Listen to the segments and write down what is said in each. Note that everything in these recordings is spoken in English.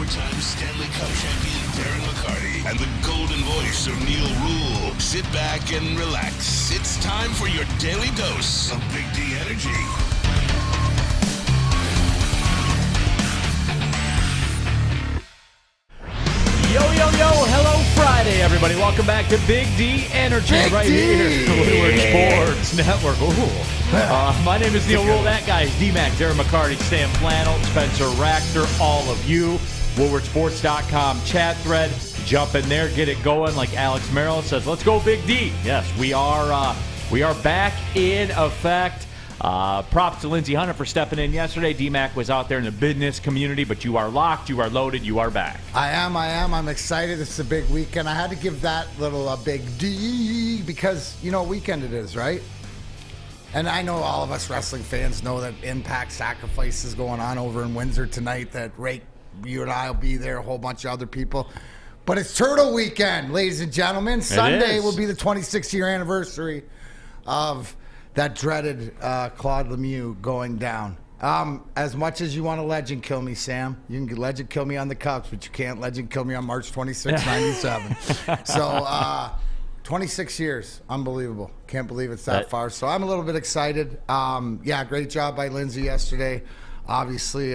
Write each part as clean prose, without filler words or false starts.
four-time Stanley Cup champion Darren McCarty and the golden voice of Neal Ruhl. Sit back and relax. It's time for your daily dose of Big D energy. Yo, yo, yo, hello Friday, everybody. Welcome back to Big D Energy here on Woodward Sports Network. My name is Neal Ruhl. That guy is D-Mac, Darren McCarty, Sam Flannel, Spencer Rachter, all of you. WoodwardSports.com chat thread. Jump in there, get it going. Like Alex Merrill says, let's go Big D. Yes, we are back in effect. Props to Lindsey Hunter for stepping in yesterday. D-Mac was out there in the business community, but you are locked, you are loaded, you are back. I am. I'm excited. It's a big weekend. I had to give that little Big D because, you know what weekend it is, right? And I know all of us wrestling fans know that Impact Sacrifice is going on over in Windsor tonight, that Rake, you and I will be there, a whole bunch of other people. But it's Turtle Weekend, ladies and gentlemen. Sunday will be the 26th-year anniversary of that dreaded Claude Lemieux going down. As much as you want to legend kill me, Sam, you can legend kill me on the Cubs, but you can't legend kill me on March 26, 97. So 26 years. Unbelievable. Can't believe it's that far. So I'm a little bit excited. Great job by Lindsey yesterday. Obviously,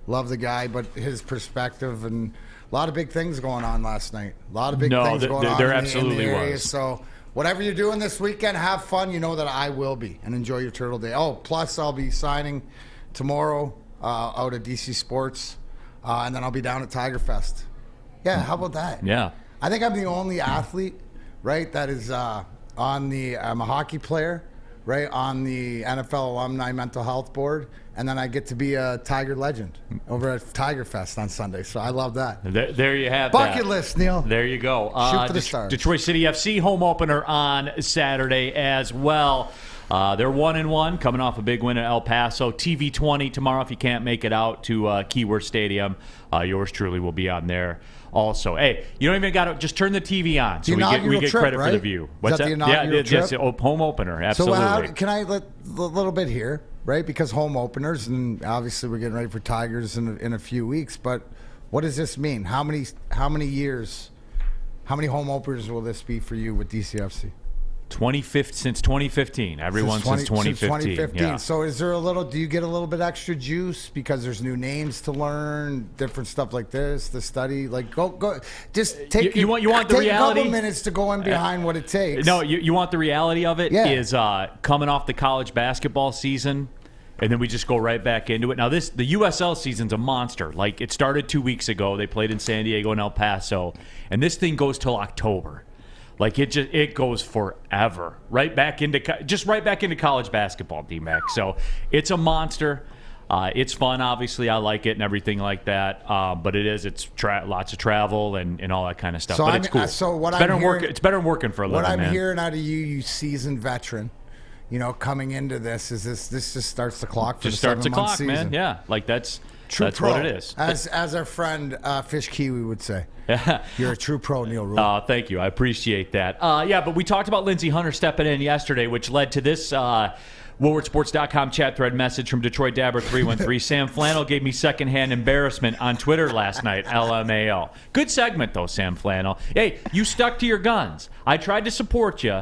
love the guy, but his perspective and a lot of big things going on last night. A lot of big things going on there in absolutely the area. was. So whatever you're doing this weekend, have fun. You know that I will be, and enjoy your Turtle Day. Oh, plus I'll be signing tomorrow out at DC Sports, and then I'll be down at Tiger Fest. Yeah, how about that? Yeah. I think I'm the only athlete, right, that is I'm a hockey player, right, on the NFL Alumni Mental Health Board, and then I get to be a Tiger legend over at Tiger Fest on Sunday. So I love that. There you have Bucket that. list, Neal. There you go. Shoot for the stars. Detroit City FC home opener on Saturday as well. They're 1-1, coming off a big win at El Paso. TV 20 tomorrow if you can't make it out to Keyworth Stadium. Yours truly will be on there also. Hey, you don't even got to just turn the TV on so we get credit for the view. What's that? Yes, home opener. Absolutely. So can I let a little bit here, right? Because home openers, and obviously we're getting ready for Tigers in a few weeks. But what does this mean? How many years? How many home openers will this be for you with DCFC? Since 2015. Everyone since 2015. Yeah. So is there do you get a little bit extra juice because there's new names to learn, different stuff like this, the study? Like go just take you want the reality? A couple minutes to go in behind what it takes. No, you want the reality of it is coming off the college basketball season, and then we just go right back into it. Now the USL season's a monster. Like it started 2 weeks ago. They played in San Diego and El Paso, and this thing goes till October. Like it goes forever, right back into college basketball, D-Mac. So it's a monster. It's fun, obviously. I like it and everything like that. But it's lots of travel and all that kind of stuff. But it's cool. So it's better than working for a living. What I'm man. hearing out of you seasoned veteran, coming into this is this just starts the clock for just the starts the clock, season. man. Yeah, like that's pro. What it is. As our friend Fish Kiwi would say. You're a true pro, Neal Ruhl. Thank you. I appreciate that. But we talked about Lindsey Hunter stepping in yesterday, which led to this WoodwardSports.com chat thread message from Detroit Dabber 313. Sam Flannel gave me secondhand embarrassment on Twitter last night, LMAO. Good segment, though, Sam Flannel. Hey, you stuck to your guns. I tried to support you.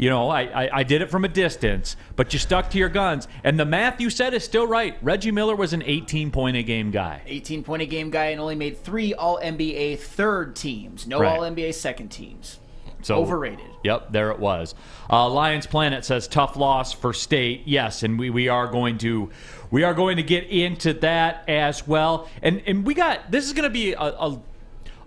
I did it from a distance, but you stuck to your guns. And the math you said is still right. Reggie Miller was an 18-point-a-game guy. 18-point-a-game guy and only made 3 All-NBA third teams. No right. All-NBA second teams. So, overrated. Yep, there it was. Lions Planet says tough loss for State. Yes, and we are going to get into that as well. And we got this is going to be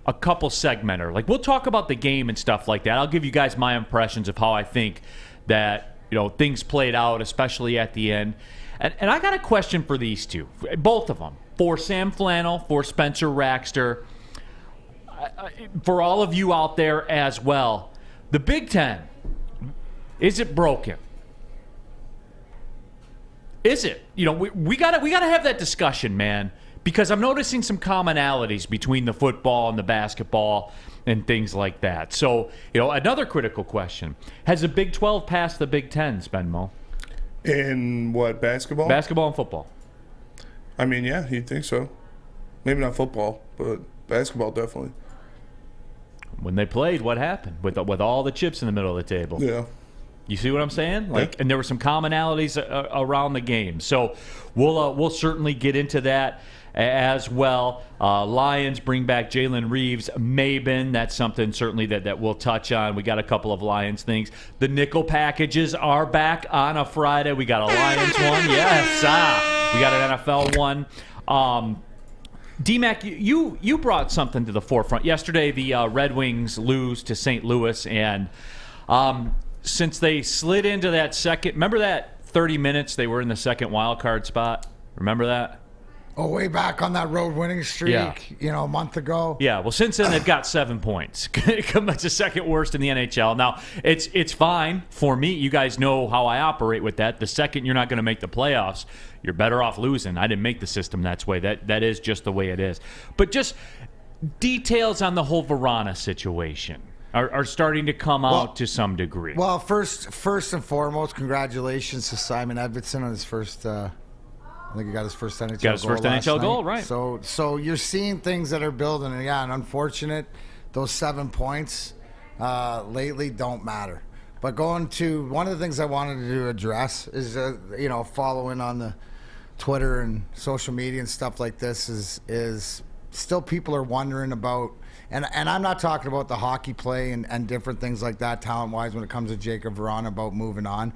a couple segmenter. Like we'll talk about the game and stuff like that. I'll give you guys my impressions of how I think that things played out, especially at the end. And I got a question for these two, both of them, for Sam Flannel, for Spencer Rachter, for all of you out there as well. The Big Ten, is it broken? Is it? We gotta have that discussion, man. Because I'm noticing some commonalities between the football and the basketball and things like that. So, another critical question. Has the Big 12 passed the Big 10, Spenmo? In what, basketball? Basketball and football. I mean, yeah, you'd think so. Maybe not football, but basketball definitely. When they played, what happened with all the chips in the middle of the table? Yeah. You see what I'm saying? Yeah. And there were some commonalities around the game. So we'll certainly get into that as well. Lions bring back Jalen Reeves, Maben. That's something certainly that we'll touch on. We got a couple of Lions things. The nickel packages are back on a Friday. We got a Lions one. Yes. We got an NFL one. D-Mac, you brought something to the forefront. Yesterday, the Red Wings lose to St. Louis, and since they slid into that second, remember that 30 minutes they were in the second wild card spot? Remember that? Oh, way back on that road winning streak, a month ago. Yeah, well, since then they've got 7 points. It's the second worst in the NHL. Now, it's fine for me. You guys know how I operate with that. The second you're not going to make the playoffs, you're better off losing. I didn't make the system that way. That is just the way it is. But just details on the whole Verona situation are starting to come out to some degree. Well, first and foremost, congratulations to Simon Edvinsson on his first. I think he got his first NHL goal. Got his first NHL goal, right? So you're seeing things that are building, and unfortunate, those 7 points lately don't matter. But going to one of the things I wanted to address is, following on the Twitter and social media and stuff like this is still people are wondering about. And I'm not talking about the hockey play and different things like that, talent-wise, when it comes to Jacob Verona about moving on.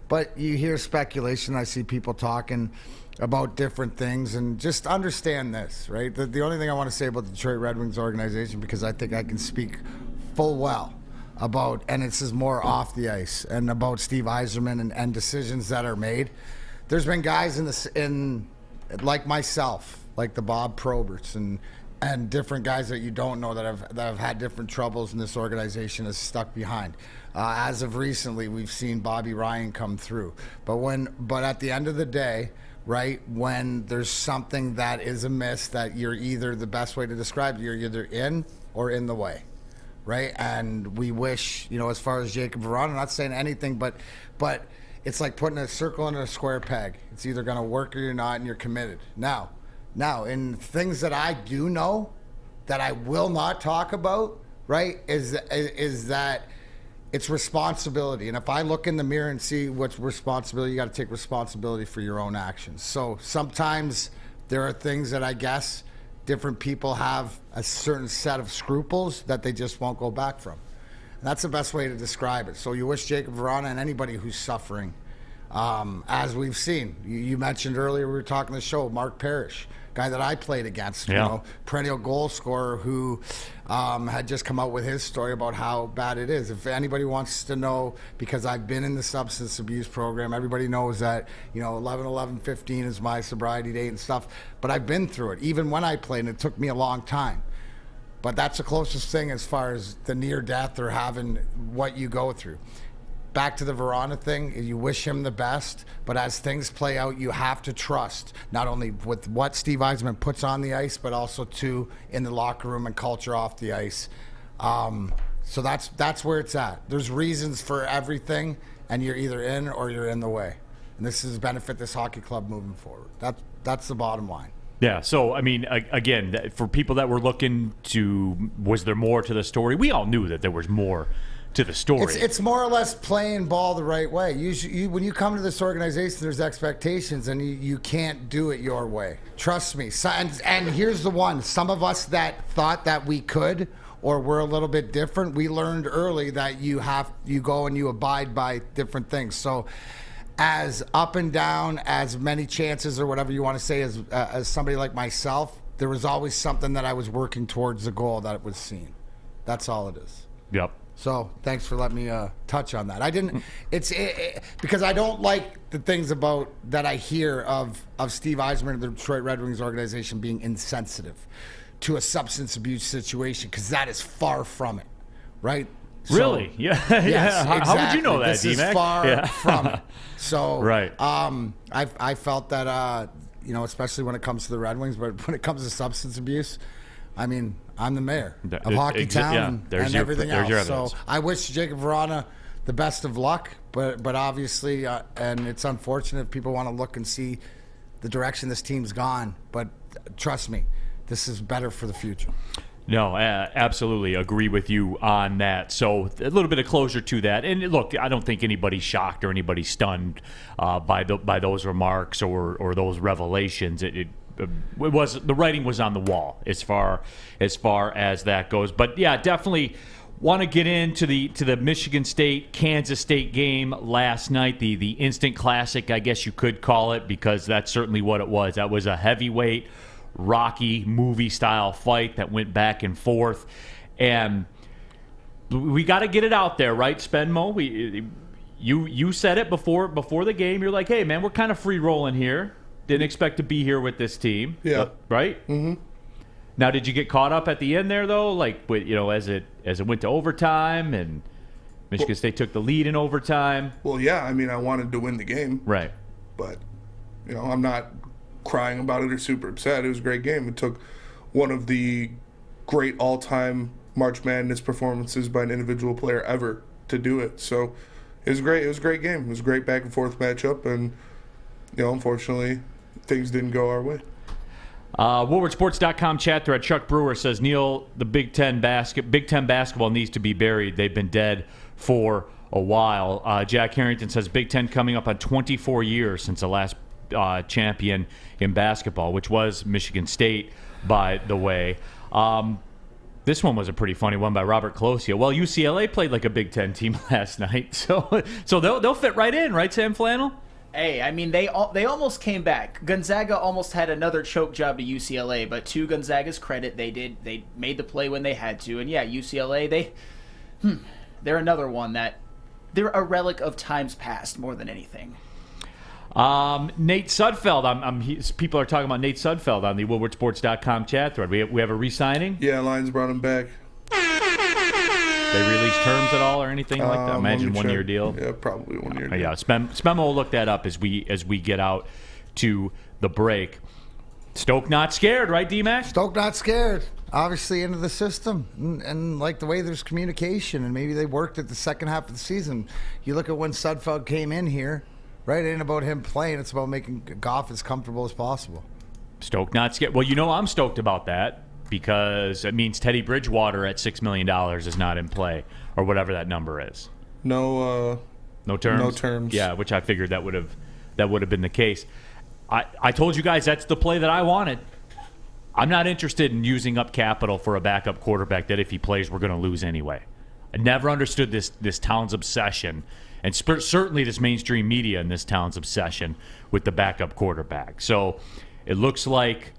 But you hear speculation. I see people talking about different things. And just understand this, right? The only thing I want to say about the Detroit Red Wings organization, because I think I can speak full well about, and this is more off the ice, and about Steve Yzerman and decisions that are made. There's been guys in like myself, like the Bob Proberts and different guys that you don't know that have had different troubles in this organization is stuck behind. As of recently, we've seen Bobby Ryan come through. But at the end of the day, right, when there's something that is amiss, that you're either, the best way to describe it, you're either in or in the way, right? And we wish, as far as Jacob Verona, I'm not saying anything, but it's like putting a circle in a square peg. It's either going to work or you're not, and you're committed. Now, in things that I do know that I will not talk about, right, is that it's responsibility. And if I look in the mirror and see what's responsibility, you got to take responsibility for your own actions. So sometimes there are things that I guess different people have a certain set of scruples that they just won't go back from. And that's the best way to describe it. So you wish Jacob Verona and anybody who's suffering, as we've seen. You mentioned earlier, we were talking the show, Mark Parrish, guy that I played against, perennial goal scorer who had just come out with his story about how bad it is. If anybody wants to know, because I've been in the substance abuse program, everybody knows that 11/11/15 is my sobriety date and stuff, but I've been through it even when I played, and it took me a long time. But that's the closest thing as far as the near death or having what you go through. Back to the Verona thing, you wish him the best, but as things play out, you have to trust not only with what Steve Yzerman puts on the ice, but also too in the locker room and culture off the ice. So that's where it's at. There's reasons for everything, and you're either in or you're in the way. And this is benefit this hockey club moving forward. That's the bottom line. Yeah, so, I mean, again, for people that were looking to, was there more to the story? We all knew that there was more to the story. It's more or less playing ball the right way. When you come to this organization, there's expectations, and you can't do it your way. Trust me. And here's the one. Some of us that thought that we could or were a little bit different, we learned early that you go and you abide by different things. So as up and down, as many chances or whatever you want to say as somebody like myself, there was always something that I was working towards the goal that it was seen. That's all it is. Yep. So thanks for letting me touch on that. I didn't. Because I don't like the things about that I hear of Steve Yzerman and the Detroit Red Wings organization being insensitive to a substance abuse situation, because that is far from it, right? Really? Yeah. Yes, How exactly. would you know that, This is D-Mac? far from it. So right. I felt that especially when it comes to the Red Wings, but when it comes to substance abuse, I mean, I'm the mayor of Hockey Town and everything else. So I wish Jacob Verona the best of luck, but obviously, and it's unfortunate if people want to look and see the direction this team's gone. But trust me, this is better for the future. No, absolutely agree with you on that. So a little bit of closure to that. And look, I don't think anybody's shocked or anybody's stunned by those remarks or those revelations. It was, the writing was on the wall as far as that goes. But yeah, definitely want to get into the Michigan State Kansas State game last night, the instant classic, I guess you could call it, because that's certainly what it was. That was a heavyweight, Rocky movie-style fight that went back and forth. And we got to get it out there, right, Spenmo? You said it before the game. You're like, hey, man, we're kind of free-rolling here. Didn't expect to be here with this team. Yeah. Right? Mm-hmm. Now, did you get caught up at the end there, though? Like, as it went to overtime and Michigan State took the lead in overtime? Well, yeah. I mean, I wanted to win the game. Right. But, I'm not crying about it or super upset. It was a great game. It took one of the great all-time March Madness performances by an individual player ever to do it. So it was great. It was a great game. It was a great back-and-forth matchup. And, unfortunately, things didn't go our way. WoodwardSports.com chat thread. Chuck Brewer says, Neal, the Big Ten basketball needs to be buried. They've been dead for a while. Jack Harrington says, Big Ten coming up on 24 years since the last champion in basketball, which was Michigan State, by the way. This one was a pretty funny one by Robert Closia. Well, UCLA played like a Big Ten team last night, so they'll fit right in, right, Sam Flannel? Hey, I mean, they almost came back. Gonzaga almost had another choke job to UCLA, but to Gonzaga's credit, they made the play when they had to. And yeah, UCLA, they're another one that they're a relic of times past more than anything. Nate Sudfeld. People are talking about Nate Sudfeld on the WoodwardSports.com chat thread. We have a re-signing. Yeah, Lions brought him back. They released terms at all or anything like that? Imagine 1 year deal. Yeah, probably 1 year deal. Yeah, Spemo will look that up as we get out to the break. Stoked Not Scared, right, D-Mac? Stoked Not Scared. Obviously into the system and like the way there's communication, and maybe they worked at the second half of the season. You look at when Sudfeld came in here, right? It ain't about him playing. It's about making Goff as comfortable as possible. Stoked Not Scared. Well, I'm stoked about that, because it means Teddy Bridgewater at $6 million is not in play, or whatever that number is. No terms? No terms. Yeah, which I figured that would have been the case. I told you guys that's the play that I wanted. I'm not interested in using up capital for a backup quarterback that if he plays, we're going to lose anyway. I never understood this town's obsession, and certainly this mainstream media and this town's obsession with the backup quarterback. So it looks like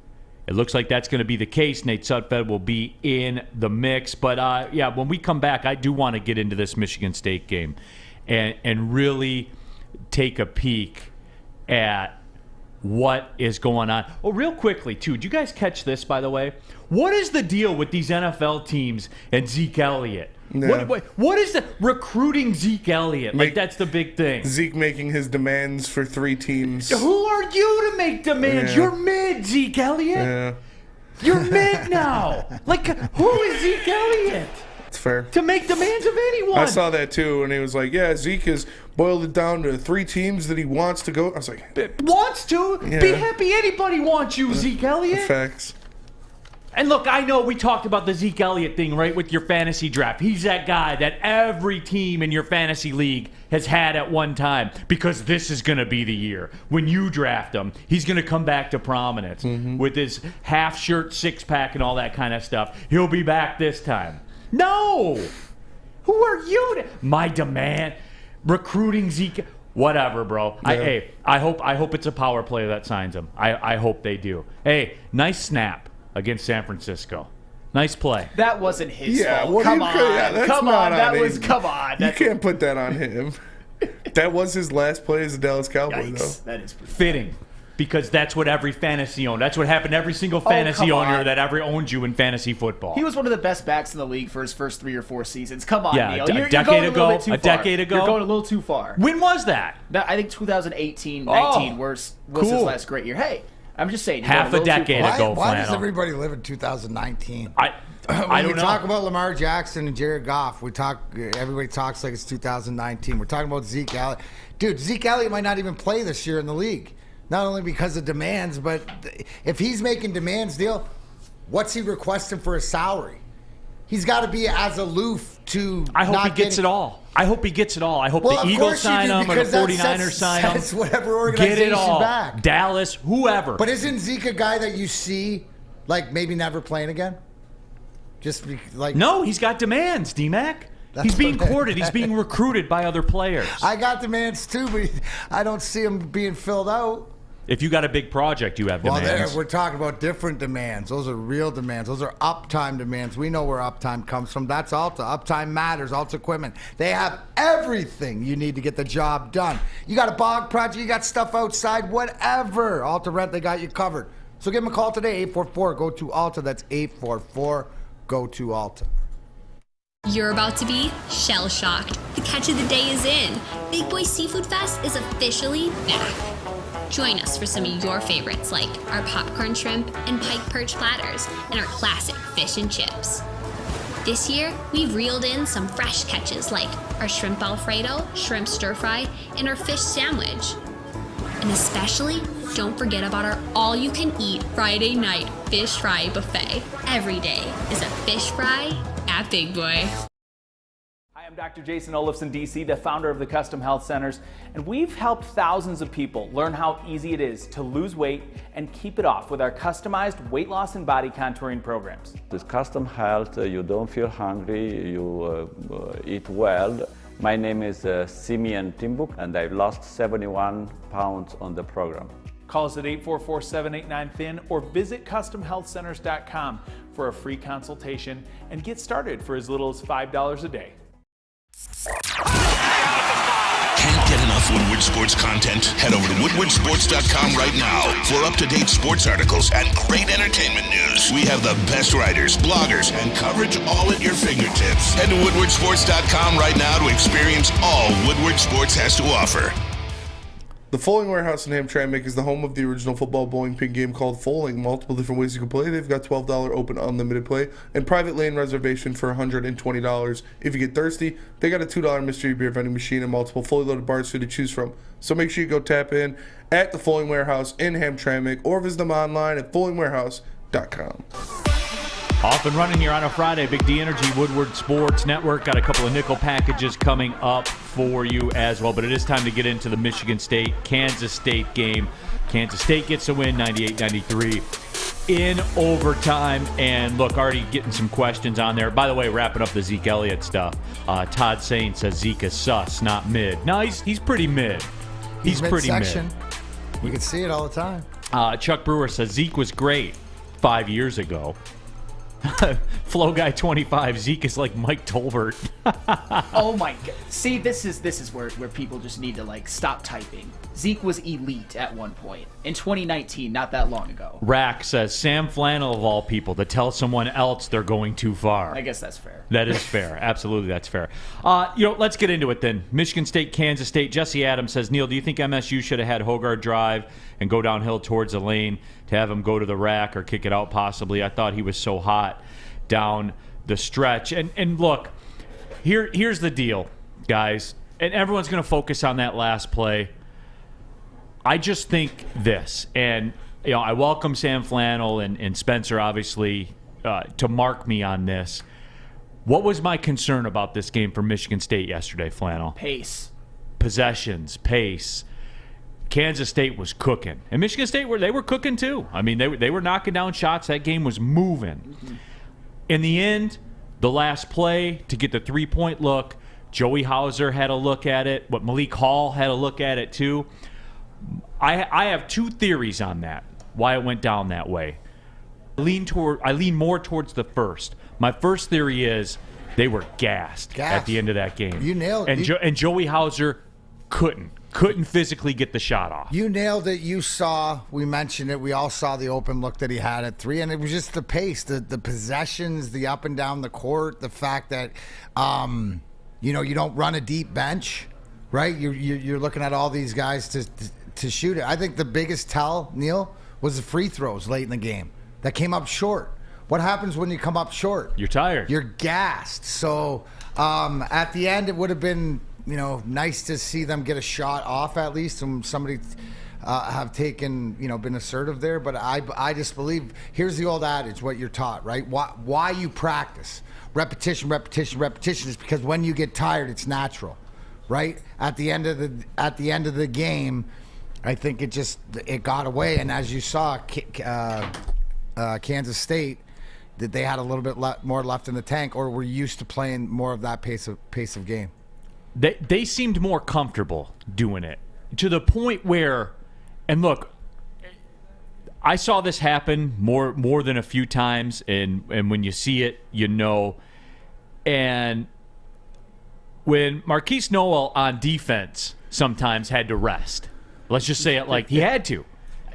that's going to be the case. Nate Sudfeld will be in the mix. But, when we come back, I do want to get into this Michigan State game and really take a peek at what is going on. Oh, real quickly, too, did you guys catch this, by the way? What is the deal with these NFL teams and Zeke Elliott? Yeah. What is the recruiting Zeke Elliott? Like, that's the big thing. Zeke making his demands for 3 teams. Who are you to make demands? Yeah. You're mid, Zeke Elliott. Yeah. You're mid now. Like, who is Zeke Elliott? It's fair. To make demands of anyone. I saw that too, and he was like, yeah, Zeke has boiled it down to 3 teams that he wants to go. I was like, wants to? Yeah. Be happy anybody wants you, Zeke Elliott. Facts. And look, I know we talked about the Zeke Elliott thing, right, with your fantasy draft. He's that guy that every team in your fantasy league has had at one time, because this is going to be the year. When you draft him, he's going to come back to prominence with his half-shirt, six-pack, and all that kind of stuff. He'll be back this time. No! Who are you? My demand. Recruiting Zeke. Whatever, bro. Yeah. I hope it's a power player that signs him. I hope they do. Hey, nice snap against San Francisco. Nice play. That wasn't his fault. Well, Come on. Come on. That You can't put that on him. That was his last play as a Dallas Cowboy, Yikes. though. That is pretty Fitting. Because that's what every fantasy owner. That's what happened to every single fantasy come owner on. that ever owned you in fantasy football. He was one of the best backs in the league for his first 3 or 4 seasons. Come on, Yeah, Neal. a You're decade going ago- little bit too a far. decade ago? You're going a little too far. When was that? I think 2018, 19 was his cool. last great year. Hey, I'm just saying. Half a little too decade far. ago. Why does Flannel. everybody live in 2019? I When don't we know. talk about Lamar Jackson and Jared Goff, everybody talks like it's 2019. We're talking about Zeke Elliott. Dude, Zeke Elliott might not even play this year in the league. Not only because of demands, but if he's making demands, What's he requesting for his salary? He's got to be as aloof to. I hope he gets it all. I hope he gets it all. I hope the Eagles sign him or the 49ers sign him. Whatever organization get it all. back. Dallas, whoever. But isn't Zeke a guy that you see, like, maybe never playing again? No, he's got demands, D-Mac. He's being courted. He's being recruited by other players. I got demands too, but I don't see him being filled out. If you got a big project, you have demands. Well, we're talking about different demands. Those are real demands. Those are uptime demands. We know where uptime comes from. That's Alta. Uptime matters. Alta Equipment. They have everything you need to get the job done. You got a bog project, you got stuff outside, whatever. Alta Rent, they got you covered. So give them a call today, 844-GO-TO-ALTA. That's 844-GO-TO-ALTA. You're about to be shell-shocked. The catch of the day is in. Big Boy Seafood Fest is officially back. Join us for some of your favorites like our popcorn shrimp and pike perch platters and our classic fish and chips. This year, we've reeled in some fresh catches like our shrimp Alfredo, shrimp stir fry, and our fish sandwich. And especially, don't forget about our all-you-can-eat Friday night fish fry buffet. Every day is a fish fry at Big Boy. Hi, I'm Dr. Jason Olafson, DC, the founder of the Custom Health Centers, and we've helped thousands of people learn how easy it is to lose weight and keep it off with our customized weight loss and body contouring programs. With Custom Health, you don't feel hungry, you eat well. My name is Simeon Timbuk, and I've lost 71 pounds on the program. Call us at 844-789-THIN or visit CustomHealthCenters.com for a free consultation and get started for as little as $5 a day. Can't get enough Woodward Sports content? Head over to woodwardsports.com right now for up-to-date sports articles and great entertainment news. We have the best writers, bloggers, and coverage all at your fingertips. Head to woodwardsports.com right now to experience all Woodward Sports has to offer. The Foaling Warehouse in Hamtramck is the home of the original football bowling pin game called Foaling. Multiple different ways you can play. They've got $12 open unlimited play and private lane reservation for $120. If you get thirsty, they got a $2 mystery beer vending machine and multiple fully loaded bars for you to choose from. So make sure you go tap in at the Foaling Warehouse in Hamtramck or visit them online at foalingwarehouse.com. Off and running here on a Friday. Big D Energy, Woodward Sports Network. Got a couple of nickel packages coming up for you as well. But it is time to get into the Michigan State-Kansas State game. Kansas State gets a win, 98-93 in overtime. And look, already getting some questions on there. By the way, wrapping up the Zeke Elliott stuff. Todd Sain says Zeke is sus, not mid. No, he's pretty mid. He's pretty mid. You can see it all the time. Chuck Brewer says Zeke was great 5 years ago. Flow Guy 25, Zeke is like Mike Tolbert. Oh my god. See, this is where people just need to like stop typing. Zeke was elite at one point in 2019, not that long ago. Rack says Sam Flannel of all people to tell someone else they're going too far. I guess that's fair. That is fair. Absolutely, that's fair. Let's get into it then. Michigan State, Kansas State. Jesse Adams says, Neal, do you think MSU should have had Hogarth drive and go downhill towards the lane to have him go to the rack or kick it out possibly? I thought he was so hot down the stretch. And look, here's the deal, guys. And everyone's going to focus on that last play. I just think this, and I welcome Sam Flannel and Spencer, obviously, to mark me on this. What was my concern about this game for Michigan State yesterday, Flannel? Pace. Possessions, pace. Kansas State was cooking. And Michigan State, they were cooking too. I mean, they were knocking down shots. That game was moving. Mm-hmm. In the end, the last play to get the three-point look, Joey Hauser had a look at it. Malik Hall had a look at it too. I have two theories on that, why it went down that way. I lean more towards the first. My first theory is they were gassed at the end of that game. You nailed it. And Joey Hauser couldn't physically get the shot off. You nailed it. You saw, we mentioned it, we all saw the open look that he had at three, and it was just the pace, the possessions, the up and down the court, the fact that, you don't run a deep bench, right? You're looking at all these guys to shoot it. I think the biggest tell, Neal, was the free throws late in the game that came up short. What happens when you come up short? You're tired. You're gassed. So at the end, it would have been nice to see them get a shot off at least, and somebody have taken, been assertive there. But I just believe, here's the old adage, what you're taught, right? Why you practice. Repetition is because when you get tired, it's natural, right? At the end of the game, I think it got away. And as you saw, Kansas State, that they had a little bit more left in the tank, or were used to playing more of that pace of game. They seemed more comfortable doing it, to the point where, and look, I saw this happen more than a few times, and when you see it, And when Marquise Noel on defense sometimes had to rest, let's just say it like he had to.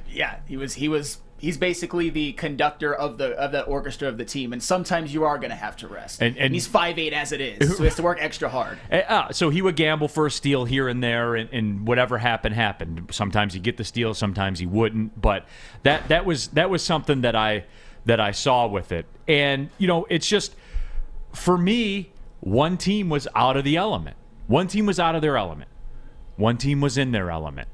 Yeah, he's basically the conductor of the orchestra of the team, and sometimes you are going to have to rest. And he's 5'8" as it is, so he has to work extra hard. So he would gamble for a steal here and there, and whatever happened. Sometimes he'd get the steal, sometimes he wouldn't. But that was something that I saw with it. And it's just, for me, one team was out of the element. One team was out of their element. One team was in their element,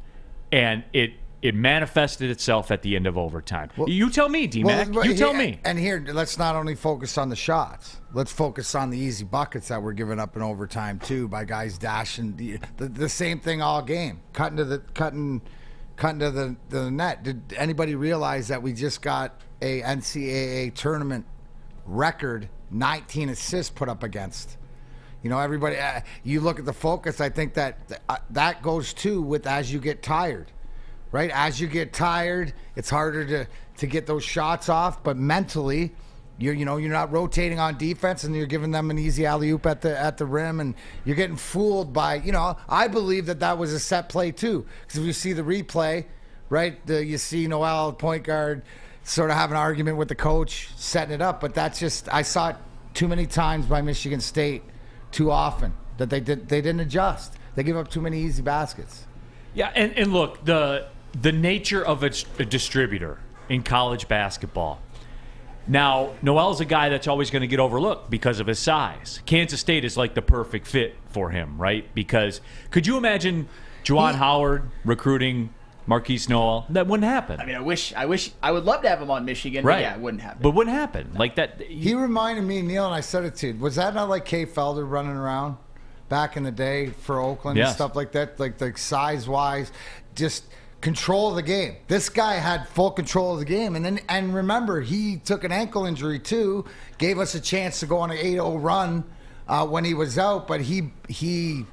and it manifested itself at the end of overtime. Well, you tell me, D-Mac. You tell me. And here, let's not only focus on the shots. Let's focus on the easy buckets that were given up in overtime, too, by guys dashing. The same thing all game. Cutting to the net. Did anybody realize that we just got a NCAA tournament record 19 assists put up against? Everybody, you look at the focus, I think that goes, too, with as you get tired. Right, as you get tired, it's harder to get those shots off. But mentally, you're not rotating on defense, and you're giving them an easy alley-oop at the rim, and you're getting fooled by. I believe that was a set play too, because if you see the replay, right, you see Noel, point guard, sort of have an argument with the coach, setting it up. But that's just, I saw it too many times by Michigan State, too often, that they didn't adjust. They give up too many easy baskets. Yeah, and look, the nature of a distributor in college basketball. Now, Noel's a guy that's always going to get overlooked because of his size. Kansas State is like the perfect fit for him, right? Because could you imagine Juwan Howard recruiting Marquise Noel? That wouldn't happen. I mean, I would love to have him on Michigan, right. But yeah, it wouldn't happen. But wouldn't happen. Like that. He reminded me, Neal, and I said it to you. Was that not like Kay Felder running around back in the day for Oakland and stuff like that? Like size-wise, just control of the game. This guy had full control of the game. And remember, he took an ankle injury too, gave us a chance to go on an 8-0 run when he was out, but he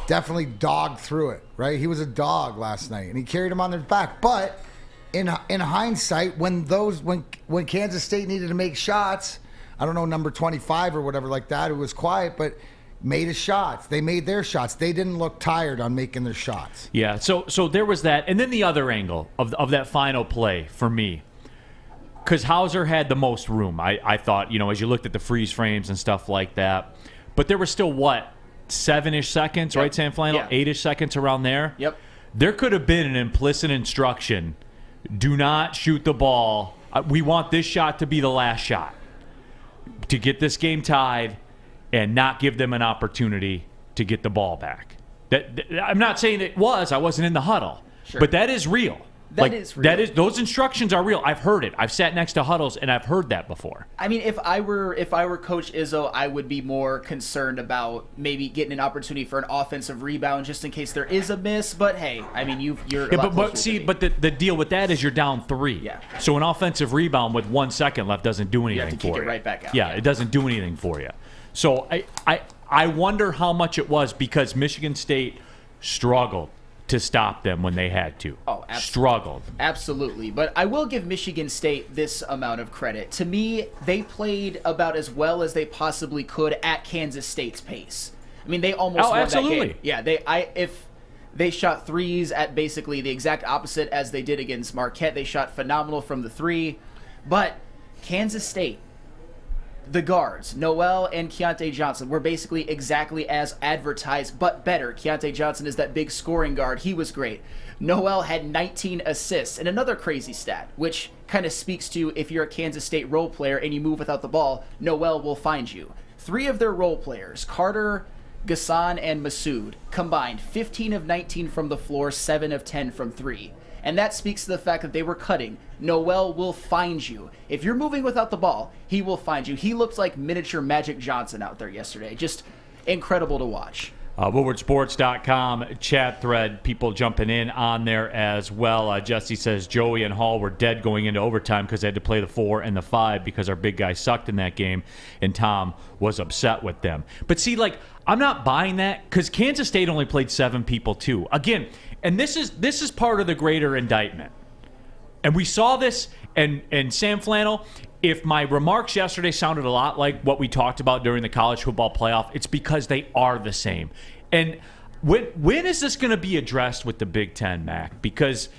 definitely dogged through it, right? He was a dog last night, and he carried him on their back. But in hindsight, when Kansas State needed to make shots, I don't know, number 25 or whatever like that, who was quiet, but made his shots. They made their shots. They didn't look tired on making their shots. Yeah, so there was that. And then the other angle of that final play for me, because Hauser had the most room, I thought, as you looked at the freeze frames and stuff like that. But there was still, 7-ish seconds, right, Sam Flannel? Yeah. 8-ish seconds around there. Yep. There could have been an implicit instruction, do not shoot the ball. We want this shot to be the last shot to get this game tied and not give them an opportunity to get the ball back. I'm not saying it was. I wasn't in the huddle. Sure. But that is real. That is real. Those instructions are real. I've heard it. I've sat next to huddles, and I've heard that before. I mean, if I were Coach Izzo, I would be more concerned about maybe getting an opportunity for an offensive rebound just in case there is a miss. But hey, I mean, you're a lot closer to me. But the deal with that is you're down 3. Yeah. So an offensive rebound with 1 second left doesn't do anything for you. You have to kick it right back out. Yeah, it doesn't do anything for you. So I wonder how much it was because Michigan State struggled to stop them when they had to. Oh, absolutely. Struggled. Absolutely. But I will give Michigan State this amount of credit. To me, they played about as well as they possibly could at Kansas State's pace. I mean, they almost won absolutely. that game. Yeah, if they shot threes at basically the exact opposite as they did against Marquette. They shot phenomenal from the 3. But Kansas State, the guards, Noel and Keontae Johnson, were basically exactly as advertised, but better. Keontae Johnson is that big scoring guard. He was great. Noel had 19 assists. And another crazy stat, which kind of speaks to if you're a Kansas State role player and you move without the ball, Noel will find you. 3 of their role players, Carter, Ghassan and Masood combined 15 of 19 from the floor, 7 of 10 from 3. And that speaks to the fact that they were cutting. Noel will find you. If you're moving without the ball, he will find you. He looked like miniature Magic Johnson out there yesterday. Just incredible to watch. WoodwardSports.com chat thread, people jumping in on there as well. Jesse says Joey and Hall were dead going into overtime because they had to play the 4 and the 5 because our big guy sucked in that game, and Tom was upset with them. But see, like, I'm not buying that because Kansas State only played 7 people too. Again, and this is part of the greater indictment. And we saw this, and Sam Flannel, if my remarks yesterday sounded a lot like what we talked about during the college football playoff, it's because they are the same. And when is this going to be addressed with the Big Ten, Mac? Because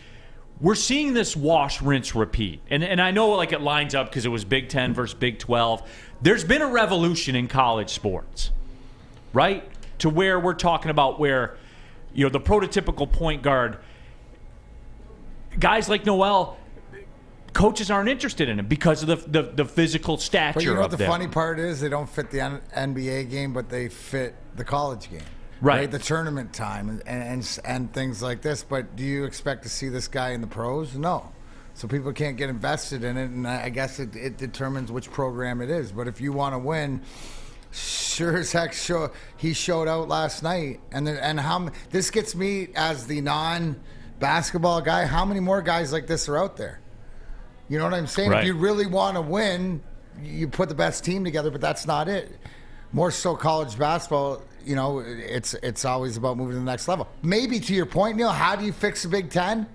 we're seeing this wash, rinse, repeat. And I know like it lines up because it was Big Ten versus Big 12. There's been a revolution in college sports, right? To where we're talking about where, you know, the prototypical point guard, guys like Noel, coaches aren't interested in him because of the physical stature. But you know what of the them. funny part is? They don't fit the NBA game, but they fit the college game. Right. The tournament time and things like this. But do you expect to see this guy in the pros? No. So people can't get invested in it, and I guess it determines which program it is. But if you want to win, sure as heck, he showed out last night. And how this gets me as the non-basketball guy. How many more guys like this are out there? You know what I'm saying? Right. If you really want to win, you put the best team together, but that's not it. More so college basketball, you know, it's always about moving to the next level. Maybe to your point, Neal, how do you fix the Big Ten?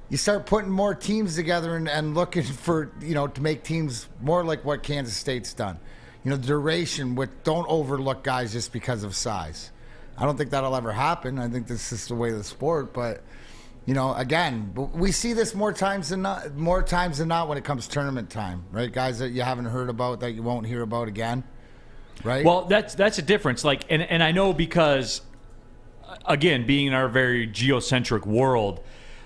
You start putting more teams together and looking for, you know, to make teams more like what Kansas State's done. You know, duration, don't overlook guys just because of size. I don't think that'll ever happen. I think this is the way of the sport, but you know, again, we see this more times than not when it comes tournament time, right? Guys that you haven't heard about that you won't hear about again, right? Well, that's a difference. Like, and I know because, again, being in our very geocentric world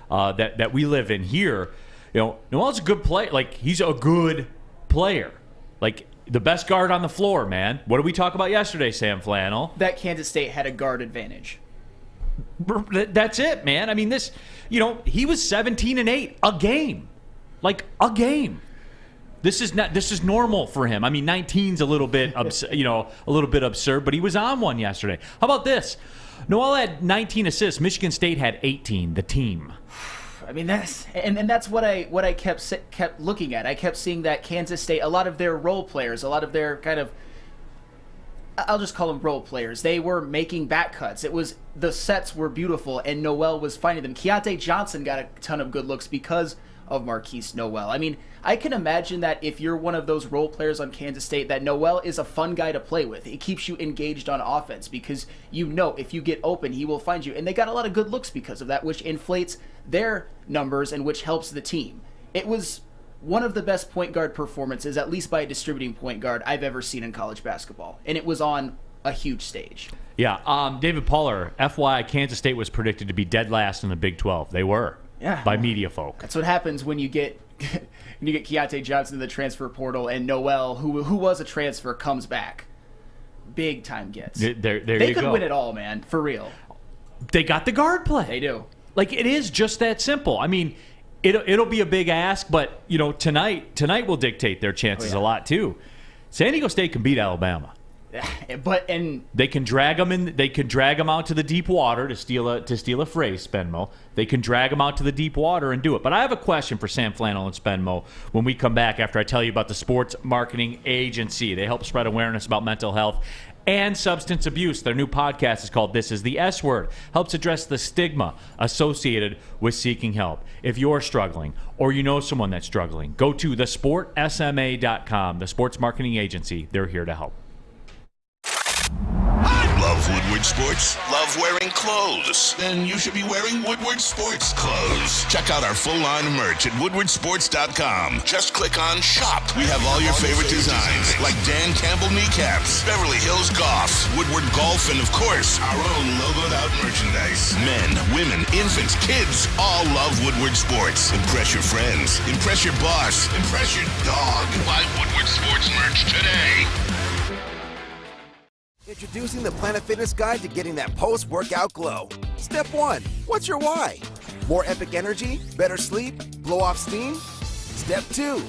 that we live in here, you know, Noel's a good player. Like, he's a good player. Like, the best guard on the floor, man. What did we talk about yesterday, Sam Flannel? That Kansas State had a guard advantage. That's it, man. I mean, this, you know, he was 17-8 a game, like a game. This is normal for him. I mean, 19's a little bit, a little bit absurd, but he was on one yesterday. How about this? Noel had 19 assists. Michigan State had 18. The team. I mean, that's what I kept looking at. I kept seeing that Kansas State, a lot of their role players, a lot of their kind of, I'll just call them role players. They were making back cuts. The sets were beautiful, and Noel was finding them. Keontae Johnson got a ton of good looks because of Marquise Noel. I mean, I can imagine that if you're one of those role players on Kansas State, that Noel is a fun guy to play with. It keeps you engaged on offense because you know if you get open, he will find you. And they got a lot of good looks because of that, which inflates their numbers and which helps the team. It was one of the best point guard performances, at least by a distributing point guard, I've ever seen in college basketball. And it was on a huge stage. Yeah, David Poller, FYI, Kansas State was predicted to be dead last in the Big 12. They were, by media folk. That's what happens when you get Keontae Johnson in the transfer portal and Noel, who was a transfer, comes back. Big time gets. There they you could go. win it all, man, for real. They got the guard play. They do. Like, it is just that simple. I mean, it'll be a big ask, but you know, tonight will dictate their chances a lot too. San Diego State can beat Alabama. And they can drag them in. They can drag them out to the deep water to steal a phrase, Spenmo. They can drag them out to the deep water and do it. But I have a question for Sam Flannel and Spenmo when we come back after I tell you about the Sports Marketing Agency. They help spread awareness about mental health and substance abuse. Their new podcast is called This is the S Word. Helps address the stigma associated with seeking help. If you're struggling or you know someone that's struggling, go to thesportsma.com, the Sports Marketing Agency. They're here to help. Love Woodward Sports? Love wearing clothes? Then you should be wearing Woodward Sports clothes. Check out our full line of merch at woodwardsports.com. Just click on Shop. We have all your favorite designs, like Dan Campbell kneecaps, Beverly Hills Golf, Woodward Golf, and of course, our own logoed out merchandise. Men, women, infants, kids all love Woodward Sports. Impress your friends. Impress your boss. Impress your dog. Buy Woodward Sports merch today. Introducing the Planet Fitness Guide to getting that post-workout glow. Step 1, what's your why? More epic energy, better sleep, blow off steam? Step 2,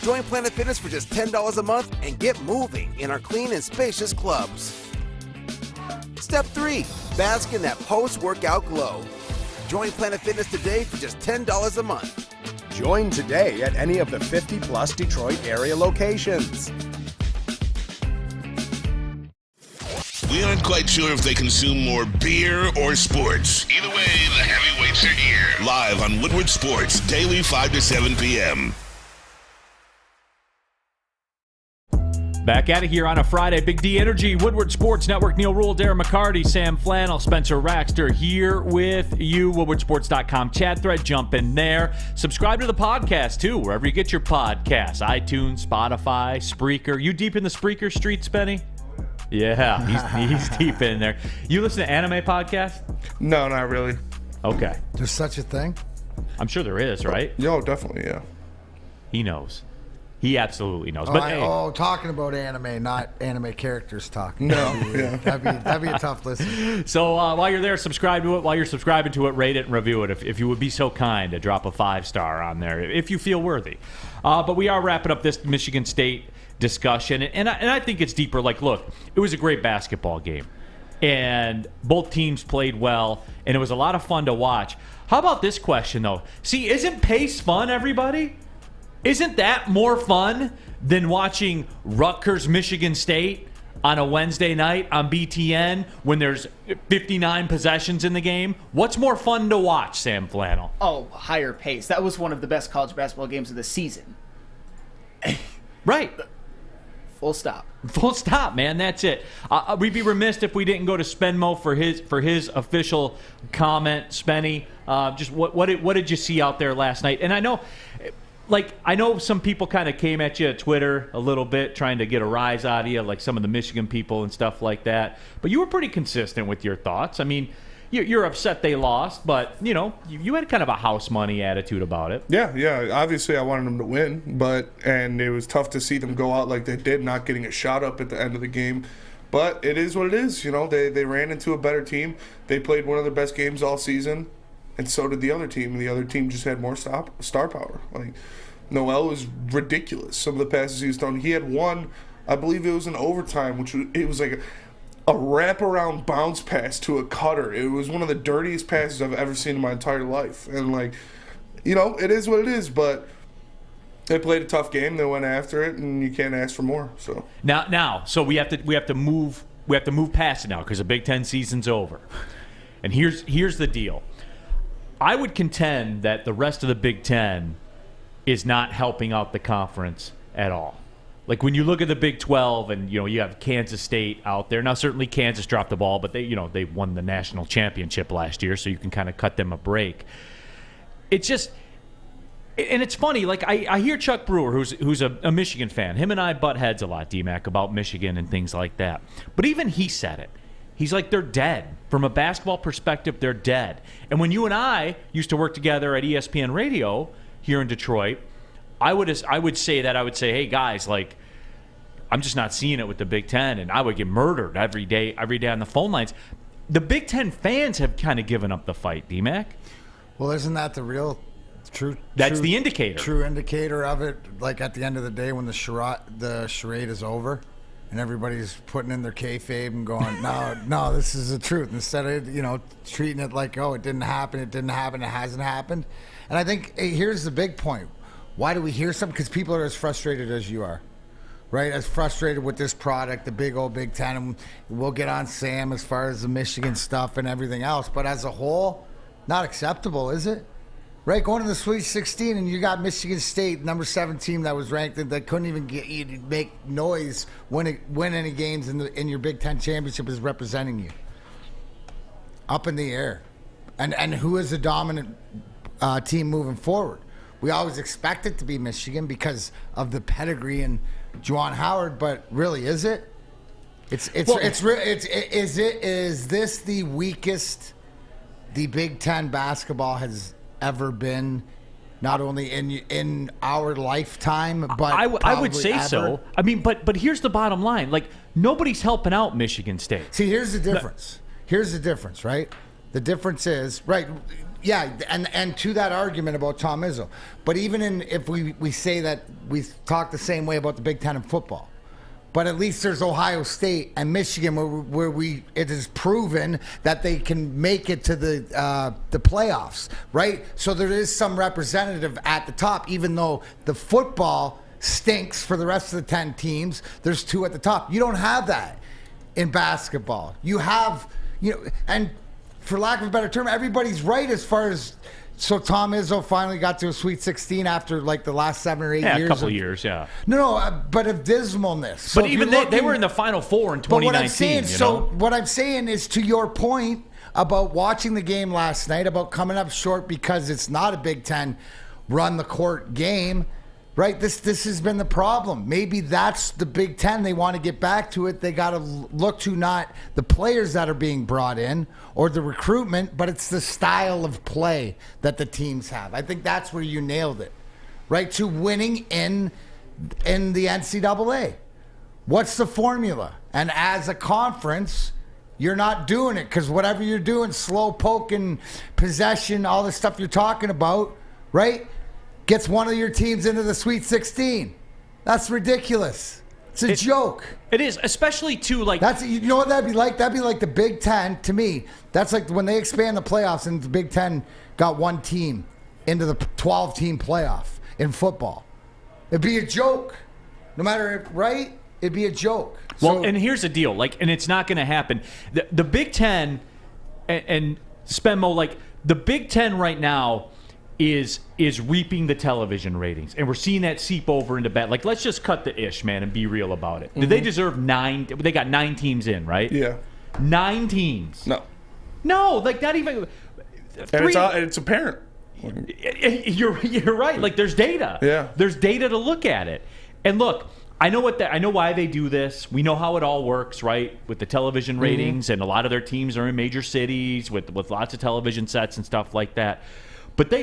join Planet Fitness for just $10 a month and get moving in our clean and spacious clubs. Step 3, bask in that post-workout glow. Join Planet Fitness today for just $10 a month. Join today at any of the 50-plus Detroit area locations. We aren't quite sure if they consume more beer or sports. Either way, the heavyweights are here. Live on Woodward Sports, daily 5 to 7 p.m. Back at it here on a Friday. Big D Energy, Woodward Sports Network, Neal, Ruhl, Darren, McCarty, Sam Flannel, Spencer Raxter here with you. WoodwardSports.com chat thread. Jump in there. Subscribe to the podcast, too, wherever you get your podcasts. iTunes, Spotify, Spreaker. You deep in the Spreaker streets, Benny? Yeah, he's deep in there. You listen to anime podcasts? No, not really. Okay. There's such a thing? I'm sure there is, right? Yo, definitely, yeah. He knows. He absolutely knows. Talking about anime, not anime characters talking. No, yeah. That'd be a tough listen. So while you're there, subscribe to it. While you're subscribing to it, rate it and review it. If you would be so kind to drop a 5-star on there, if you feel worthy. But we are wrapping up this Michigan State discussion, and I think it's deeper. Like, look, it was a great basketball game, and both teams played well, and it was a lot of fun to watch. How about this question, though? See, isn't pace fun, everybody? Isn't that more fun than watching Rutgers, Michigan State on a Wednesday night on BTN when there's 59 possessions in the game? What's more fun to watch, Sam Flannel? Oh, higher pace. That was one of the best college basketball games of the season. Right. Full stop. Full stop, man. That's it. We'd be remiss if we didn't go to Spenmo for his official comment. Spenny, just what did you see out there last night? And I know some people kind of came at you at Twitter a little bit, trying to get a rise out of you, like some of the Michigan people and stuff like that. But you were pretty consistent with your thoughts. I mean, you're upset they lost, but you had kind of a house money attitude about it. Yeah. Obviously, I wanted them to win, and it was tough to see them go out like they did, not getting a shot up at the end of the game. But it is what it is. They ran into a better team. They played one of their best games all season, and so did the other team. And the other team just had more star power. Like, Noel was ridiculous. Some of the passes he was throwing. He had one, I believe it was in overtime, it was like a wraparound bounce pass to a cutter. It was one of the dirtiest passes I've ever seen in my entire life. And it is what it is, but they played a tough game. They went after it, and you can't ask for more. So so we have to move past it now because the Big Ten season's over. And here's the deal. I would contend that the rest of the Big Ten is not helping out the conference at all. Like when you look at the Big 12 and you have Kansas State out there. Now certainly Kansas dropped the ball, but they won the national championship last year, so you can kind of cut them a break. It's just, and it's funny. Like I hear Chuck Brewer, who's a Michigan fan. Him and I butt heads a lot, D-Mac, about Michigan and things like that. But even he said it. He's like, they're dead. From a basketball perspective, they're dead. And when you and I used to work together at ESPN Radio here in Detroit, I would say, hey guys, like, I'm just not seeing it with the Big Ten, and I would get murdered every day on the phone lines. The Big Ten fans have kind of given up the fight, D-Mac. Well, isn't that the real true? That's the indicator. True indicator of it. Like at the end of the day, when the charade is over, and everybody's putting in their kayfabe and going, no, this is the truth. Instead of treating it like, oh, it didn't happen, it hasn't happened. And I think here's the big point. Why do we hear something? Because people are as frustrated as you are, right? As frustrated with this product, the big old Big Ten. And we'll get on Sam as far as the Michigan stuff and everything else. But as a whole, not acceptable, is it? Right, going to the Sweet 16, and you got Michigan State, number 7 team that was ranked, that couldn't even make noise win any games in your Big Ten championship is representing you. Up in the air. And who is the dominant team moving forward? We always expect it to be Michigan because of the pedigree and Juwan Howard, but really, is it? Is this the weakest the Big Ten basketball has ever been not only in our lifetime, but I would probably say ever. so. I mean, but here's the bottom line. Like, nobody's helping out Michigan State. See, here's the difference. Here's the difference, right? The difference is, right, yeah, and to that argument about Tom Izzo. But even if we say that we talk the same way about the Big Ten in football, but at least there's Ohio State and Michigan where it is proven that they can make it to the playoffs, right? So there is some representative at the top, even though the football stinks for the rest of the 10 teams. There's 2 at the top. You don't have that in basketball. You have, and for lack of a better term, everybody's right as far as. So Tom Izzo finally got to a Sweet 16 after like the last 7 or 8 years. Yeah, a couple of years, yeah. No, but of dismalness. But even they were in the Final Four in 2019. But what I'm saying is, to your point about watching the game last night, about coming up short because it's not a Big Ten run the court game, right? This has been the problem. Maybe that's the Big Ten. They want to get back to it. They got to look to not the players that are being brought in or the recruitment, but it's the style of play that the teams have. I think that's where you nailed it, right? To winning in the NCAA. What's the formula? And as a conference, you're not doing it because whatever you're doing, slow poking, possession, all the stuff you're talking about, right, gets one of your teams into the Sweet 16. That's ridiculous. It's a joke. It is, especially to like. That's, you know what that'd be like? That'd be like the Big Ten to me. That's like when they expand the playoffs and the Big Ten got one team into the 12-team playoff in football. It'd be a joke. No matter, right? It'd be a joke. Well, and here's the deal. Like, and it's not going to happen. The Big Ten and Spenmo, like the Big Ten right now is reaping the television ratings, and we're seeing that seep over into bet. Like, let's just cut the ish, man, and be real about it. Did they deserve 9? They got 9 teams in, right? Yeah. 9 teams. No, like not even. And it's apparent. You're right. Like, there's data. Yeah. There's data to look at it. And look, I know why they do this. We know how it all works, right? With the television ratings, and a lot of their teams are in major cities with lots of television sets and stuff like that. But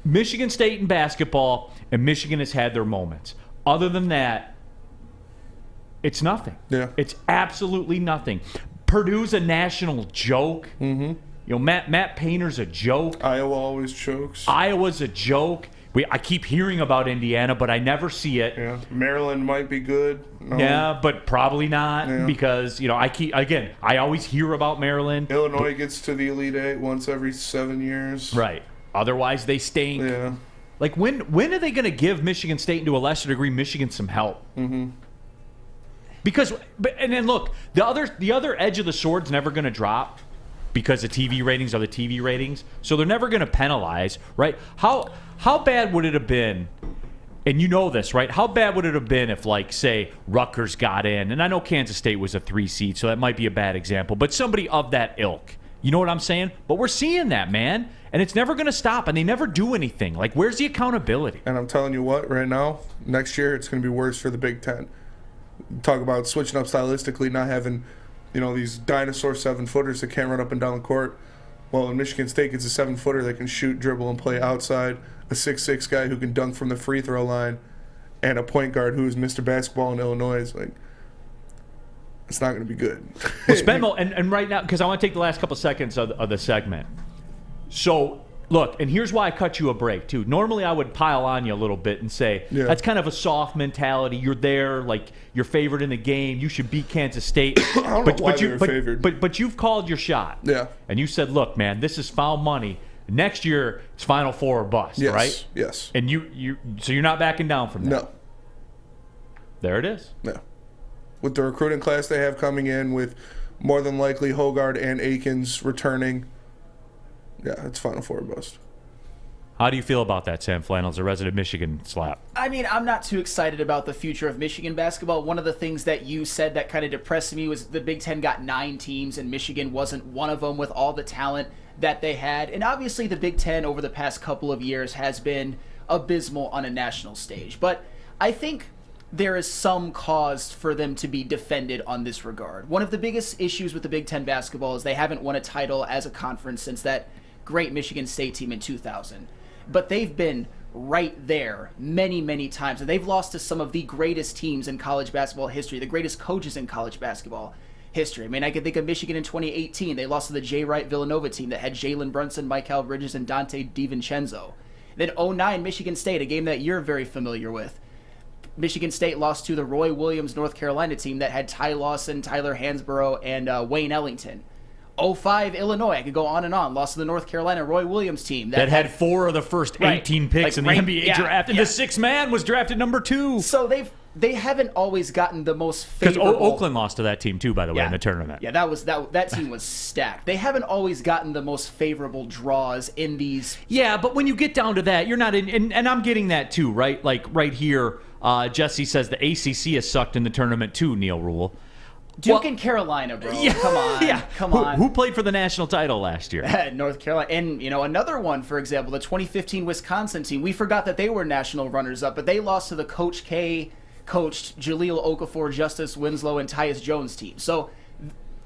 Michigan State in basketball, and Michigan has had their moments. Other than that, it's nothing. Yeah. It's absolutely nothing. Purdue's a national joke. Mm-hmm. Matt Painter's a joke. Iowa always chokes. Iowa's a joke. I keep hearing about Indiana, but I never see it. Yeah. Maryland might be good. No. Yeah, but probably not because, I always hear about Maryland. Illinois gets to the Elite Eight once every 7 years. Right. Otherwise, they stink. Yeah. Like, when are they going to give Michigan State, and to a lesser degree, Michigan some help? Mm-hmm. Because, and then look, the other edge of the sword's never going to drop because the TV ratings are the TV ratings. So they're never going to penalize, right? How bad would it have been? And you know this, right? How bad would it have been if, like, say, Rutgers got in? And I know Kansas State was a 3 seed, so that might be a bad example. But somebody of that ilk. You know what I'm saying? But we're seeing that, man. And it's never going to stop, and they never do anything. Like, where's the accountability? And I'm telling you what, right now, next year, it's going to be worse for the Big Ten. Talk about switching up stylistically, not having, these dinosaur 7-footers that can't run up and down the court. Well, in Michigan State, it's a 7-footer that can shoot, dribble, and play outside, a 6'6" guy who can dunk from the free throw line, and a point guard who is Mr. Basketball in Illinois. It's not going to be good. Well, Spenmo, and right now, because I want to take the last couple seconds of the segment. So, look, and here's why I cut you a break, too. Normally, I would pile on you a little bit and say, that's kind of a soft mentality. You're there, like, you're favored in the game. You should beat Kansas State. I don't know why they're favored. But you've called your shot. Yeah. And you said, look, man, this is foul money. Next year, it's Final Four or bust, right? Yes. And so you're not backing down from that? No. There it is. No. With the recruiting class they have coming in, with more than likely Hogard and Akins returning, it's Final Four bust. How do you feel about that, Sam Flannels, a resident Michigan slap? I mean, I'm not too excited about the future of Michigan basketball. One of the things that you said that kind of depressed me was the Big Ten got 9 teams, and Michigan wasn't one of them with all the talent that they had. And obviously the Big Ten over the past couple of years has been abysmal on a national stage. But I think there is some cause for them to be defended on this regard. One of the biggest issues with the Big Ten basketball is they haven't won a title as a conference since that great Michigan State team in 2000. but they've been right there many, many times. And they've lost to some of the greatest teams in college basketball history, the greatest coaches in college basketball history. I mean, I could think of Michigan in 2018. They lost to the Jay Wright Villanova team that had Jalen Brunson, Mikal Bridges, and Dante DiVincenzo. Then 2009 Michigan State, a game that you're very familiar with. Michigan State lost to the Roy Williams North Carolina team that had Ty Lawson, Tyler Hansborough, and Wayne Ellington. 2005 Illinois, I could go on and on, lost to the North Carolina Roy Williams team that had 4 of the first 18 picks in the NBA draft, and the 6th man was drafted number 2. So they haven't always gotten the most favorable. Because Oakland lost to that team too, by the way, in the tournament. Yeah, that team was stacked. They haven't always gotten the most favorable draws in these. Yeah, but when you get down to that, you're not in, and I'm getting that too, right? Like right here, Jesse says the ACC has sucked in the tournament too, Neal Ruhl. Duke and Carolina, bro. Yeah, come on. Come on. Who played for the national title last year? North Carolina. And, another one, for example, the 2015 Wisconsin team. We forgot that they were national runners-up, but they lost to the Coach K coached Jahlil Okafor, Justice Winslow, and Tyus Jones team. So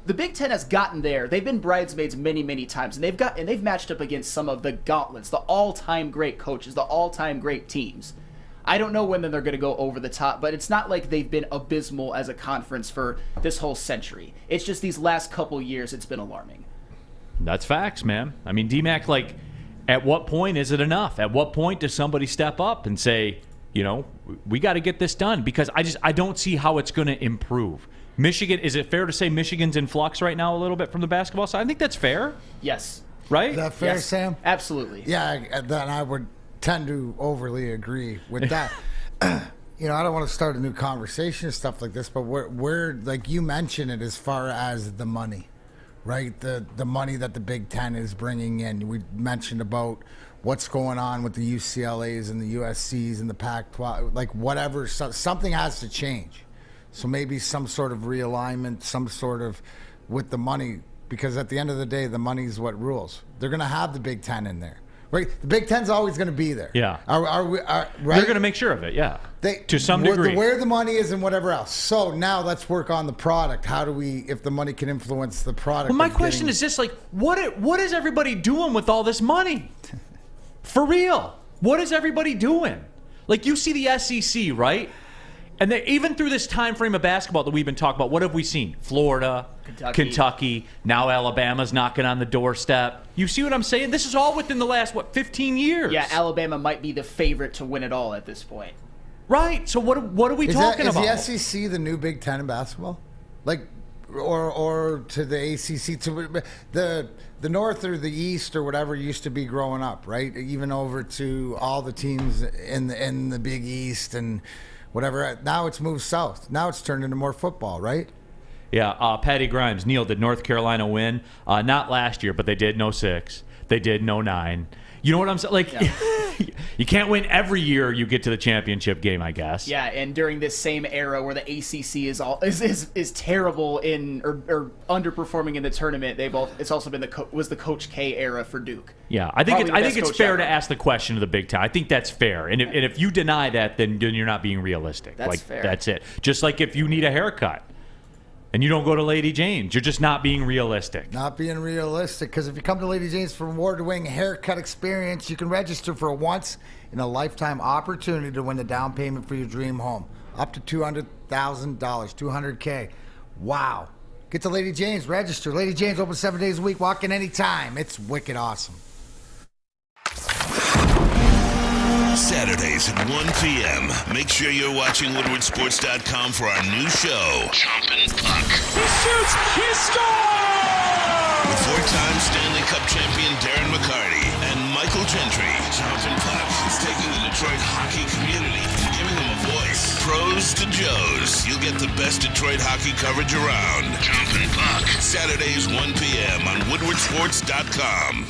the Big Ten has gotten there. They've been bridesmaids many, many times, and they've matched up against some of the gauntlets, the all-time great coaches, the all-time great teams. I don't know when they're going to go over the top, but it's not like they've been abysmal as a conference for this whole century. It's just these last couple years, it's been alarming. That's facts, man. I mean, DMAC, like, at what point is it enough? At what point does somebody step up and say, we got to get this done? Because I don't see how it's going to improve. Michigan, is it fair to say Michigan's in flux right now a little bit from the basketball side? I think that's fair. Yes. Right? Is that fair, yes. Sam? Absolutely. Yeah, then I would tend to overly agree with that. I don't want to start a new conversation and stuff like this, but we're like you mentioned it as far as the money, right? The money that the Big Ten is bringing in. We mentioned about what's going on with the UCLAs and the USCs and the Pac-12, like whatever. Something has to change. So maybe some sort of realignment, some sort of with the money, because at the end of the day, the money is what rules. They're going to have the Big Ten in there. Right, the Big Ten's always going to be there. Yeah, right? They're going to make sure of it. Yeah, to some degree, where the money is and whatever else. So now let's work on the product. How do we, if the money can influence the product? Well, my question is this: like, what is everybody doing with all this money? For real, what is everybody doing? Like, you see the SEC, right? And even through this time frame of basketball that we've been talking about, what have we seen? Florida, Kentucky, now Alabama's knocking on the doorstep. You see what I'm saying? This is all within the last, 15 years? Yeah, Alabama might be the favorite to win it all at this point. Right. So what are we talking about? Is the SEC the new Big Ten in basketball? Like, or to the ACC, to the North or the East or whatever used to be growing up, right? Even over to all the teams in the Big East and whatever. Now it's moved south. Now it's turned into more football, right? Yeah, Patty Grimes. Neal, did North Carolina win? Not last year, but they did in 2006. They did in 2009. You know what I'm saying? Like, you can't win every year you get to the championship game, I guess. Yeah, and during this same era where the ACC is terrible in or underperforming in the tournament, it's also been the Coach K era for Duke. Yeah, I think it's fair to ask the question of the Big Ten. I think that's fair, and if you deny that, then you're not being realistic. That's fair. That's it. Just like if you need a haircut and you don't go to Lady Jane's, you're just not being realistic. Not being realistic, because if you come to Lady Jane's for award-winning haircut experience, you can register for a once-in-a-lifetime opportunity to win the down payment for your dream home. Up to $200,000, $200K. Wow. Get to Lady Jane's, register. Lady Jane's open 7 days a week, walk in anytime. It's wicked awesome. Saturdays at 1 p.m. Make sure you're watching WoodwardSports.com for our new show, Chompin' Puck. He shoots! He scores! With four-time Stanley Cup champion Darren McCarty and Michael Gentry, Chompin' Puck is taking the Detroit hockey community and giving them a voice. Pros to Joes. You'll get the best Detroit hockey coverage around. Chompin' Puck. Saturdays 1 p.m. on WoodwardSports.com.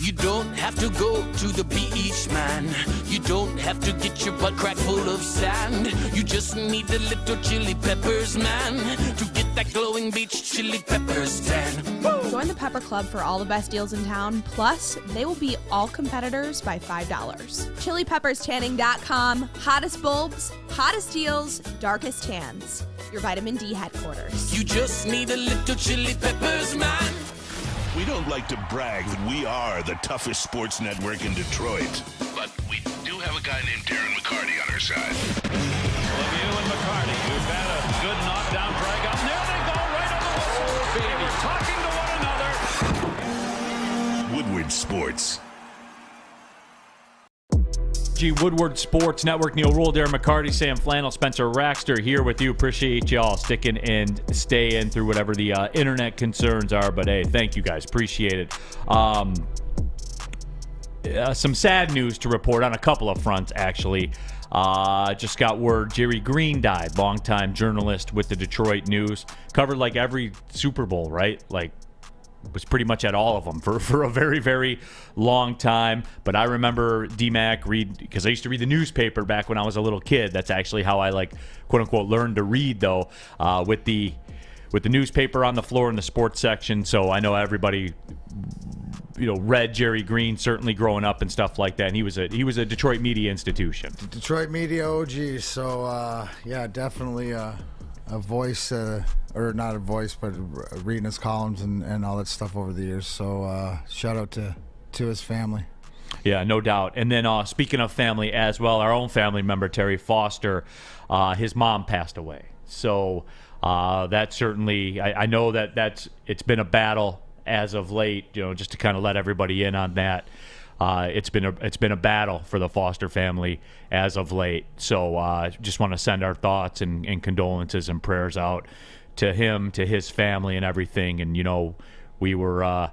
You don't have to go to the beach, man. You don't have to get your butt crack full of sand. You just need a little chili peppers, man, to get that glowing beach chili peppers tan. Woo! Join the Pepper Club for all the best deals in town. Plus, they will beat all competitors by $5. ChiliPeppersTanning.com. Hottest bulbs, hottest deals, darkest tans. Your vitamin D headquarters. You just need a little chili peppers, man. We don't like to brag that we are the toughest sports network in Detroit, but we do have a guy named Darren McCarty on our side. Lemieux and McCarty, who've had a good knockdown drag up. There they go, right on the whistle. They were talking to one another. Woodward Sports. Woodward Sports Network. Neal, Ruhl, Darren, McCarty, Sam Flannel, Spencer Raxter here with you. Appreciate y'all sticking and staying through whatever the internet concerns are. But hey, thank you guys. Appreciate it. Some sad news to report on a couple of fronts, actually. Just got word Jerry Green died. Longtime journalist with the Detroit News. Covered like every Super Bowl, right? Like, was pretty much at all of them for a very, very long time. But I remember D-Mac read, because I used to read the newspaper back when I was a little kid. That's actually how I, like, quote-unquote, learned to read, though, with the newspaper on the floor in the sports section. So I know everybody, read Jerry Green, certainly growing up and stuff like that. And he was a Detroit media institution. Detroit media OG. So, yeah, definitely a voice, or not a voice, but reading his columns and all that stuff over the years. So shout out to his family. Yeah, no doubt. And then speaking of family as well, our own family member, Terry Foster, his mom passed away. So that certainly, I know it's been a battle as of late, just to kind of let everybody in on that. It's been a battle for the Foster family as of late. So just want to send our thoughts and condolences and prayers out to him, to his family, and everything. And we were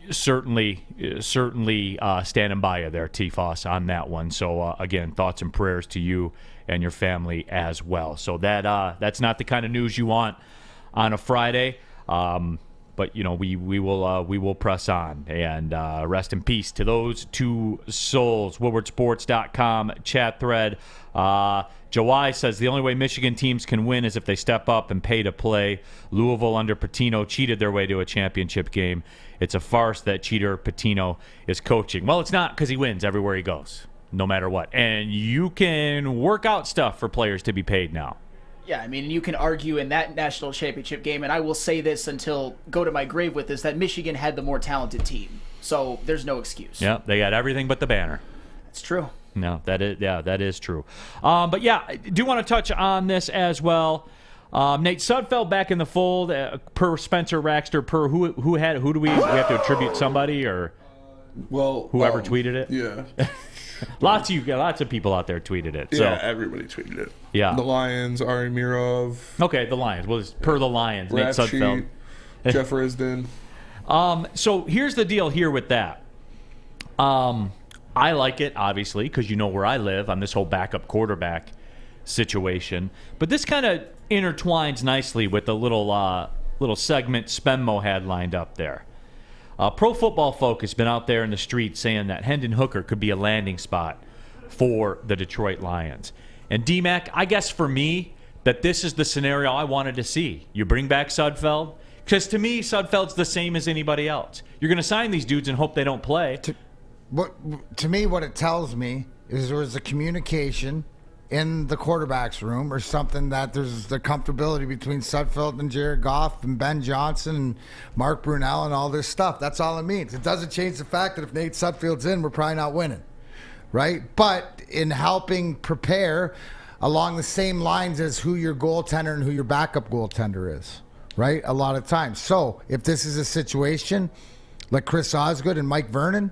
certainly standing by you there, T-Foss, on that one. So again, thoughts and prayers to you and your family as well. So that's not the kind of news you want on a Friday. But we will press on, and rest in peace to those two souls. WoodwardSports.com chat thread. Jawai says the only way Michigan teams can win is if they step up and pay to play. Louisville under Pitino cheated their way to a championship game. It's a farce that cheater Pitino is coaching. Well, it's not, because he wins everywhere he goes, no matter what. And you can work out stuff for players to be paid now. Yeah, I mean, you can argue in that national championship game, and I will say this until go to my grave with this, that Michigan had the more talented team. So there's no excuse. Yeah, they got everything but the banner. That's true. No, that is true. But yeah, I do want to touch on this as well. Nate Sudfeld back in the fold, per Spencer Raxter, per who do we have to attribute somebody, or whoever tweeted it? Yeah. Lots of people out there tweeted it. So. Yeah, everybody tweeted it. Yeah. The Lions, Ari Mirov. Okay, the Lions. Well, it's per the Lions, Nate Sudfeld. Jeff Risden. So here's the deal here with that. I like it, obviously, because you know where I live on this whole backup quarterback situation. But this kind of intertwines nicely with the little segment Spenmo had lined up there. Pro Football Folk has been out there in the street saying that Hendon Hooker could be a landing spot for the Detroit Lions. And D-Mac, I guess for me, that this is the scenario I wanted to see. You bring back Sudfeld, because to me, Sudfeld's the same as anybody else. You're going to sign these dudes and hope they don't play. To me, what it tells me is there was a communication in the quarterback's room or something, that there's the comfortability between Sudfeld and Jared Goff and Ben Johnson and Mark Brunell and all this stuff. That's all it means. It doesn't change the fact that if Nate Sudfeld's in, we're probably not winning, right? But in helping prepare along the same lines as who your goaltender and who your backup goaltender is, right? A lot of times. So if this is a situation like Chris Osgood and Mike Vernon,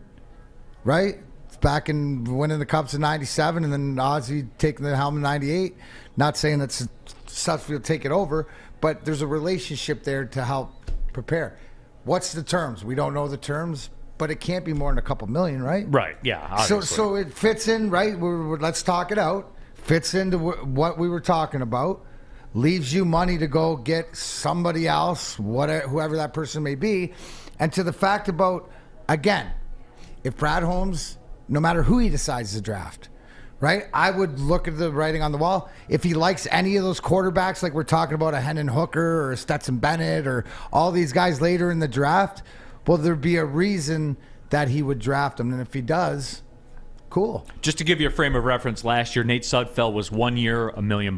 right? Back in winning the Cups in 97 and then Ozzie taking the helm in 98. Not saying that Sudfeld take it over, but there's a relationship there to help prepare. What's the terms? We don't know the terms, but it can't be more than a couple million, right? Right, yeah. Obviously. So it fits in, right? Let's talk it out. Fits into what we were talking about. Leaves you money to go get somebody else, whoever that person may be. And to the fact about, again, if Brad Holmes, no matter who he decides to draft, right? I would look at the writing on the wall. If he likes any of those quarterbacks, like we're talking about a Hendon Hooker or a Stetson Bennett or all these guys later in the draft, well, there'd be a reason that he would draft them. And if he does, cool. Just to give you a frame of reference, last year, Nate Sudfeld was 1 year, $1 million.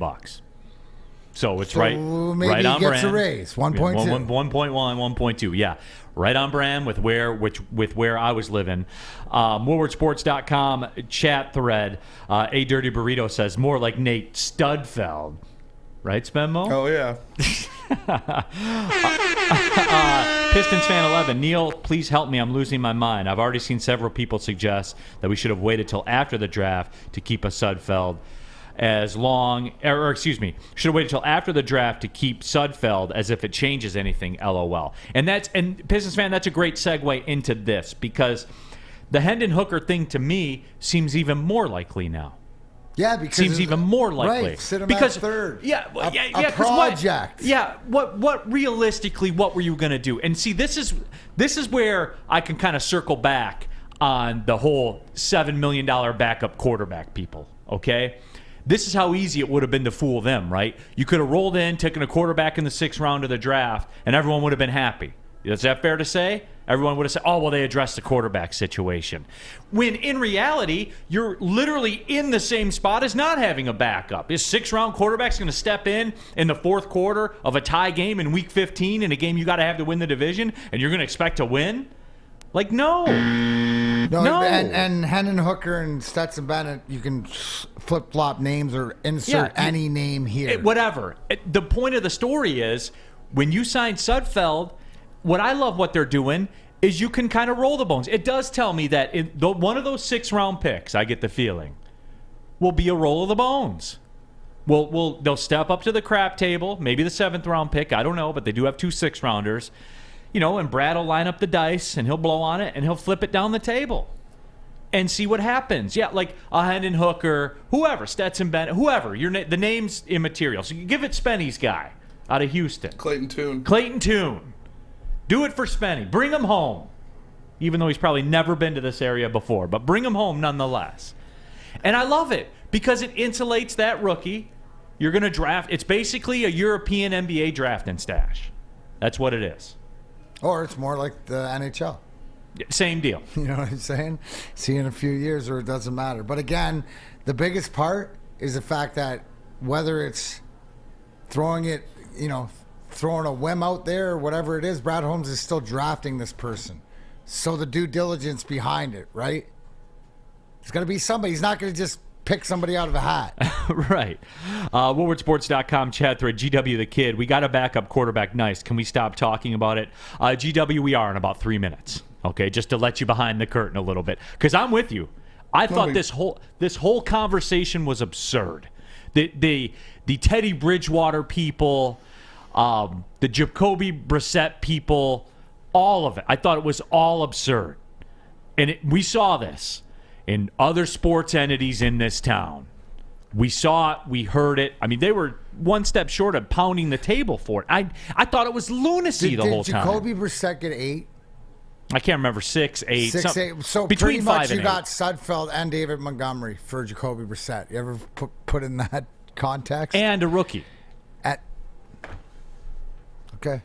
So it's So right maybe on he gets brand. a raise, 1.2. 1.1, 1.2. Yeah, right on brand with where I was living. WoodwardSports.com chat thread. A Dirty Burrito says more like Nate Studfeld. Right, Spenmo? Oh, yeah. Pistons fan 11. Neal, please help me. I'm losing my mind. I've already seen several people suggest that we should have waited till after the draft to keep a Sudfeld should have waited till after the draft to keep Sudfeld as if it changes anything, LOL. And Pistons fan, that's a great segue into this because the Hendon Hooker thing to me seems even more likely now. Yeah, because seems even more likely. Right, sit him because at third. Yeah, a project. What realistically, what were you going to do? And see, this is where I can kind of circle back on the whole $7 million backup quarterback people. Okay, this is how easy it would have been to fool them, right? You could have rolled in, taken a quarterback in the 6th round of the draft, and everyone would have been happy. Is that fair to say? Everyone would have said, oh, well, they addressed the quarterback situation. When in reality, you're literally in the same spot as not having a backup. Is 6th-round quarterback's going to step in the 4th quarter of a tie game in Week 15 in a game you got to have to win the division, and you're going to expect to win? Like, no. No. And Hendon Hooker and Stetson Bennett, you can flip-flop names or insert any name here. Whatever. The point of the story is, when you sign Sudfeld, what I love what they're doing is you can kind of roll the bones. It does tell me that one of those 6th-round picks, I get the feeling, will be a roll of the bones. They'll step up to the crap table, maybe the 7th-round pick, I don't know, but they do have 2 6th-rounders. And Brad will line up the dice, and he'll blow on it, and he'll flip it down the table and see what happens. Yeah, like a Hendon Hooker, whoever, Stetson Bennett, whoever. The name's immaterial. So you give it Spenny's guy out of Houston. Clayton Tune. Do it for Spenny. Bring him home. Even though he's probably never been to this area before. But bring him home nonetheless. And I love it because it insulates that rookie. You're going to draft. It's basically a European NBA draft and stash. That's what it is. Or it's more like the NHL. Same deal. You know what I'm saying? See you in a few years or it doesn't matter. But again, the biggest part is the fact that whether it's throwing a whim out there or whatever it is, Brad Holmes is still drafting this person. So the due diligence behind it, right? It's going to be somebody. He's not going to just pick somebody out of a hat. Right. WoodwardSports.com chat thread, GW the Kid. We got a backup quarterback. Nice. Can we stop talking about it? GW, we are in about 3 minutes. Okay, just to let you behind the curtain a little bit. Because I'm with you. I thought this whole conversation was absurd. The Teddy Bridgewater people, the Jacoby Brissett people, all of it. I thought it was all absurd. And we saw this in other sports entities in this town. We saw it. We heard it. I mean, they were one step short of pounding the table for it. I thought it was lunacy the whole time. Did Jacoby Brissett get 8? I can't remember, 6, 8. 6, 8. So between pretty much 5 and you 8. got Sudfeld and David Montgomery for Jacoby Brissett. You ever put in that context? And a rookie. Okay.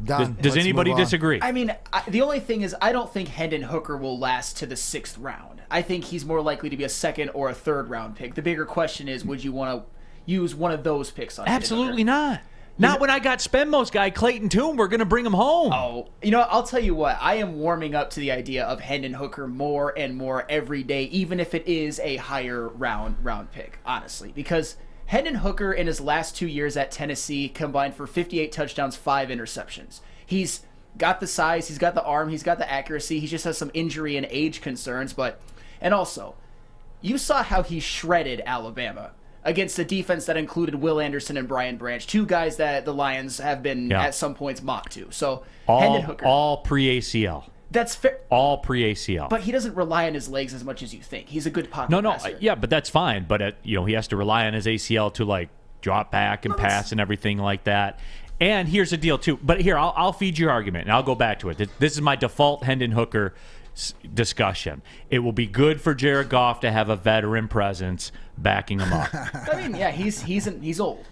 Done. Does anybody disagree? I mean, the only thing is I don't think Hendon Hooker will last to the 6th round. I think he's more likely to be a 2nd or a 3rd round pick. The bigger question is, would you want to use one of those picks on Absolutely not. Not when I got Spenmo's guy, Clayton Tune. We're going to bring him home. Oh, I'll tell you what. I am warming up to the idea of Hendon Hooker more and more every day, even if it is a higher round pick, honestly. Because Hendon Hooker in his last 2 years at Tennessee combined for 58 touchdowns, 5 interceptions. He's got the size, he's got the arm, he's got the accuracy. He just has some injury and age concerns. And also, you saw how he shredded Alabama against a defense that included Will Anderson and Brian Branch, 2 guys that the Lions have been at some points mocked to. So Hendon Hooker, all pre-ACL. That's fair. All pre-ACL. But he doesn't rely on his legs as much as you think. He's a good pocket passer. Yeah, but that's fine. But he has to rely on his ACL to drop back and pass and everything like that. And here's the deal too. But here, I'll feed your argument and I'll go back to it. This is my default Hendon Hooker discussion. It will be good for Jared Goff to have a veteran presence backing him up. I mean, yeah, he's old.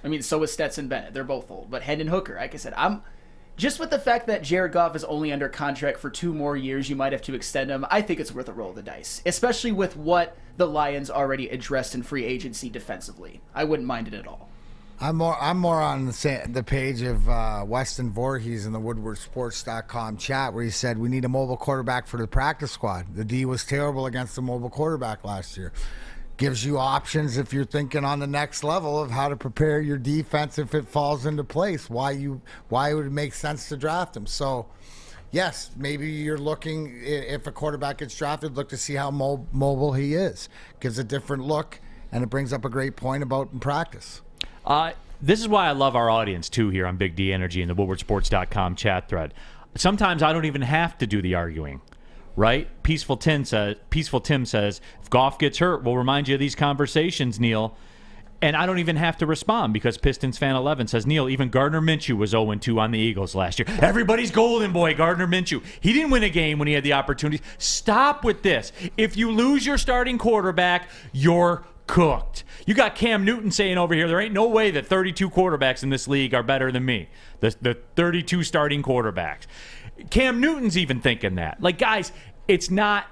I mean, so is Stetson Bennett. They're both old. But Hendon Hooker, like I said, I'm just with the fact that Jared Goff is only under contract for 2 more years, you might have to extend him. I think it's worth a roll of the dice, especially with what the Lions already addressed in free agency defensively. I wouldn't mind it at all. I'm more on the page of Weston Voorhees in the WoodwardSports.com chat where he said we need a mobile quarterback for the practice squad. The D was terrible against the mobile quarterback last year. Gives you options if you're thinking on the next level of how to prepare your defense if it falls into place. Why it would make sense to draft him. So, yes, maybe you're looking, if a quarterback gets drafted, look to see how mobile he is. Gives a different look, and it brings up a great point about in practice. This is why I love our audience, too, here on Big D Energy and the WoodwardSports.com chat thread. Sometimes I don't even have to do the arguing. Right? Peaceful Tim says, if Goff gets hurt, we'll remind you of these conversations, Neal. And I don't even have to respond because Pistons fan 11 says, Neal, even Gardner Minshew was 0-2 on the Eagles last year. Everybody's golden boy, Gardner Minshew. He didn't win a game when he had the opportunity. Stop with this. If you lose your starting quarterback, you're cooked. You got Cam Newton saying over here, there ain't no way that 32 quarterbacks in this league are better than me. The 32 starting quarterbacks. Cam Newton's even thinking that. Like, guys, it's not.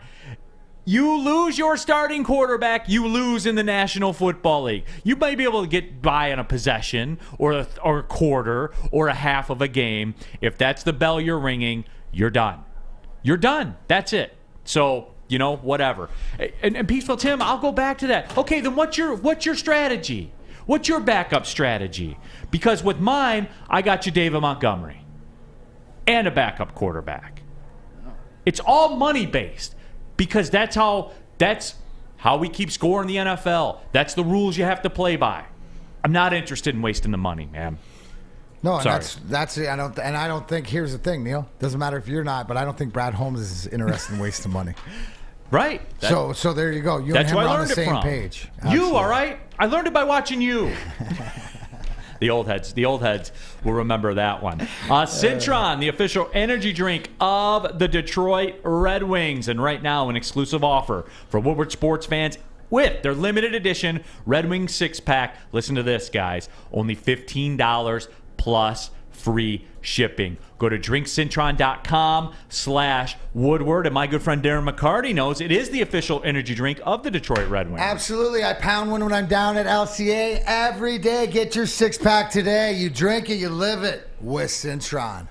You lose your starting quarterback, you lose in the National Football League. You may be able to get by on a possession or a quarter or a half of a game. If that's the bell you're ringing, you're done. You're done. That's it. So, whatever. And Peaceful Tim, I'll go back to that. Okay, then what's your strategy? What's your backup strategy? Because with mine, I got you David Montgomery and a backup quarterback. It's all money-based because that's how we keep scoring the NFL. That's the rules you have to play by. I'm not interested in wasting the money, man. No, Sorry. that's I don't think. Here's the thing, Neal. Doesn't matter if you're not, but I don't think Brad Holmes is interested in wasting money. Right. So there you go. You and him are on the same page. Absolutely. You, all right? I learned it by watching you. The old heads will remember that one. Citron, the official energy drink of the Detroit Red Wings. And right now, an exclusive offer for Woodward sports fans with their limited edition Red Wings 6-pack. Listen to this, guys. Only $15 plus free shipping. Go to drinkcitron.com/Woodward. And my good friend Darren McCarty knows it is the official energy drink of the Detroit Red Wings. Absolutely. I pound one when I'm down at LCA every day. Get your 6-pack today. You drink it, you live it with Citron.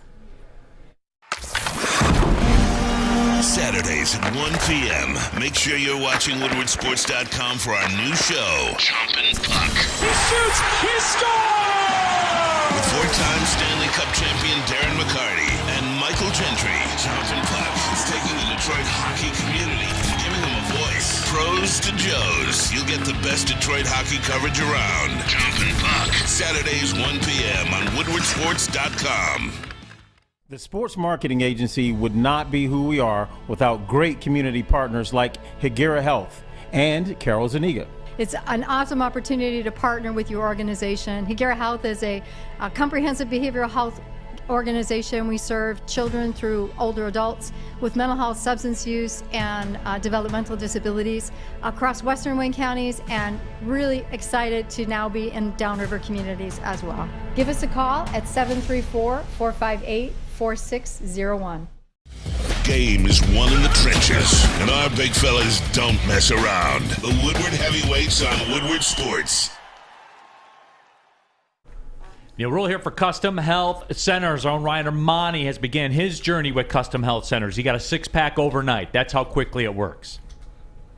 Saturdays at 1 p.m. Make sure you're watching WoodwardSports.com for our new show, Chompin' Puck. He shoots! He scores! With 4-time Stanley Cup champion Darren McCarty and Michael Gentry, Chompin' Puck is taking the Detroit hockey community and giving them a voice. Pros to Joes. You'll get the best Detroit hockey coverage around. Chompin' Puck. Saturdays 1 p.m. on WoodwardSports.com. The sports marketing agency would not be who we are without great community partners like Higuera Health and Carol Zuniga. It's an awesome opportunity to partner with your organization. Higuera Health is a comprehensive behavioral health organization. We serve children through older adults with mental health, substance use, and developmental disabilities across Western Wayne counties, and really excited to now be in downriver communities as well. Give us a call at 734-458-4601. Game is won in the trenches, and our big fellas don't mess around. The Woodward Heavyweights on Woodward Sports. Neal Ruhl here for Custom Health Centers. Our own Ryan Armani has began his journey with Custom Health Centers. He got a 6-pack overnight. That's how quickly it works.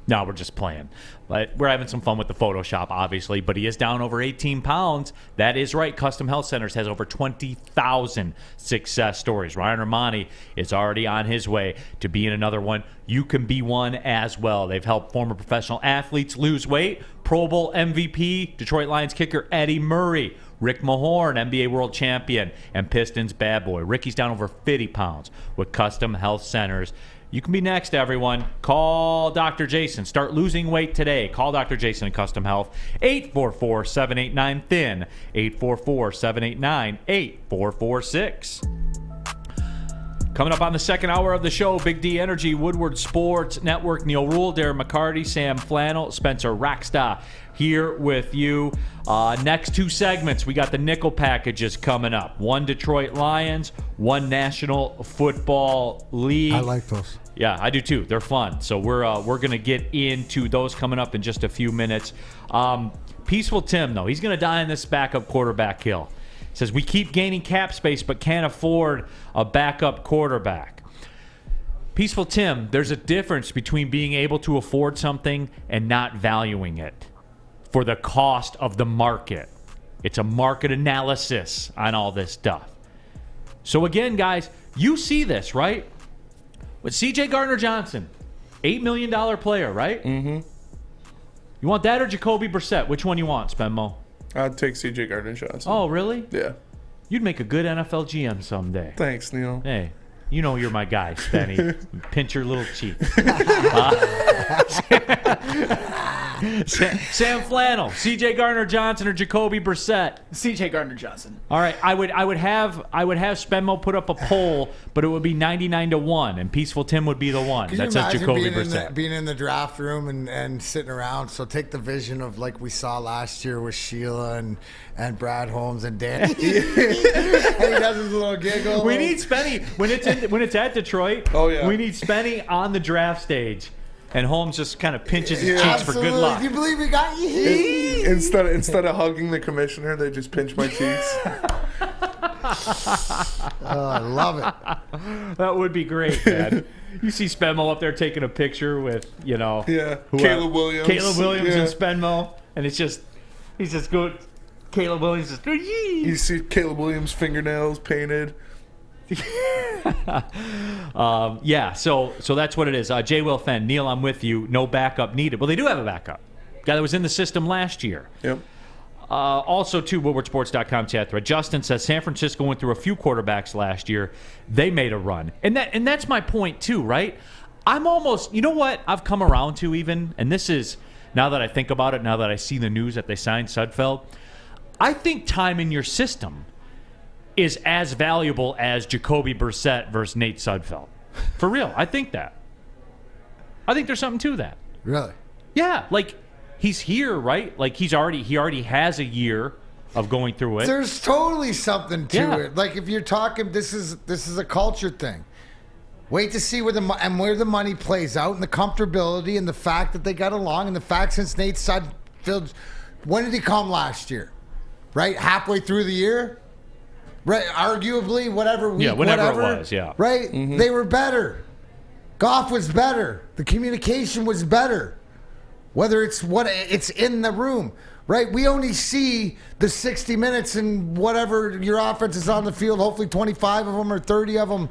No, we're just playing. But we're having some fun with the Photoshop, obviously. But he is down over 18 pounds. That is right. Custom Health Centers has over 20,000 success stories. Ryan Armani is already on his way to being another one. You can be one as well. They've helped former professional athletes lose weight. Pro Bowl MVP, Detroit Lions kicker Eddie Murray, Rick Mahorn, NBA world champion, and Pistons bad boy. Ricky's down over 50 pounds with Custom Health Centers. You can be next, everyone. Call Dr. Jason. Start losing weight today. Call Dr. Jason at Custom Health. 844-789-THIN. 844-789-8446. Coming up on the second hour of the show, Big D Energy, Woodward Sports Network, Neal Ruhl, Darren McCarty, Sam Flannel, Spencer Racksta here with you. Next two segments, we got the nickel packages coming up. One Detroit Lions, one National Football League. I like those. Yeah, I do too. They're fun. So we're going to get into those coming up in just a few minutes. Peaceful Tim, though, he's going to die in this backup quarterback hill. Says we keep gaining cap space but can't afford a backup quarterback. Peaceful Tim, there's a difference between being able to afford something and not valuing it for the cost of the market. It's a market analysis on all this stuff. So again, guys, you see this, right? With CJ Gardner-Johnson, $8 million player, right? Mm-hmm. You want that or Jacoby Brissett? Which one you want, Spenmo? I'd take CJ Gardner-Johnson. Oh, really? Yeah. You'd make a good NFL GM someday. Thanks, Neal. Hey, you know you're my guy, Spenny. Pinch your little cheek. Sam Flannel, CJ Gardner-Johnson or Jacoby Brissett? CJ Gardner-Johnson. All right, I would have Spenmo put up a poll, but it would be 99-1, and Peaceful Tim would be the one. Could that you says imagine Jacoby Brissett. being in the draft room and sitting around? So take the vision of like we saw last year with Sheila and Brad Holmes and Dan. And he does his little giggle. We need Spenny when it's at Detroit. Oh yeah. We need Spenny on the draft stage. And Holmes just kind of pinches his cheeks for good luck. Do you believe we got you? Instead of hugging the commissioner, they just pinch my cheeks. Oh, I love it. That would be great, man. You see Spenmo up there taking a picture with, Caleb Williams. Caleb Williams and Spenmo. And he's just good. Caleb Williams is good. You see Caleb Williams' fingernails painted. So that's what it is. J. Will Fenn, Neal, I'm with you. No backup needed. Well, they do have a backup. Guy that was in the system last year. Yep. Also, too, WoodwardSports.com chat thread. Justin says San Francisco went through a few quarterbacks last year. They made a run. And that's my point, too, right? I'm almost, you know what I've come around to even, and this is, now that I think about it, now that I see the news that they signed Sudfeld, I think time in your system is as valuable as Jacoby Brissett versus Nate Sudfeld. For real, I think that. I think there's something to that. Really? Yeah, like he's here, right? Like he already has a year of going through it. There's totally something to it. Like if you're talking, this is a culture thing. Wait to see where the money plays out and the comfortability and the fact that they got along and the fact since Nate Sudfeld, when did he come last year? Right, halfway through the year. Right, arguably, whatever week, whenever it was, right, They were better. Goff was better. The communication was better. Whether it's it's in the room, right? We only see the 60 minutes and whatever your offense is on the field. Hopefully, 25 of them or 30 of them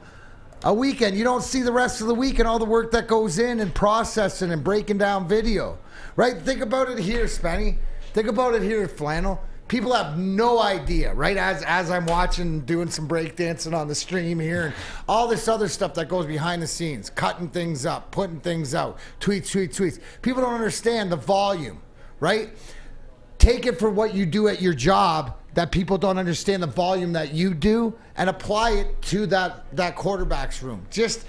a weekend. You don't see the rest of the week and all the work that goes in and processing and breaking down video, right? Think about it here, Spenny. Think about it here, Flannel. People have no idea, right? As I'm watching, doing some breakdancing on the stream here, and all this other stuff that goes behind the scenes, cutting things up, putting things out, tweets. People don't understand the volume, right? Take it for what you do at your job, that people don't understand the volume that you do, and apply it to that quarterback's room. Just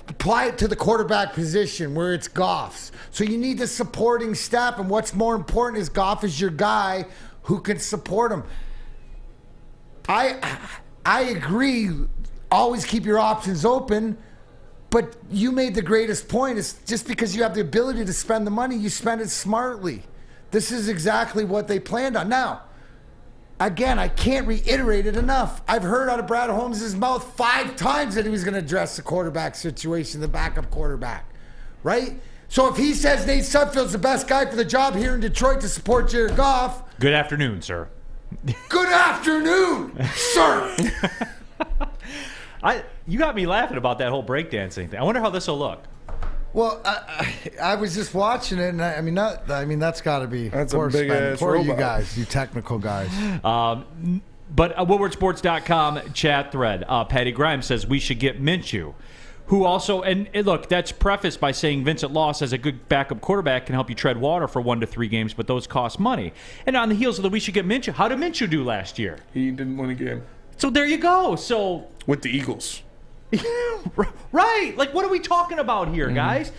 apply it to the quarterback position where it's Goff's. So you need the supporting staff, and what's more important is Goff is your guy who can support him. I agree, always keep your options open, but you made the greatest point. It's just because you have the ability to spend the money, you spend it smartly. This is exactly what they planned on. Now, again, I can't reiterate it enough. I've heard out of Brad Holmes' mouth 5 times that he was going to address the quarterback situation, the backup quarterback, right? So if he says Nate Sudfeld's the best guy for the job here in Detroit to support Jared Goff. Good afternoon, sir. Good afternoon, sir. You got me laughing about that whole breakdancing thing. I wonder how this will look. Well, I was just watching it, and I mean that's got to be. That's a big ass poor robot. You guys, you technical guys. But WoodwardSports.com chat thread. Patty Grimes says we should get Minshew. Who also, and look, that's prefaced by saying Vincent Loss as a good backup quarterback can help you tread water for 1 to 3 games, but those cost money. And on the heels of the we should get Minshew. How did Minshew do last year? He didn't win a game. So there you go. So with the Eagles. Right. Like, what are we talking about here, guys?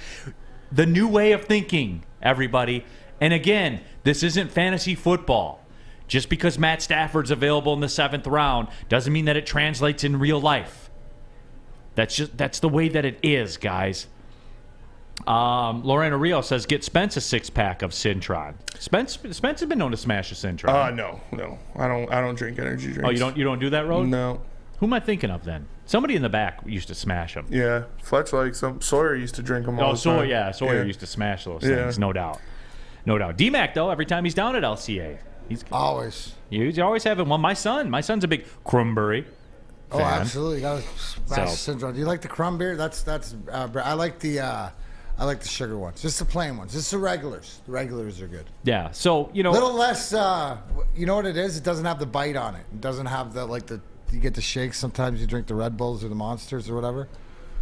The new way of thinking, everybody. And again, this isn't fantasy football. Just because Matt Stafford's available in the 7th round doesn't mean that it translates in real life. That's the way that it is, guys. Lorena Rio says, get Spence a 6-pack of Cintron. Spence has been known to smash a Cintron. No. I don't drink energy drinks. Oh, you don't do that, Rode? No. Who am I thinking of then? Somebody in the back used to smash them. Yeah, Fletch likes them. Sawyer used to drink them all the time. Sawyer used to smash those things, no doubt. D-Mac, though, every time he's down at LCA, he's always having one. My son's a big Crumbury fan. Oh, absolutely. Got to smash Cintron. Do you like the crumb beer? I like the sugar ones. Just the plain ones. Just the regulars. The regulars are good. Yeah. So, a little less, you know what it is? It doesn't have the bite on it. It doesn't have you get the shakes. Sometimes you drink the Red Bulls or the Monsters or whatever.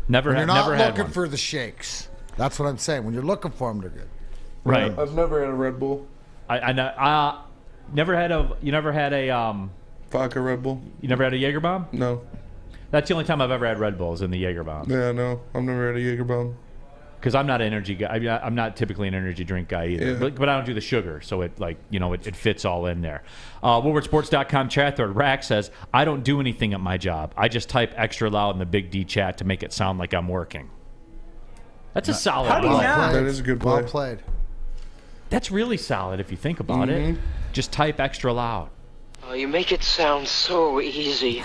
You're not looking for the shakes. That's what I'm saying. When you're looking for them, they're good. Right. I've never had a Red Bull. I never had a. You never had a vodka Red Bull. You never had a Jaeger bomb? No. That's the only time I've ever had Red Bulls in the Jaeger bomb. Yeah, no, I've never had a Jaeger bomb. Because I'm not an energy guy. I'm not typically an energy drink guy either. Yeah. But I don't do the sugar, so it fits all in there. WoodwardSports.com chat thread. Rack says, I don't do anything at my job. I just type extra loud in the Big D chat to make it sound like I'm working. That's a solid. How do you not? That is a good play. Well played. That's really solid if you think about it. Just type extra loud. Oh, you make it sound so easy.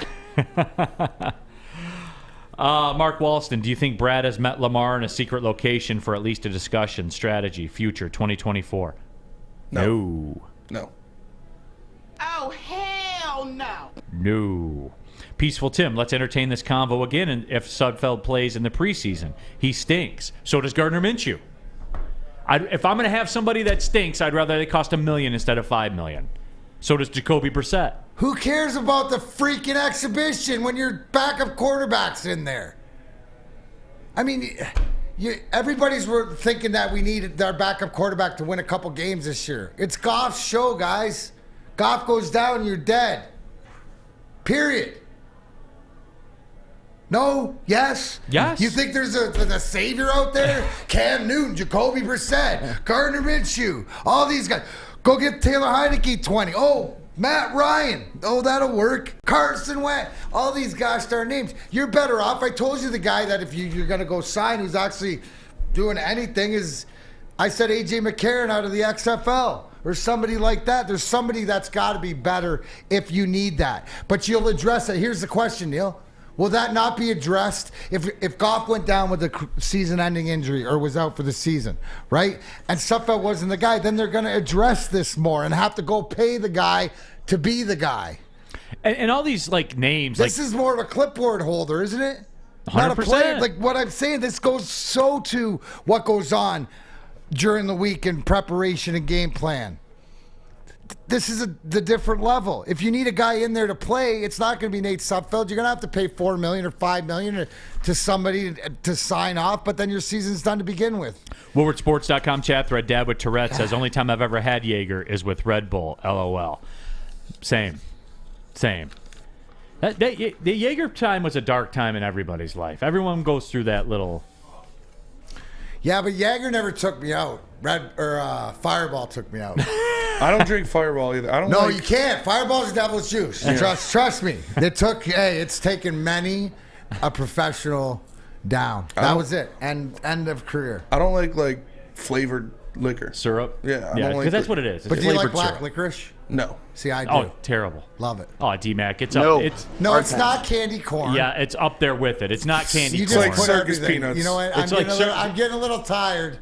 Mark Walston, do you think Brad has met Lamar in a secret location for at least a discussion, strategy, future, 2024? No. Oh, hell no. No. Peaceful Tim, let's entertain this convo again. And if Sudfeld plays in the preseason, he stinks. So does Gardner Minshew. If I'm going to have somebody that stinks, I'd rather they cost $1 million instead of $5 million. So does Jacoby Brissett. Who cares about the freaking exhibition when your backup quarterback's in there? I mean, everybody's thinking that we need our backup quarterback to win a couple games this year. It's Goff's show, guys. Goff goes down, you're dead. Period. No? Yes? Yes. You think there's a savior out there? Cam Newton, Jacoby Brissett, Gardner Minshew, all these guys. Go get Taylor Heineke 20. Oh, Matt Ryan. Oh, that'll work. Carson Wentz. All these gosh darn names. You're better off. I told you the guy that if you're going to go sign who's actually doing anything is, I said A.J. McCarron out of the XFL or somebody like that. There's somebody that's got to be better if you need that. But you'll address it. Here's the question, Neal. Will that not be addressed if Goff went down with a season-ending injury or was out for the season, right? And Sudfeld wasn't the guy, then they're going to address this more and have to go pay the guy to be the guy. And all these names. This is more of a clipboard holder, isn't it? 100%. Not a player. Like what I'm saying, this goes so to what goes on during the week in preparation and game plan. This is the different level. If you need a guy in there to play, it's not going to be Nate Sudfeld. You're going to have to pay $4 million or $5 million to somebody to sign off, but then your season's done to begin with. WoodwardSports.com chat thread. Dad with Tourette says, only time I've ever had Jaeger is with Red Bull. LOL. Same. The Jaeger time was a dark time in everybody's life. Everyone goes through that little. Yeah, but Jaeger never took me out. Fireball took me out. I don't drink Fireball either. You can't. Fireball's devil's juice. Yeah. Trust me. It's taken many a professional down. That was it. End of career. I don't like flavored liquor. Syrup? Yeah, because that's what it is. But do you like black licorice? No. See, I do. Oh, terrible. Love it. Oh, D-Mac, it's no. up. It's not candy corn. Yeah, it's up there with it. It's not candy corn. It's like circus peanuts. You know what? I'm getting a little tired.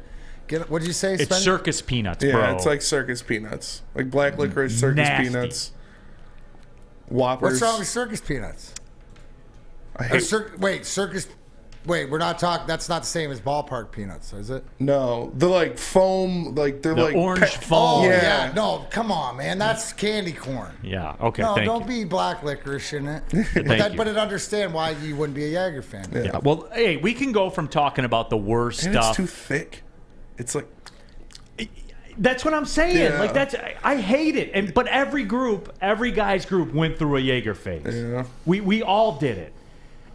What did you say, Spencer? It's circus peanuts, bro. Yeah, it's like circus peanuts. Like black licorice, circus peanuts. Whoppers. What's wrong with circus peanuts? I hate... circus... Wait, we're not talking... That's not the same as ballpark peanuts, is it? No. They're foam... they're the orange foam. Oh, yeah. No, come on, man. That's candy corn. Yeah, okay, no, thank don't you. be black licorice in it. But it understand why you wouldn't be a Jaeger fan. Yeah. Well, hey, we can go from talking about the worst stuff... It's too thick. It's like... That's what I'm saying. Yeah. I hate it. But every guy's group went through a Jaeger phase. Yeah. We all did it.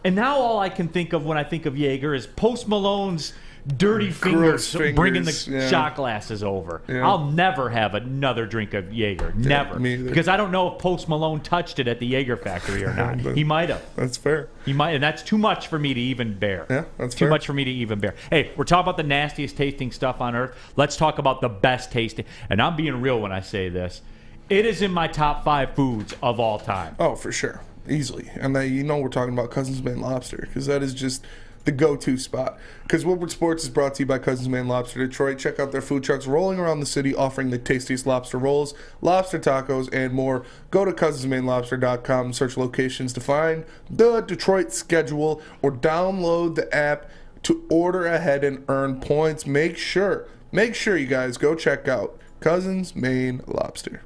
And now all I can think of when I think of Jaeger is Post Malone's dirty fingers bringing the shot glasses over. Yeah. I'll never have another drink of Jaeger. Never. Me either. Because I don't know if Post Malone touched it at the Jaeger factory or not. He might have. That's fair. He might, and that's too much for me to even bear. Yeah, that's too fair. much for me to even bear. Hey, we're talking about the nastiest tasting stuff on earth. Let's talk about the best tasting. And I'm being real when I say this. It is in my top 5 foods of all time. Oh, for sure. Easily. And we're talking about Cousins Maine Lobster, because that is just the go-to spot. Because Woodward Sports is brought to you by Cousins Maine Lobster Detroit. Check out their food trucks rolling around the city, offering the tastiest lobster rolls, lobster tacos, and more. Go to cousinsmainelobster.com and search locations to find the Detroit schedule, or download the app to order ahead and earn points. Make sure you guys go check out Cousins Maine Lobster.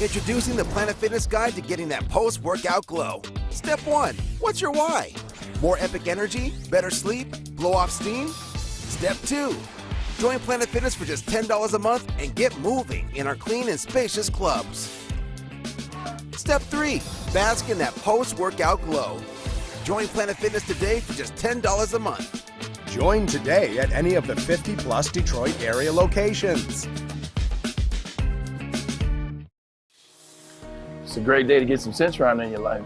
Introducing the Planet Fitness Guide to getting that post-workout glow. Step 1. What's your why? More epic energy? Better sleep? Blow off steam? Step 2. Join Planet Fitness for just $10 a month and get moving in our clean and spacious clubs. Step 3. Bask in that post-workout glow. Join Planet Fitness today for just $10 a month. Join today at any of the 50-plus Detroit area locations. It's a great day to get some Centron in your life.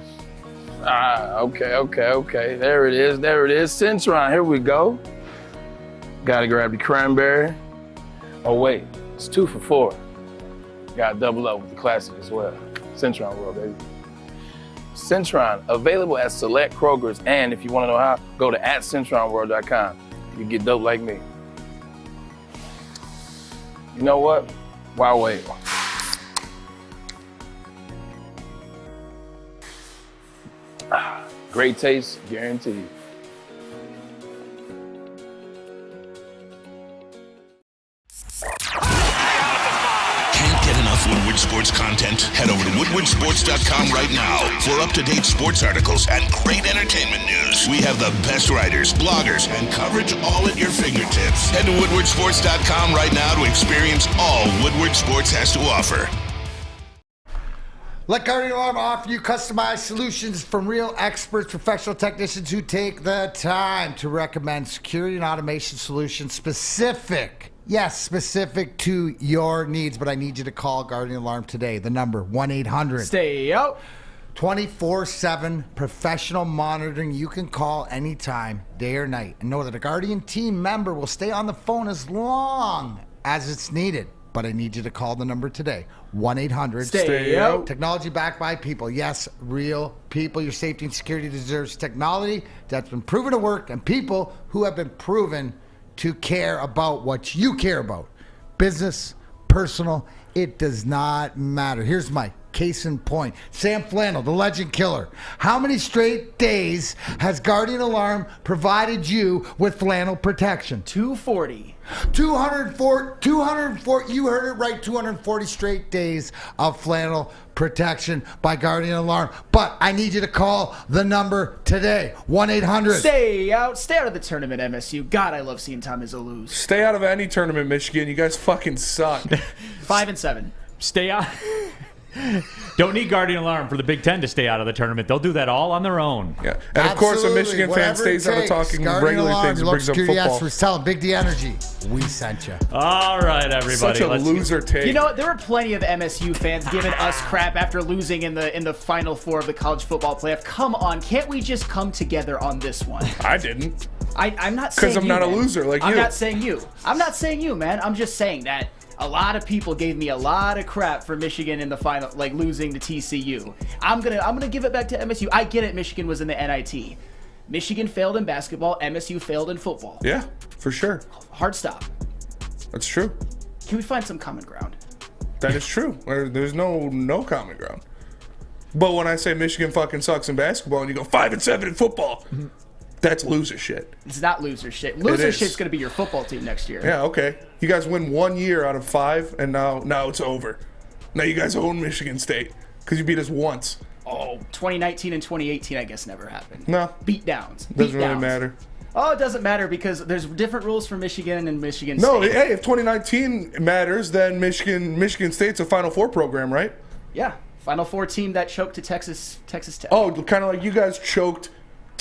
Okay. There it is. Centron, here we go. Gotta grab the cranberry. Oh wait, it's 2 for $4. Gotta double up with the classic as well. Centron World, baby. Centron, available at select Kroger's, and if you wanna know how, go to @CentronWorld.com. You get dope like me. You know what? Why wait? Great taste, guaranteed. Can't get enough Woodward Sports content? Head over to woodwardsports.com right now for up-to-date sports articles and great entertainment news. We have the best writers, bloggers, and coverage all at your fingertips. Head to woodwardsports.com right now to experience all Woodward Sports has to offer. Let Guardian Alarm offer you customized solutions from real experts, professional technicians who take the time to recommend security and automation solutions specific to your needs. But I need you to call Guardian Alarm today. The number, 1-800. Stay out. 24/7 professional monitoring. You can call anytime, day or night. And know that a Guardian team member will stay on the phone as long as it's needed. But I need you to call the number today. 1-800. Stay out. Technology backed by people. Yes, real people. Your safety and security deserves technology that's been proven to work, and people who have been proven to care about what you care about. Business, personal, it does not matter. Here's my case in point. Sam Flannel, the legend killer. How many straight days has Guardian Alarm provided you with flannel protection? 240. 204, you heard it right, 240 straight days of flannel protection by Guardian Alarm. But I need you to call the number today, 1-800. Stay out of the tournament, MSU. God, I love seeing Tom Izzo lose. Stay out of any tournament, Michigan. You guys fucking suck. 5-7. Stay out. Don't need Guardian Alarm for the Big Ten to stay out of the tournament. They'll do that all on their own. Yeah, and of course, a Michigan fan stays out of talking regular things and brings up football. Tell them Big D Energy, we sent you. All right, everybody. Such a loser take. You know what? There were plenty of MSU fans giving us crap after losing in the Final Four of the college football playoff. Come on, can't we just come together on this one? I didn't. I'm not saying because I'm not a loser like you. I'm not saying you. I'm not saying you, man. I'm just saying that. A lot of people gave me a lot of crap for Michigan in the final, like losing to TCU. I'm gonna give it back to MSU. I get it. Michigan was in the NIT. Michigan failed in basketball. MSU failed in football. Yeah, for sure. Hard stop. That's true. Can we find some common ground? That is true. There's no common ground. But when I say Michigan fucking sucks in basketball and you go 5-7 in football. That's loser shit. It's not loser shit. Loser shit's going to be your football team next year. Yeah, okay. You guys win 1 year out of 5, and now it's over. Now you guys own Michigan State because you beat us once. Oh, 2019 and 2018, I guess, never happened. No. Beat downs. Doesn't really matter. Oh, it doesn't matter because there's different rules for Michigan and Michigan State. No, hey, if 2019 matters, then Michigan State's a Final Four program, right? Yeah. Final Four team that choked to Texas Tech. Oh, kind of like you guys choked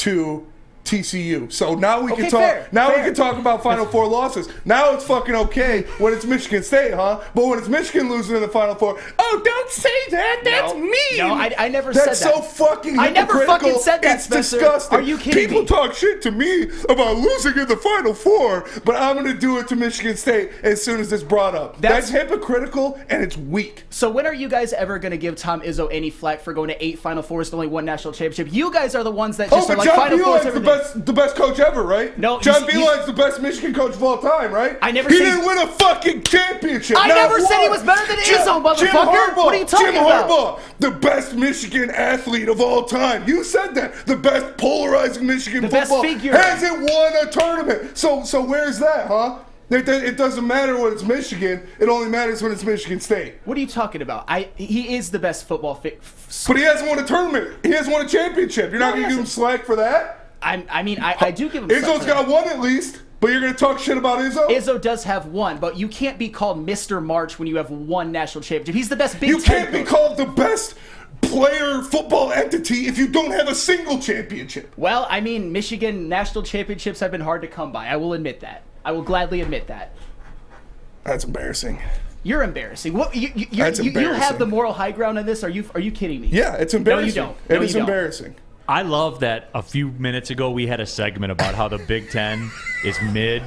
to TCU. So now we can talk. Fair, now fair. we can talk about Final Four losses. Now it's fucking okay when it's Michigan State, huh? But when it's Michigan losing in the Final Four, oh, don't say that. That's mean. No, I never That's said that. so fucking I hypocritical. never fucking said that, It's Spencer. disgusting. Are you kidding People me? talk shit to me about losing in the Final Four, but I'm going to do it to Michigan State as soon as it's brought up. That's hypocritical and it's weak. So when are you guys ever going to give Tom Izzo any flack for going to 8 Final Fours and only 1 national championship? You guys are the ones that just are like John Final Fours Beilein's everything. the best coach ever, right? No, John Beilein's the best Michigan coach of all time, right? I never He said didn't win a fucking championship. I Not never said he one. was better than Jim Izzo, motherfucker. Harbaugh, What are you talking Jim about? Harbaugh, the best Michigan athlete of all time. You said that. The best polarizing Michigan The best football figure. hasn't won a tournament. So where's that, huh? It doesn't matter when it's Michigan. It only matters when it's Michigan State. What are you talking about? He is the best football But he hasn't won a tournament. He hasn't won a championship. You're not going to give him slack for that? I do give him slack Izzo's for got that. one at least. But you're going to talk shit about Izzo? Izzo does have 1, but you can't be called Mr. March when you have 1 national championship. He's the best Big You Ten can't be coach. called the best player football entity if you don't have a single championship. Well, I mean, Michigan national championships have been hard to come by. I will admit that. I will gladly admit that. That's embarrassing. You're embarrassing. What you That's you have embarrassing. the moral high ground on this? Are you kidding me? Yeah, it's embarrassing. No, you don't. It is embarrassing. I love that a few minutes ago we had a segment about how the Big Ten is mid,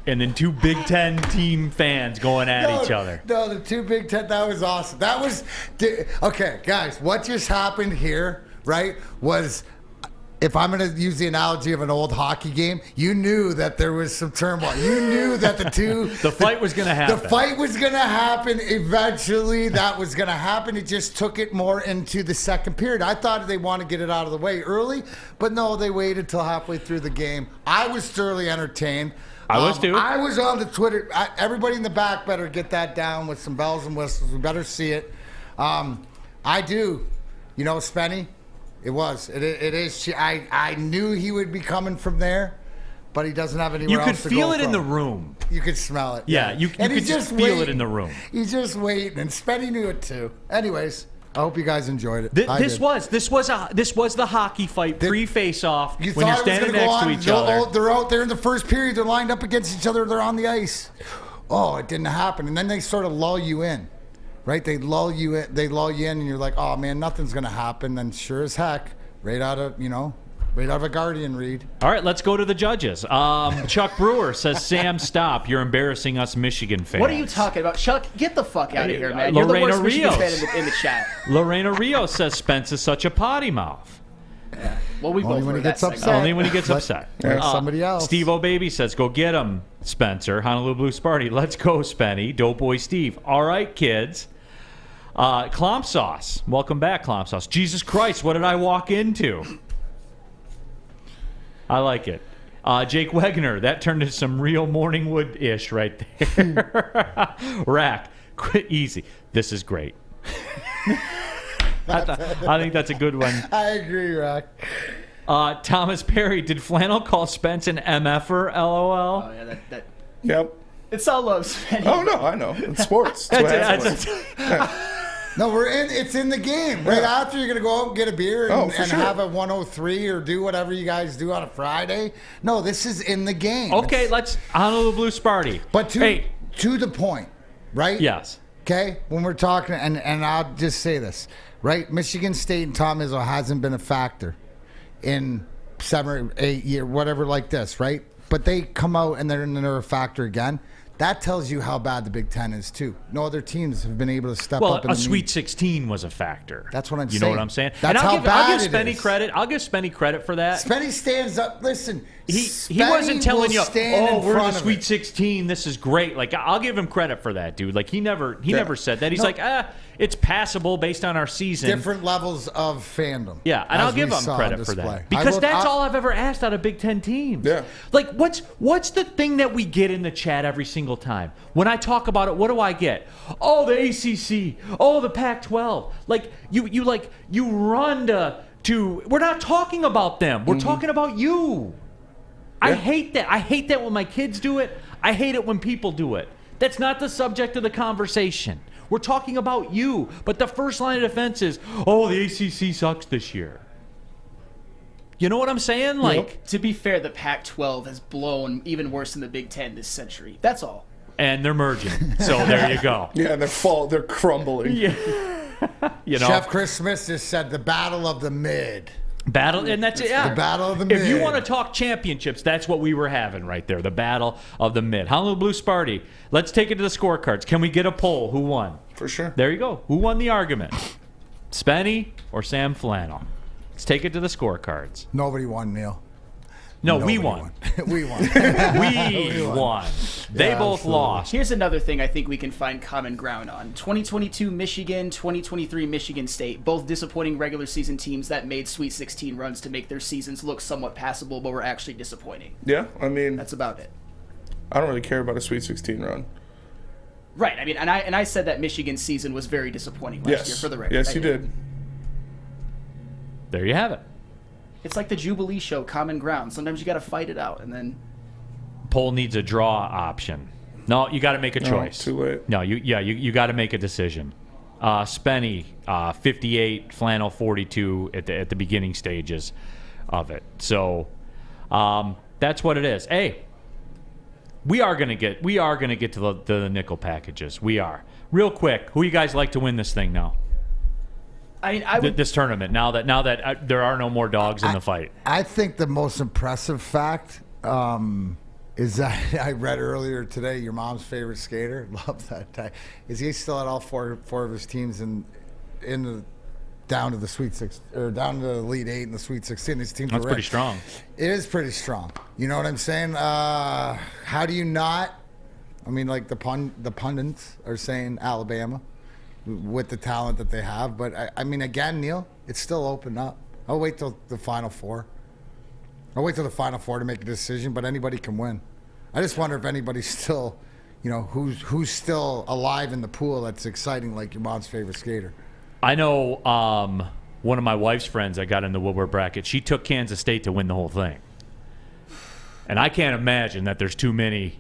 and then 2 Big Ten team fans going at each other. No, the 2 Big Ten, that was awesome. That was, okay, guys, what just happened here, right, was, if I'm going to use the analogy of an old hockey game, you knew that there was some turmoil. You knew that The fight was going to happen. The fight was going to happen eventually. That was going to happen. It just took it more into the second period. I thought they wanted to get it out of the way early, but no, they waited till halfway through the game. I was thoroughly entertained. I was too. I was on the Twitter. Everybody in the back better get that down with some bells and whistles. We better see it. I do. You know, Spenny, it was. It is. I knew he would be coming from there, but he doesn't have anywhere You else could to feel go it in from. the room. You could smell it. Yeah, you And could he's just feel it waiting. in the room. He's just waiting, and Spenny knew it too. Anyways, I hope you guys enjoyed it. This was the hockey fight pre-face-off You when you're thought it was standing gonna go next to on. each other. They're out there in the first period. They're lined up against each other. They're on the ice. Oh, it didn't happen. And then they sort of lull you in, right? They lull you in, and you're like, oh man, nothing's gonna happen. And sure as heck, right out of a Guardian read. All right, let's go to the judges. Chuck Brewer says, Sam, stop. You're embarrassing us Michigan fans. What are you talking about? Chuck, get the fuck out of here, man. You're Lorena the worst Michigan Rios. fan in the chat. Lorena Rios says Spence is such a potty mouth. Well, we Only both when were he that gets segment. upset. Only when he gets upset. Somebody else. Steve O'Baby says, go get him, Spencer. Honolulu Blue Sparty. Let's go, Spenny. Doughboy Steve. All right, kids. Clomp Sauce. Welcome back, Clomp Sauce. Jesus Christ, what did I walk into? I like it. Jake Wegner. That turned into some real Morningwood-ish right there. Rack. Quit easy. This is great. I think that's a good one. I agree, Rock. Thomas Perry, did Flannel call Spence an MFer? LOL. Oh yeah, that. Yep. It's all love, Spenny. Oh, no, I know. It's sports. That's what happens. No, it's in the game. Right after, you're going to go out and get a beer and sure. have a 103 or do whatever you guys do on a Friday. No, this is in the game. Okay, let's Honolulu Blue Sparty. But to the point, right? Yes. Okay, when we're talking, and I'll just say this, right? Michigan State and Tom Izzo hasn't been a factor in 7 or 8 years, whatever like this, right? But they come out and they're a factor again. That tells you how bad the Big Ten is, too. No other teams have been able to step up. Well, a Sweet 16 was a factor. That's what I'm saying. You know what I'm saying? That's and how I'll bad give it Spenny is. credit. I'll give Spenny credit for that. Spenny stands up. Listen, He Spenny wasn't telling will you, stand oh, in we're in the front of Sweet it. 16. This is great. Like, I'll give him credit for that, dude. Like, he never said that. He's No. like, it's passable based on our season. Different levels of fandom. Yeah, and as I'll give we him saw on credit for display. that. Because that's all I've ever asked out of Big Ten teams. Yeah. Like, what's the thing that we get in the chat every single time? When I talk about it, what do I get? Oh, the ACC. Oh, the Pac-12. Like, you run to we're not talking about them. We're talking about you. I hate that. I hate that when my kids do it. I hate it when people do it. That's not the subject of the conversation. We're talking about you. But the first line of defense is, oh, the ACC sucks this year. You know what I'm saying? Like, to be fair, the Pac-12 has blown even worse than the Big Ten this century. That's all. And they're merging. So there you go. Yeah, they're crumbling. Yeah. You know, Chef Chris Smith just said the battle of the mid. And that's it. Yeah. The battle of the mid. If you want to talk championships, that's what we were having right there. The battle of the mid. Honolulu Blue Sparty. Let's take it to the scorecards. Can we get a poll? Who won? For sure. There you go. Who won the argument? Spenny or Sam Flannel? Let's take it to the scorecards. Nobody won, Neal. No, we won. We won. We won. They both lost. Here's another thing I think we can find common ground on. 2022 Michigan, 2023 Michigan State, both disappointing regular season teams that made Sweet 16 runs to make their seasons look somewhat passable, but were actually disappointing. Yeah, I mean, that's about it. I don't really care about a Sweet 16 run. Right. I mean, and I said that Michigan's season was very disappointing last year for the record. Yes, you did. There you have it. It's like the Jubilee show, common ground. Sometimes you got to fight it out, and then Poll needs a draw option. No, you got to make a choice. Too late. No, you got to make a decision. Spenny, 58, Flannel 42 at the beginning stages of it. So that's what it is. Hey, we are gonna get to the nickel packages. We are. Real quick, who you guys like to win this thing now? I mean, I would, this tournament now that there are no more dogs in the fight. I think the most impressive fact is that I read earlier today. Your mom's favorite skater, love that tag. Is he still at all four of his teams in the down to the Sweet Six or down to the Elite Eight and the Sweet 16? His teams That's are pretty strong. It is pretty strong. You know what I'm saying? How do you not? I mean, like the pundits are saying Alabama with the talent that they have. But, I mean, again, Neal, it's still open up. I'll wait till the Final Four. I'll wait till the Final Four to make a decision, but anybody can win. I just wonder if anybody's still, you know, who's still alive in the pool that's exciting like your mom's favorite skater. I know one of my wife's friends I got in the Woodward bracket, she took Kansas State to win the whole thing. And I can't imagine that there's too many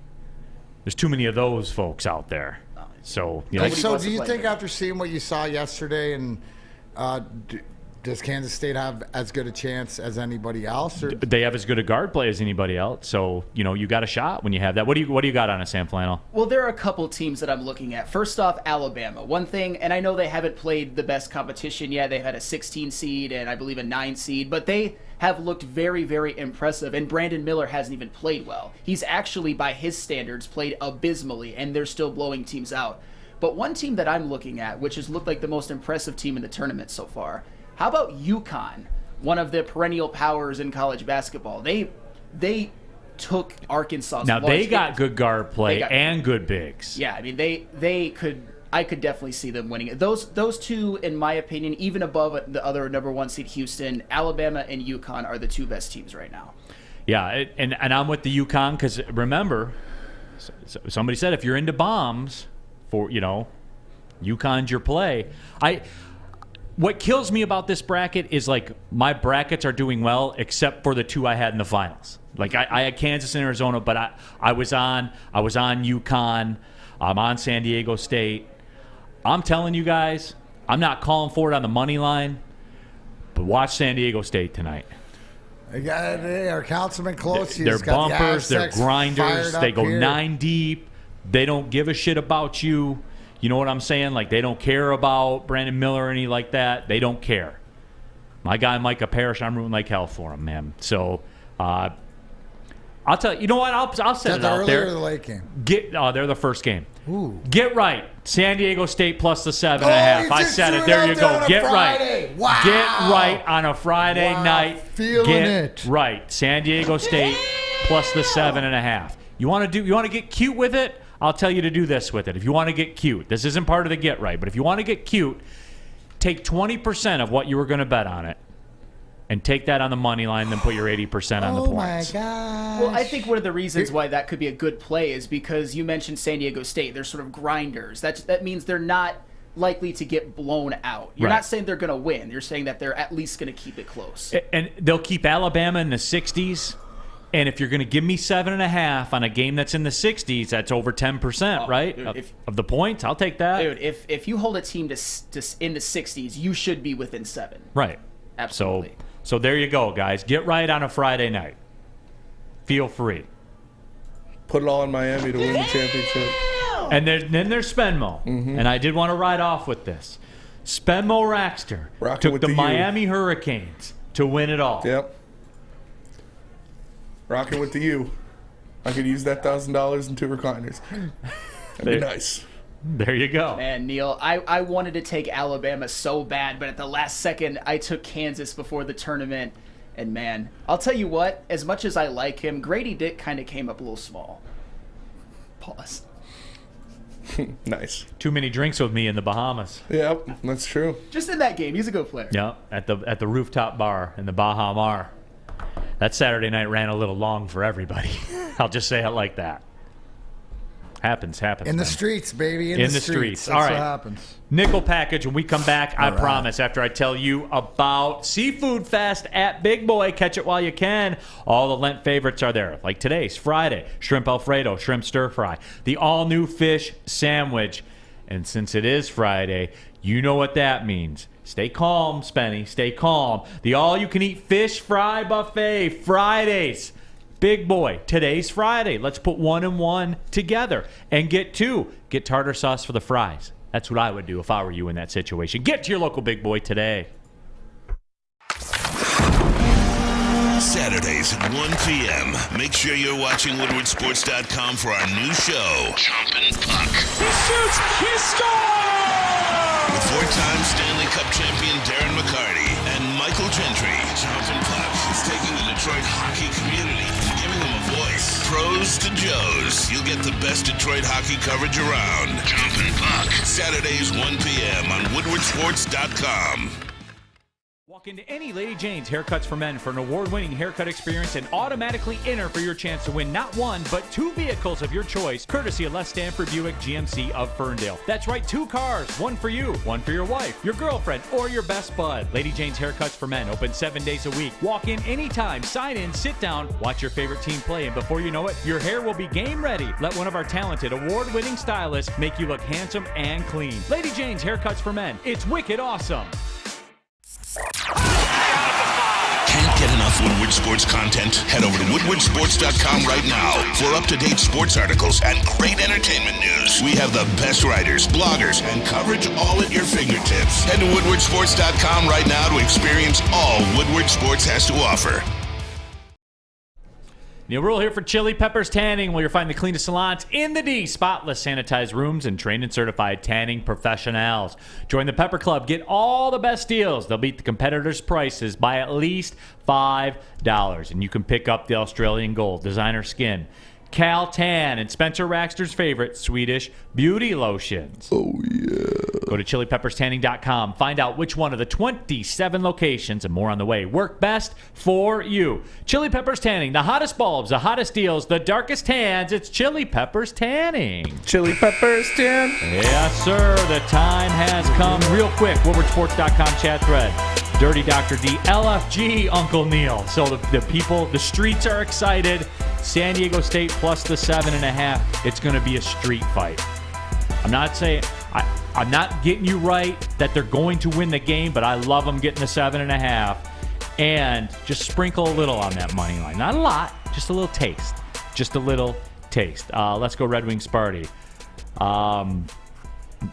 of those folks out there. So, you know, so do you think after seeing what you saw yesterday, and does Kansas State have as good a chance as anybody else? Or? They have as good a guard play as anybody else. So, you know, you got a shot when you have that. What do you got on it, Sam Flannel? Well, there are a couple teams that I'm looking at. First off, Alabama. One thing, and I know they haven't played the best competition yet. They've had a 16 seed and I believe a 9 seed, but they have looked very, very impressive, and Brandon Miller hasn't even played well. He's actually, by his standards, played abysmally, and they're still blowing teams out. But one team that I'm looking at, which has looked like the most impressive team in the tournament so far, how about UConn, one of the perennial powers in college basketball? They took Arkansas. Now, they got good guard play and good bigs. Yeah, I mean, I could definitely see them winning it. Those two, in my opinion, even above the other number 1 seed Houston, Alabama and UConn are the two best teams right now. Yeah, and I'm with the UConn because remember, somebody said if you're into bombs, for UConn's your play. What kills me about this bracket is like my brackets are doing well except for the two I had in the finals. Like I had Kansas and Arizona, but I was on UConn. I'm on San Diego State. I'm telling you guys, I'm not calling for it on the money line, but watch San Diego State tonight. Our councilman close. They're bumpers. They're grinders. They go 9 deep. They don't give a shit about you. You know what I'm saying? Like, they don't care about Brandon Miller or anything like that. They don't care. My guy, Micah Parrish, I'm rooting like hell for him, man. So, I'll tell you. You know what? I'll set it out there. Or the late game? They're the first game. Ooh. Get right. San Diego State plus the 7.5. I said it. There you go. Get right. Wow. Get right on a Friday night. Feeling it. Right. San Diego State plus the 7.5. You want to get cute with it? I'll tell you to do this with it. If you want to get cute, this isn't part of the get right, but if you want to get cute, take 20% of what you were going to bet on it and take that on the money line, then put your 80% on the points. Oh, my gosh. Well, I think one of the reasons why that could be a good play is because you mentioned San Diego State. They're sort of grinders. That means they're not likely to get blown out. You're not saying they're going to win. You're saying that they're at least going to keep it close. And they'll keep Alabama in the 60s. And if you're going to give me 7.5 on a game that's in the 60s, that's over 10%, right? Dude, of the points, I'll take that. Dude, if you hold a team to in the 60s, you should be within 7. Right. Absolutely. So there you go, guys. Get right on a Friday night. Feel free. Put it all in Miami to win the championship. And then there's Spenmo. And I did want to ride off with this. Spenmo Rackster took the Miami Hurricanes to win it all. Yep. Rocking with the U. I could use that $1,000 in 2 recliners. That'd be nice. There you go. Man, Neal, I wanted to take Alabama so bad, but at the last second, I took Kansas before the tournament. And, man, I'll tell you what, as much as I like him, Grady Dick kind of came up a little small. Pause. Nice. Too many drinks with me in the Bahamas. Yep, that's true. Just in that game, he's a good player. Yeah, at the rooftop bar in the Baha Mar. That Saturday night ran a little long for everybody. I'll just say it like that. Happens. In the streets, baby. In the streets. That's All right. what happens. Nickel package. When we come back, I promise, after I tell you about Seafood Fest at Big Boy, catch it while you can. All the Lent favorites are there. Like today's Friday, shrimp Alfredo, shrimp stir fry, the all-new fish sandwich. And since it is Friday, you know what that means. Stay calm, Spenny. Stay calm. The all-you-can-eat fish fry buffet, Fridays. Big Boy, today's Friday. Let's put 1 and 1 together and get 2. Get tartar sauce for the fries. That's what I would do if I were you in that situation. Get to your local Big Boy today. Saturdays at 1 p.m. Make sure you're watching WoodwardSports.com for our new show, Chompin' Puck. He shoots! He scores! With 4-time Stanley Cup champion Darren McCarty and Michael Gentry, Chompin' Puck is taking the Detroit hockey community and giving them a voice. Pros to Joes. You'll get the best Detroit hockey coverage around. Chompin' Puck. Saturdays 1 p.m. on WoodwardSports.com. Walk into any Lady Jane's Haircuts for Men for an award-winning haircut experience and automatically enter for your chance to win not 1, but 2 vehicles of your choice, courtesy of Les Stanford Buick GMC of Ferndale. That's right, 2 cars, 1 for you, 1 for your wife, your girlfriend, or your best bud. Lady Jane's Haircuts for Men, open 7 days a week. Walk in anytime, sign in, sit down, watch your favorite team play, and before you know it, your hair will be game ready. Let one of our talented, award-winning stylists make you look handsome and clean. Lady Jane's Haircuts for Men. It's wicked awesome. Can't get enough Woodward Sports content? Head over to WoodwardSports.com right now for up-to-date sports articles and great entertainment news. We have the best writers, bloggers, and coverage all at your fingertips. Head to WoodwardSports.com right now to experience all Woodward Sports has to offer. Neal Ruhl here for Chili Peppers Tanning, where you'll find the cleanest salons in the D. Spotless, sanitized rooms and trained and certified tanning professionals. Join the Pepper Club. Get all the best deals. They'll beat the competitors' prices by at least $5. And you can pick up the Australian Gold, Designer Skin, Cal Tan, and Spencer Raxter's favorite, Swedish Beauty Lotions. Oh, yeah. Go to chilipepperstanning.com. Find out which one of the 27 locations and more on the way work best for you. Chili Peppers Tanning, the hottest bulbs, the hottest deals, the darkest tans. It's Chili Peppers Tanning. Chili Peppers Tan? Yes, sir. The time has come. Real quick, WoodwardSports.com chat thread. Dirty Dr. D, LFG, Uncle Neal. So the people, the streets are excited. San Diego State plus the 7.5. It's going to be a street fight. I'm not saying I'm not getting you right that they're going to win the game, but I love them getting the 7.5. And just sprinkle a little on that money line. Not a lot, just a little taste. Just a little taste. Let's go Red Wings party.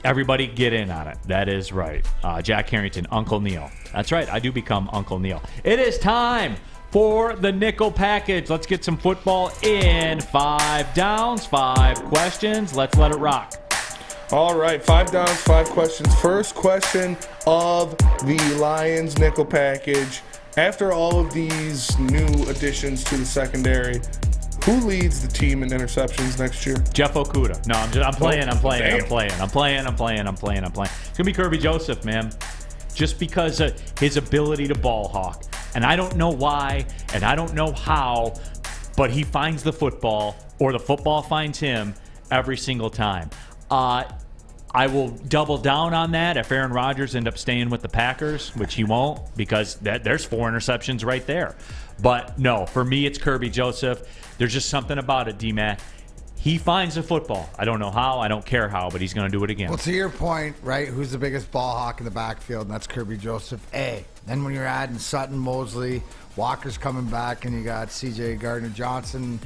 Everybody get in on it. That is right. Jack Harrington, Uncle Neal. That's right. I do become Uncle Neal. It is time for the nickel package. Let's get some football in. 5 downs, 5 questions. Let's let it rock. All right, 5 downs, 5 questions. First question of the Lions nickel package. After all of these new additions to the secondary, who leads the team in interceptions next year? Jeff Okudah. No, I'm playing. It's going to be Kirby Joseph, man. Just because of his ability to ball hawk. And I don't know why, and I don't know how, but he finds the football, or the football finds him every single time. I will double down on that if Aaron Rodgers ends up staying with the Packers, which he won't, because there's 4 interceptions right there. But no, for me, it's Kirby Joseph. There's just something about it, D-Mac. he finds the football. I don't know how. I don't care how, but he's going to do it again. Well, to your point, right, who's the biggest ball hawk in the backfield? And that's Kirby Joseph. Then when you're adding Sutton, Mosley, Walker's coming back, and you got CJ Gardner-Johnson,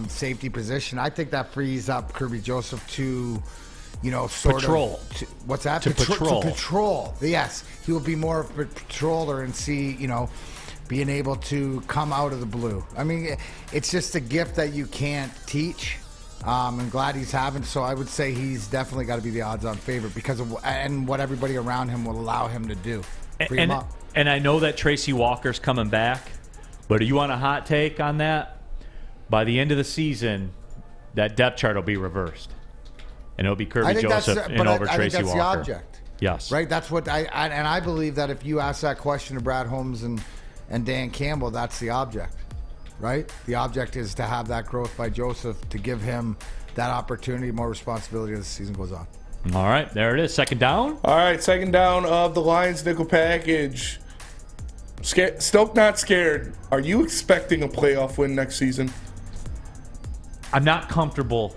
safety position, I think that frees up Kirby Joseph to, patrol. What's that? To patrol. To patrol. Yes. He will be more of a patroller and see, being able to come out of the blue. I mean, it's just a gift that you can't teach. I'm glad he's having. So I would say he's definitely got to be the odds-on favorite because of and what everybody around him will allow him to do. Free him up. And I know that Tracy Walker's coming back, but do you want a hot take on that? By the end of the season, that depth chart will be reversed, and it'll be Kirby Joseph over Tracy Walker. That's the object. Yes. Right. That's what I believe that if you ask that question to Brad Holmes and Dan Campbell, that's the object. Right? The object is to have that growth by Joseph to give him that opportunity, more responsibility as the season goes on. All right, there it is. Second down. All right, second down of the Lions nickel package. Stoked Not Scared. Are you expecting a playoff win next season? I'm not comfortable.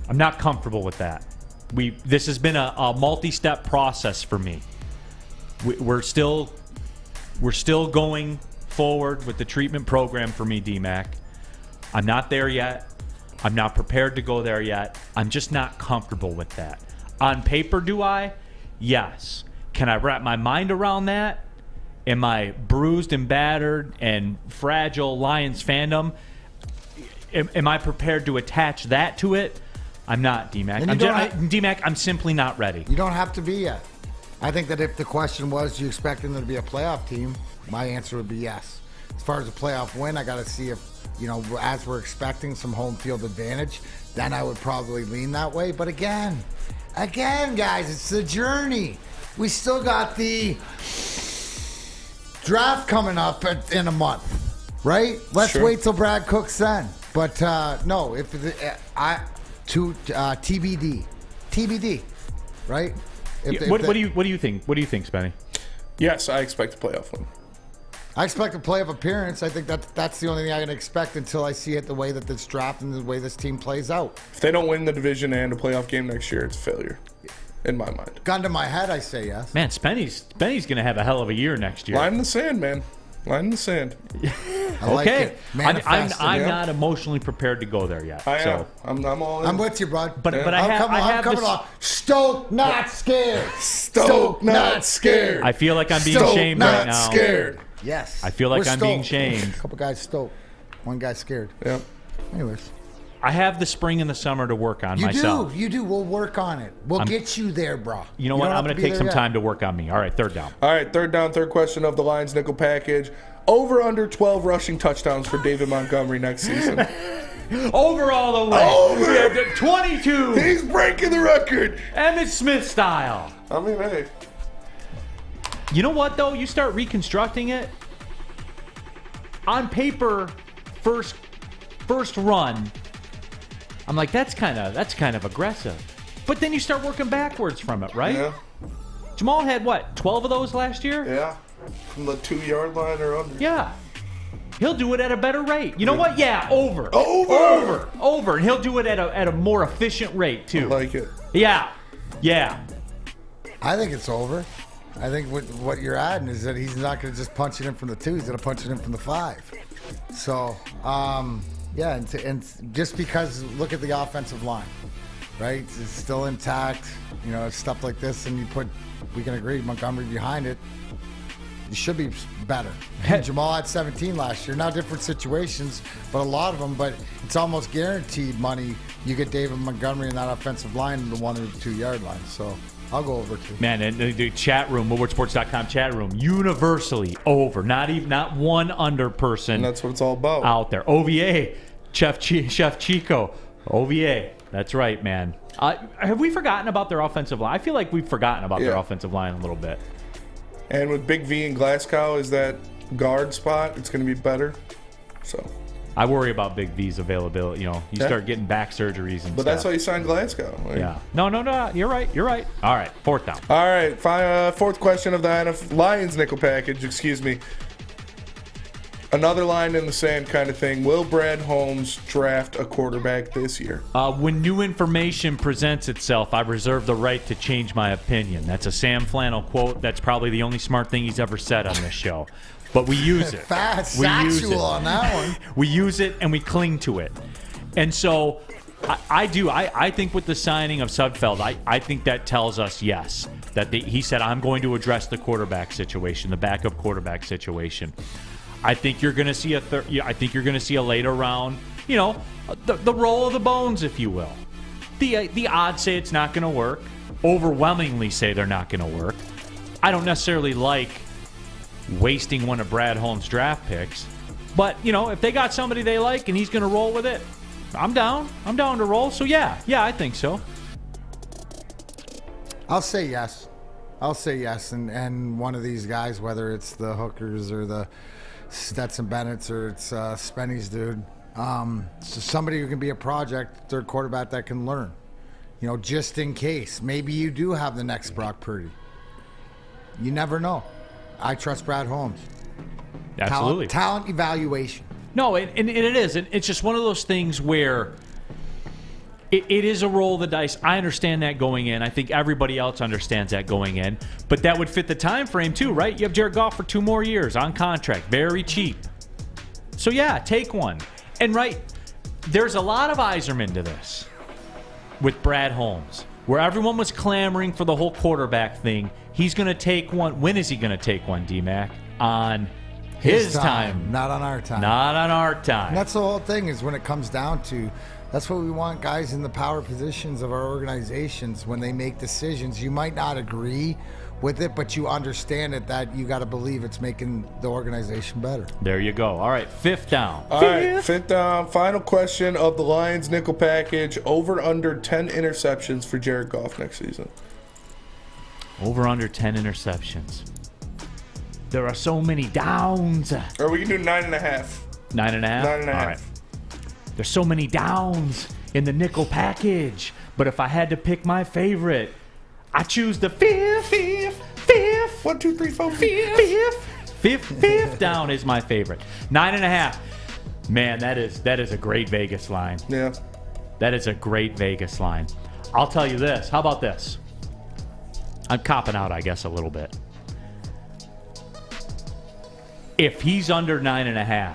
I'm not comfortable with that. This has been a multi-step process for me. We're still going forward with the treatment program for me, DMAC. I'm not there yet. I'm not prepared to go there yet. I'm just not comfortable with that. On paper, do I? Yes. Can I wrap my mind around that? Am I bruised and battered and fragile Lions fandom? Am I prepared to attach that to it? I'm not, DMAC. DMAC, I'm simply not ready. You don't have to be yet. I think that if the question was, do you expect them to be a playoff team? My answer would be yes. As far as a playoff win, I got to see if, as we're expecting some home field advantage, then I would probably lean that way. But again, guys, it's the journey. We still got the draft coming up in a month, right? Let's wait till Brad cooks then. But no, TBD, right? What do you think? What do you think, Spenny? Yes, I expect a playoff win. I expect a playoff appearance. I think that's the only thing I can expect until I see it the way that this draft and the way this team plays out. If they don't win the division and a playoff game next year, it's a failure, in my mind. Gun to my head, I say yes. Man, Spenny's going to have a hell of a year next year. Line in the sand, man. Line in the sand. I like it. I'm not emotionally prepared to go there yet. I am. I'm all in. I'm with you, bud. But I have coming along. Stoked Not Scared. Stoked Not Scared. I feel like I'm being shamed right now. Scared. Yes. I feel like I'm being shamed. A couple guys stoked. One guy scared. Yep. Anyways. I have the spring and the summer to work on myself. You do. We'll work on it. We'll get you there, bro. You know what? I'm going to take some time to work on me. All right, third down. All right, third down, third question of the Lions nickel package. Over under 12 rushing touchdowns for David Montgomery next season. Over all the way. Over. 22. He's breaking the record. Emmitt Smith style. I mean, hey. You know what, though? You start reconstructing it. On paper, first run, I'm like, that's kind of aggressive. But then you start working backwards from it, right? Yeah. Jamal had, 12 of those last year? Yeah. From the 2-yard line or under. Yeah. He'll do it at a better rate. You know what? Yeah, over. And he'll do it at a more efficient rate, too. I like it. Yeah. I think it's over. I think what you're adding is that he's not going to just punch it in from the 2. He's going to punch it in from the 5. So, yeah, and just because, look at the offensive line, right? It's still intact. Stuff like this, and we can agree, Montgomery behind it. It should be better. Jamal had 17 last year. Now different situations, but a lot of them. But it's almost guaranteed money. You get David Montgomery in that offensive line in the 1 or 2-yard line. So I'll go over 2. Man, and the chat room, woodwardsports.com chat room, universally over. Not one under person. And that's what it's all about. Out there. OVA, Chef Chico. OVA. That's right, man. Have we forgotten about their offensive line? I feel like we've forgotten about their offensive line a little bit. And with Big V and Glasgow, is that guard spot, it's going to be better. So I worry about Big V's availability. You start getting back surgeries and stuff. But that's why you signed Glasgow. Like, yeah. No. You're right. All right, fourth down. All right, fourth question of the Lions nickel package. Excuse me. Another line in the sand kind of thing. Will Brad Holmes draft a quarterback this year? When new information presents itself, I reserve the right to change my opinion. That's a Sam Flannel quote. That's probably the only smart thing he's ever said on this show. But we use it. Fast, we use sexual it. on that one. We use it and we cling to it. And so I do. I think with the signing of Sudfeld, I think that tells us, yes, that he said, I'm going to address the quarterback situation, the backup quarterback situation. I think you're going to see I think you're going to see a later round, the roll of the bones, if you will. The odds say it's not going to work. Overwhelmingly say they're not going to work. I don't necessarily like wasting one of Brad Holmes' draft picks, but if they got somebody they like and he's going to roll with it, I'm down. I'm down to roll. So yeah, I think so. I'll say yes. And one of these guys, whether it's the Hookers or the Stetson Bennett's or it's Spenny's dude, so somebody who can be a project, third quarterback that can learn. Just in case. Maybe you do have the next Brock Purdy. You never know. I trust Brad Holmes. Absolutely. Talent evaluation. No, and it is. And it's just one of those things where it is a roll of the dice. I understand that going in. I think everybody else understands that going in. But that would fit the time frame too, right? You have Jared Goff for 2 more years on contract. Very cheap. So yeah, take one. And there's a lot of Iserman to this with Brad Holmes, where everyone was clamoring for the whole quarterback thing. He's going to take one. When is he going to take one, D-Mac? On his time. Not on our time. Not on our time. And that's the whole thing, is when it comes down to, that's what we want guys in the power positions of our organizations. When they make decisions, you might not agree with it, but you understand it, that you got to believe it's making the organization better. There you go. All right, 5th down. All right, 5th down. Final question of the Lions nickel package. Over under 10 interceptions for Jared Goff next season. Over under 10 interceptions. There are so many downs. Or we can do 9.5. 9.5? 9.5. All right. There's so many downs in the nickel package. But if I had to pick my favorite, I choose the fifth. 1, 2, 3, 4, 5. Fifth down is my favorite. 9.5. Man, that is a great Vegas line. Yeah. That is a great Vegas line. I'll tell you this. How about this? I'm copping out, I guess, a little bit. If he's under 9.5,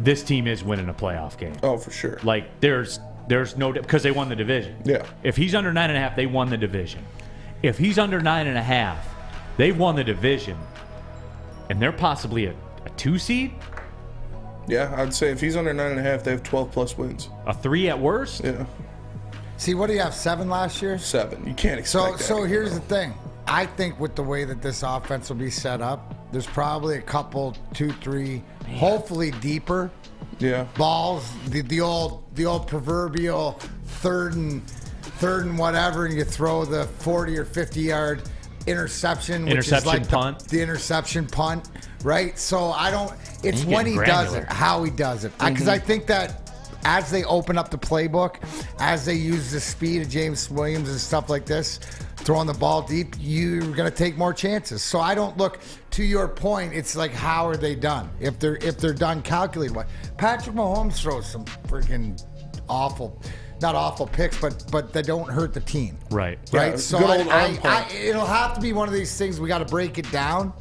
this team is winning a playoff game. Oh, for sure. There's no, because they won the division. Yeah. If he's under 9.5, they won the division. If he's under 9.5, they won the division, and they're possibly a 2 seed. Yeah, I'd say if he's under 9.5, they have 12 plus wins. A 3 at worst. Yeah. See, what do you have, 7 last year? 7. You can't expect that. So here's the thing. I think with the way that this offense will be set up, there's probably a couple, 2, 3, hopefully deeper. Yeah. Balls, the old proverbial third and whatever, and you throw the 40 or 50 yard interception, which is like punt. The interception punt, right? So it's when he does it, how he does it. Because I think that as they open up the playbook, as they use the speed of James Williams and stuff like this, throwing the ball deep, you're going to take more chances. So I don't look, to your point, it's like, how are they done? If they're done calculated. Patrick Mahomes throws some freaking not awful picks, but they don't hurt the team. Right. Right. Yeah, so it'll have to be one of these things. We got to break it down.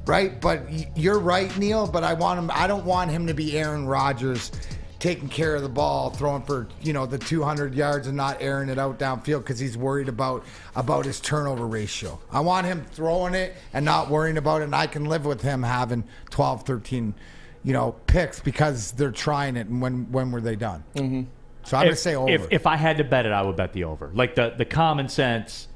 Right. But you're right, Neal. But I don't want him to be Aaron Rodgers, taking care of the ball, throwing for the 200 yards and not airing it out downfield because he's worried about his turnover ratio. I want him throwing it and not worrying about it, and I can live with him having 12, 13, picks because they're trying it. And when were they done? Mm-hmm. So I'm going to say over. If I had to bet it, I would bet the over. Like the common sense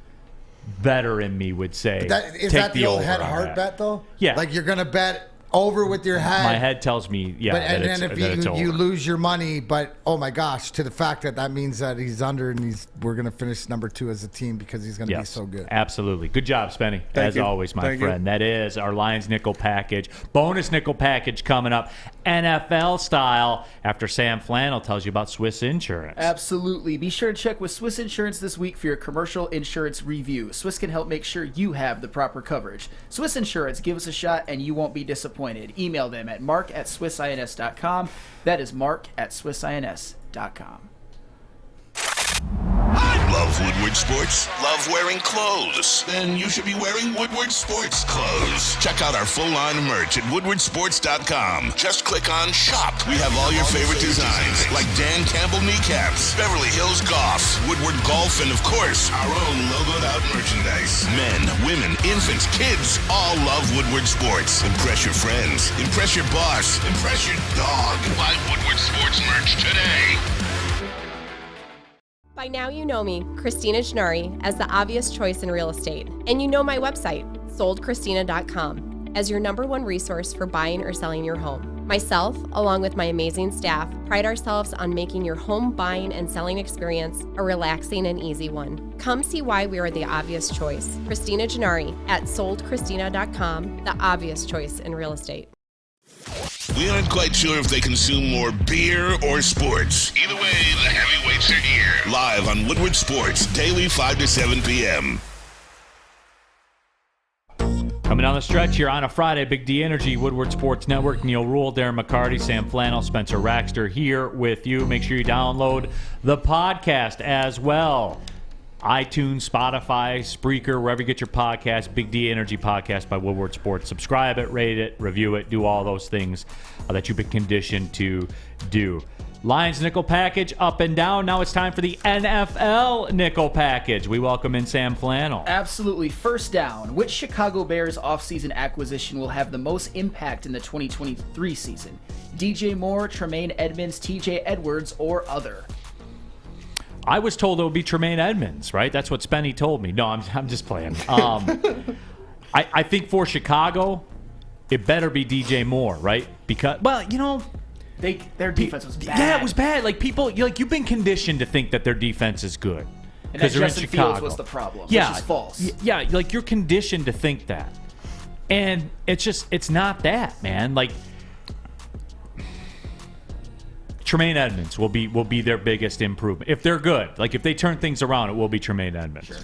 better in me would say, is take that the old over head on heart that. bet though? Yeah. Like you're going to bet over with your head. My head tells me, and then if it's over. you lose your money, but oh my gosh, to the fact that means that he's under and we're going to finish number 2 as a team because he's going to be so good. Absolutely. Good job, Spenny. Thank you. Always, my Thank friend. you. That is our Lions nickel package. Bonus nickel package coming up, NFL style, after Sam Flannel tells you about Swiss Insurance. Absolutely. Be sure to check with Swiss Insurance this week for your commercial insurance review. Swiss can help make sure you have the proper coverage. Swiss Insurance, give us a shot and you won't be disappointed. disappointed, email them at mark@swissins.com. That is mark@swissins.com. Love Woodward Sports? Love wearing clothes? Then you should be wearing Woodward Sports clothes. Check out our full-line merch at woodwardsports.com. Just click on Shop. We have all your favorite designs, like Dan Campbell kneecaps, Beverly Hills Golf, Woodward Golf, and of course, our own logoed-out merchandise. Men, women, infants, kids, all love Woodward Sports. Impress your friends. Impress your boss. Impress your dog. Buy Woodward Sports merch today. By now you know me, Christina Gennari, as the obvious choice in real estate. And you know my website, soldchristina.com, as your #1 resource for buying or selling your home. Myself, along with my amazing staff, pride ourselves on making your home buying and selling experience a relaxing and easy one. Come see why we are the obvious choice. Christina Gennari at soldchristina.com, the obvious choice in real estate. We aren't quite sure if they consume more beer or sports. Either way, the heavyweights are here. Live on Woodward Sports, daily 5 to 7 p.m. Coming down the stretch here on a Friday, Big D Energy, Woodward Sports Network, Neal, Ruhl, Darren, McCarty, Sam Flannel, Spencer Raxter here with you. Make sure you download the podcast as well. iTunes, Spotify, Spreaker, wherever you get your podcast, Big D Energy Podcast by Woodward Sports. Subscribe it, rate it, review it, do all those things that you've been conditioned to do. Lions nickel package up and down. Now it's time for the NFL nickel package. We welcome in Sam Flannel. Absolutely. First down, which Chicago Bears offseason acquisition will have the most impact in the 2023 season? DJ Moore, Tremaine Edmonds, TJ Edwards, or other? I was told it would be Tremaine Edmonds, right? That's what Spenny told me. No, I'm just playing. I think for Chicago, it better be DJ Moore, right? Because, well, you know, their defense was bad. Yeah, it was bad. Like people, you've been conditioned to think that their defense is good and that they're in Justin Chicago. Fields was the problem. Yeah, which is false. Yeah, like you're conditioned to think that, and it's not that, man. Like Tremaine Edmonds will be their biggest improvement if they're good. Like if they turn things around, it will be Tremaine Edmonds. Sure.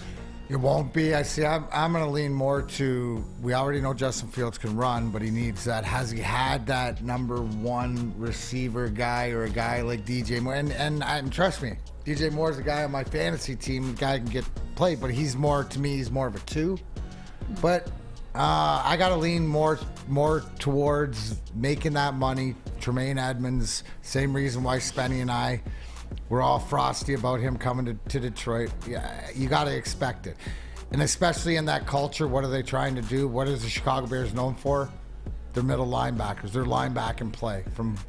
It won't be. I'm going to lean more to. We already know Justin Fields can run, but he needs that. Has he had that #1 receiver guy or a guy like DJ Moore? And trust me, DJ Moore's a guy on my fantasy team. Guy can get played, but he's more of a 2. But I got to lean more towards making that money. Tremaine Edmonds, same reason why Spenny and I were all frosty about him coming to Detroit. Yeah, you got to expect it. And especially in that culture, what are they trying to do? What is the Chicago Bears known for? They're middle linebackers. They're linebacker play from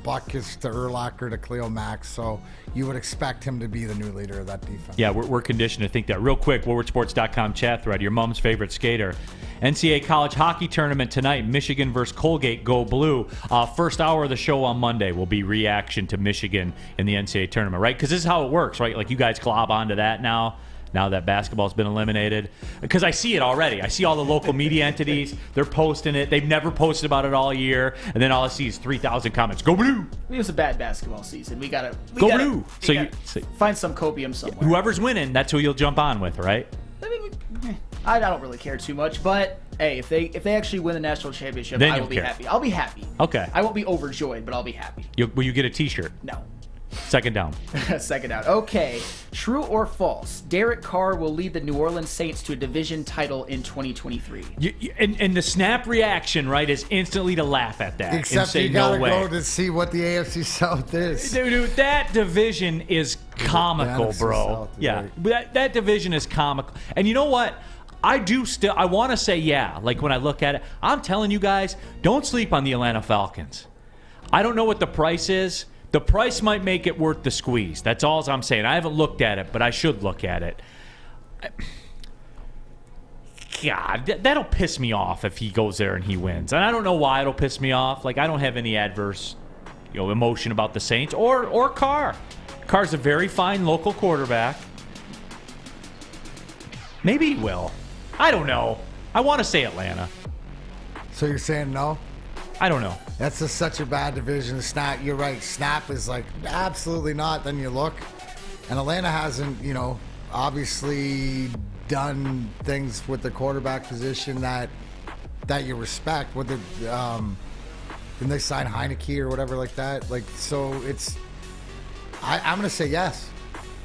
Butkus to Urlacher to Cleo Max. So you would expect him to be the new leader of that defense. Yeah, we're conditioned to think that. Real quick, WoodwardSports.com chat thread, your mom's favorite skater. NCAA college hockey tournament tonight, Michigan versus Colgate, go blue. First hour of the show on Monday will be reaction to Michigan in the NCAA tournament, right? Because this is how it works, right? Like you guys glob onto that now that basketball's been eliminated. Because I see it already. I see all the local media entities. They're posting it. They've never posted about it all year. And then all I see is 3,000 comments. Go blue! It was a bad basketball season. We gotta go blue! So you find some copium somewhere. Whoever's winning, that's who you'll jump on with, right? I don't really care too much, but hey, if they actually win the national championship, then I will be happy. I'll be happy. Okay. I won't be overjoyed, but I'll be happy. Will you get a T-shirt? No. Second down. Second down. Okay. True or false? Derek Carr will lead the New Orleans Saints to a division title in 2023. And the snap reaction, right, is instantly to laugh at that. Except and say, you gotta no way. go to see what the AFC South is. Dude, that division is comical, bro. Yeah, that division is comical. And you know what? I want to say yeah. Like when I look at it, I'm telling you guys, don't sleep on the Atlanta Falcons. I don't know what the price is. The price might make it worth the squeeze. That's all I'm saying. I haven't looked at it, but I should look at it. God, that'll piss me off if he goes there and he wins. And I don't know why it'll piss me off. Like, I don't have any adverse, emotion about the Saints or Carr. Carr's a very fine local quarterback. Maybe he will. I don't know. I want to say Atlanta. So you're saying no? I don't know. That's such a bad division. Snap, you're right. Snap is like, absolutely not. Then you look. And Atlanta hasn't, obviously done things with the quarterback position that that you respect. Didn't they sign Heineke or whatever like that? Like, so it's. I'm going to say yes.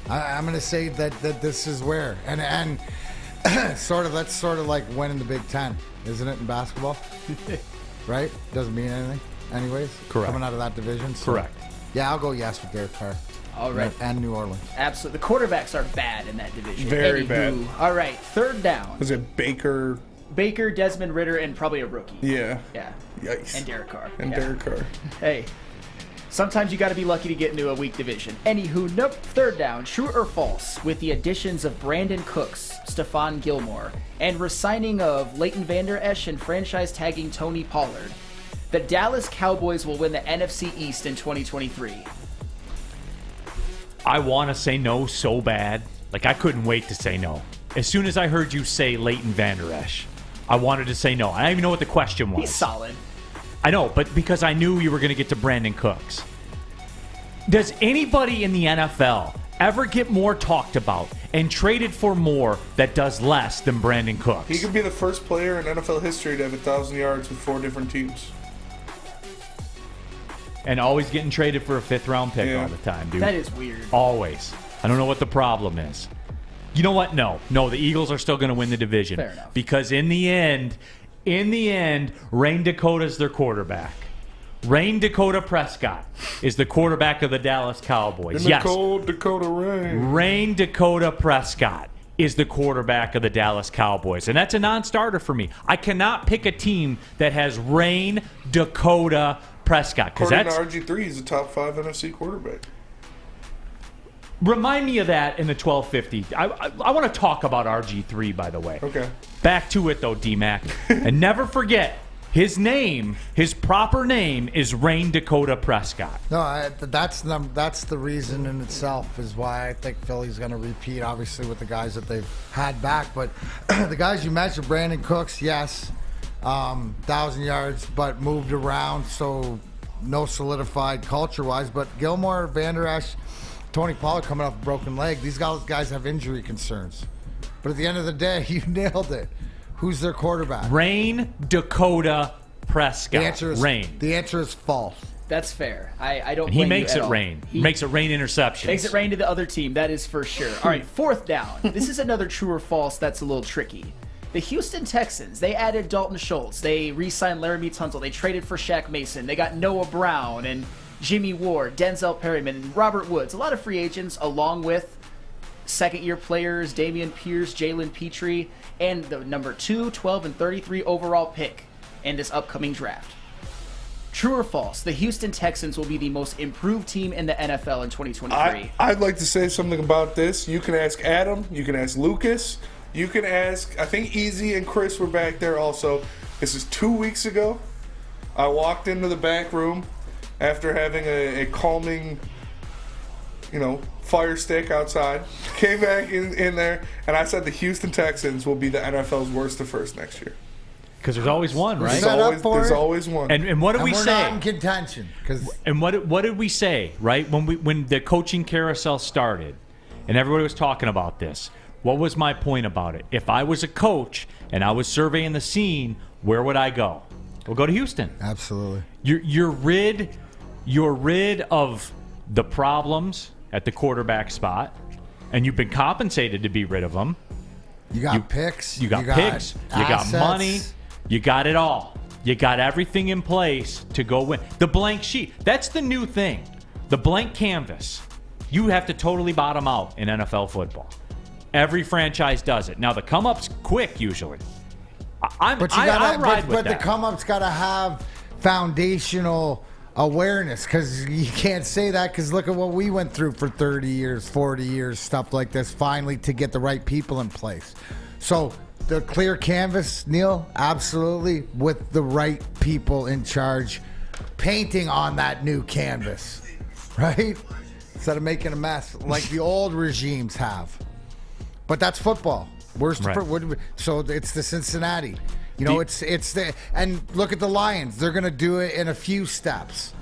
I'm going to say that this is where and that's sort of like winning the Big Ten, isn't it, in basketball? Right? Doesn't mean anything, anyways. Correct. Coming out of that division. So, correct. Yeah, I'll go yes with Derek Carr. All right. And New Orleans. Absolutely. The quarterbacks are bad in that division. Very bad. All right, third down. Was it Baker, Desmond Ridder, and probably a rookie. Yeah. Yeah. Yikes. And Derek Carr. Derek Carr. Hey, sometimes you got to be lucky to get into a weak division. Anywho, nope. Third down. True or false? With the additions of Brandon Cooks, Stephon Gilmore, and resigning of Leighton Vander Esch and franchise tagging Tony Pollard, the Dallas Cowboys will win the NFC East in 2023. I want to say no so bad. Like, I couldn't wait to say no. As soon as I heard you say Leighton Vander Esch, I wanted to say no. I don't even know what the question was. He's solid. I know, but because I knew you were going to get to Brandon Cooks. Does anybody in the NFL ever get more talked about and traded for more that does less than Brandon Cooks? He could be the first player in NFL history to have 1,000 yards with 4 different teams. And always getting traded for a 5th-round pick all the time, dude. That is weird. Always. I don't know what the problem is. You know what? No, the Eagles are still going to win the division. Fair enough. Because in the end, Rain Dakota's their quarterback. Rain Dakota Prescott is the quarterback of the Dallas Cowboys. Yes. Dakota Rain. Rain Dakota Prescott is the quarterback of the Dallas Cowboys. And that's a non-starter for me. I cannot pick a team that has Rain Dakota Prescott. According to RG3, he's a top 5 NFC quarterback. Remind me of that in the 1250. I want to talk about RG3, by the way. Okay. Back to it, though, D-Mac. And never forget, his proper name is Rain Dakota Prescott. No, that's the reason in itself is why I think Philly's going to repeat, obviously, with the guys that they've had back. But the guys you mentioned, Brandon Cooks, yes, 1,000 yards, but moved around, so no solidified culture-wise. But Gilmore, Vander Esch, Tony Pollard coming off a broken leg. These guys have injury concerns. But at the end of the day, you nailed it. Who's their quarterback? Rain Dakota Prescott. The answer is false. That's fair. I don't. He makes it rain. He makes it rain interceptions. Makes it rain to the other team. That is for sure. All right, fourth down. This is another true or false. That's a little tricky. The Houston Texans, they added Dalton Schultz. They re-signed Laramie Tunsil. They traded for Shaq Mason. They got Noah Brown and Jimmy Ward, Denzel Perryman, and Robert Woods. A lot of free agents, along with second-year players, Damian Pierce, Jalen Petrie, and the number 2, 12, and 33 overall pick in this upcoming draft. True or false? The Houston Texans will be the most improved team in the NFL in 2023. I'd like to say something about this. You can ask Adam. You can ask Lucas. You can ask, I think Easy and Chris were back there also. This is 2 weeks ago. I walked into the back room after having a calming, fire stick outside. Came back in there, and I said the Houston Texans will be the NFL's worst to first next year. Because there's always one, right? There's always one. And what did we say? We're not in contention. And what did we say, right? When the coaching carousel started, and everybody was talking about this, what was my point about it? If I was a coach and I was surveying the scene, where would I go? We'll go to Houston. Absolutely. You're rid of the problems at the quarterback spot, and you've been compensated to be rid of them. You got picks. You got picks. You got money. You got it all. You got everything in place to go win. The blank sheet. That's the new thing. The blank canvas. You have to totally bottom out in NFL football. Every franchise does it. Now, the come-up's quick usually. I ride with that. But the come-up's got to have foundational awareness, because you can't say that, because look at what we went through for 30 years, 40 years, stuff like this, finally to get the right people in place. So the clear canvas, Neal, absolutely, with the right people in charge, painting on that new canvas, right? Instead of making a mess like the old regimes have. But that's football. So it's the Cincinnati. It's the, and look at the Lions. They're going to do it in a few steps,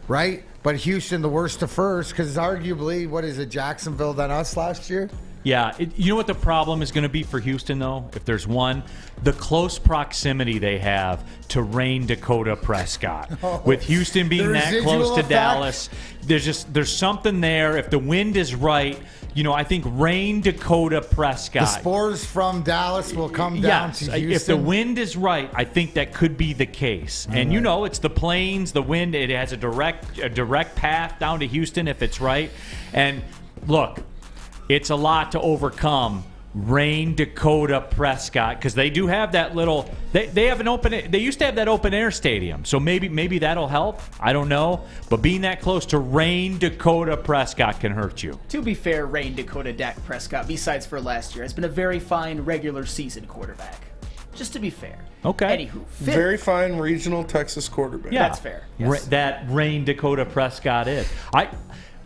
right? But Houston, the worst to first, because arguably, what is it, Jacksonville than us last year? Yeah, you know what the problem is going to be for Houston, though? If there's one, the close proximity they have to Rain Dakota Prescott. With Houston being that close to Dallas, there's something there. If the wind is right, I think Rain Dakota Prescott. The spores from Dallas will come down to Houston. If the wind is right, I think that could be the case. And it's the plains, the wind. It has a direct path down to Houston if it's right. And look, it's a lot to overcome Rain Dakota Prescott because they do have that little. They have an open. They used to have that open air stadium, so maybe that'll help. I don't know, but being that close to Rain Dakota Prescott can hurt you. To be fair, Rain Dakota Dak Prescott, besides for last year, has been a very fine regular season quarterback. Just to be fair. Okay. Anywho, very fine regional Texas quarterback. Yeah, that's fair. Yes. That Rain Dakota Prescott is.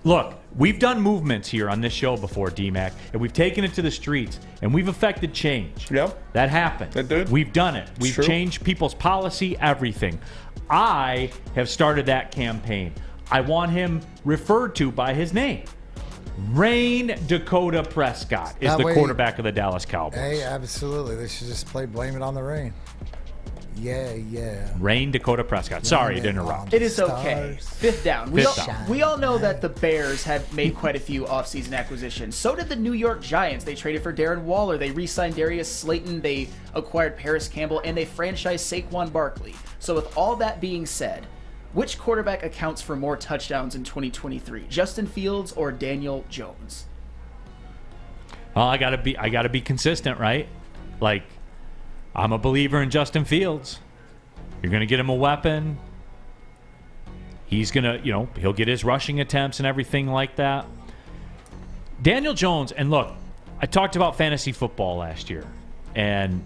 Look, we've done movements here on this show before, D-Mac, and we've taken it to the streets, and we've affected change. Yep. That happened. That did. We've done it. We've changed people's policy, everything. I have started that campaign. I want him referred to by his name. Rain Dakota Prescott is the quarterback of the Dallas Cowboys. Hey, absolutely. They should just play Blame It on the Rain. Yeah. Rain Dakota Prescott. Sorry to interrupt. It is okay. Fifth down. We all know that the Bears have made quite a few offseason acquisitions. So did the New York Giants. They traded for Darren Waller. They re-signed Darius Slayton. They acquired Paris Campbell. And they franchised Saquon Barkley. So with all that being said, which quarterback accounts for more touchdowns in 2023? Justin Fields or Daniel Jones? Well, I gotta be consistent, right? Like, I'm a believer in Justin Fields. You're going to get him a weapon. He's going to, he'll get his rushing attempts and everything like that. Daniel Jones, and look, I talked about fantasy football last year, and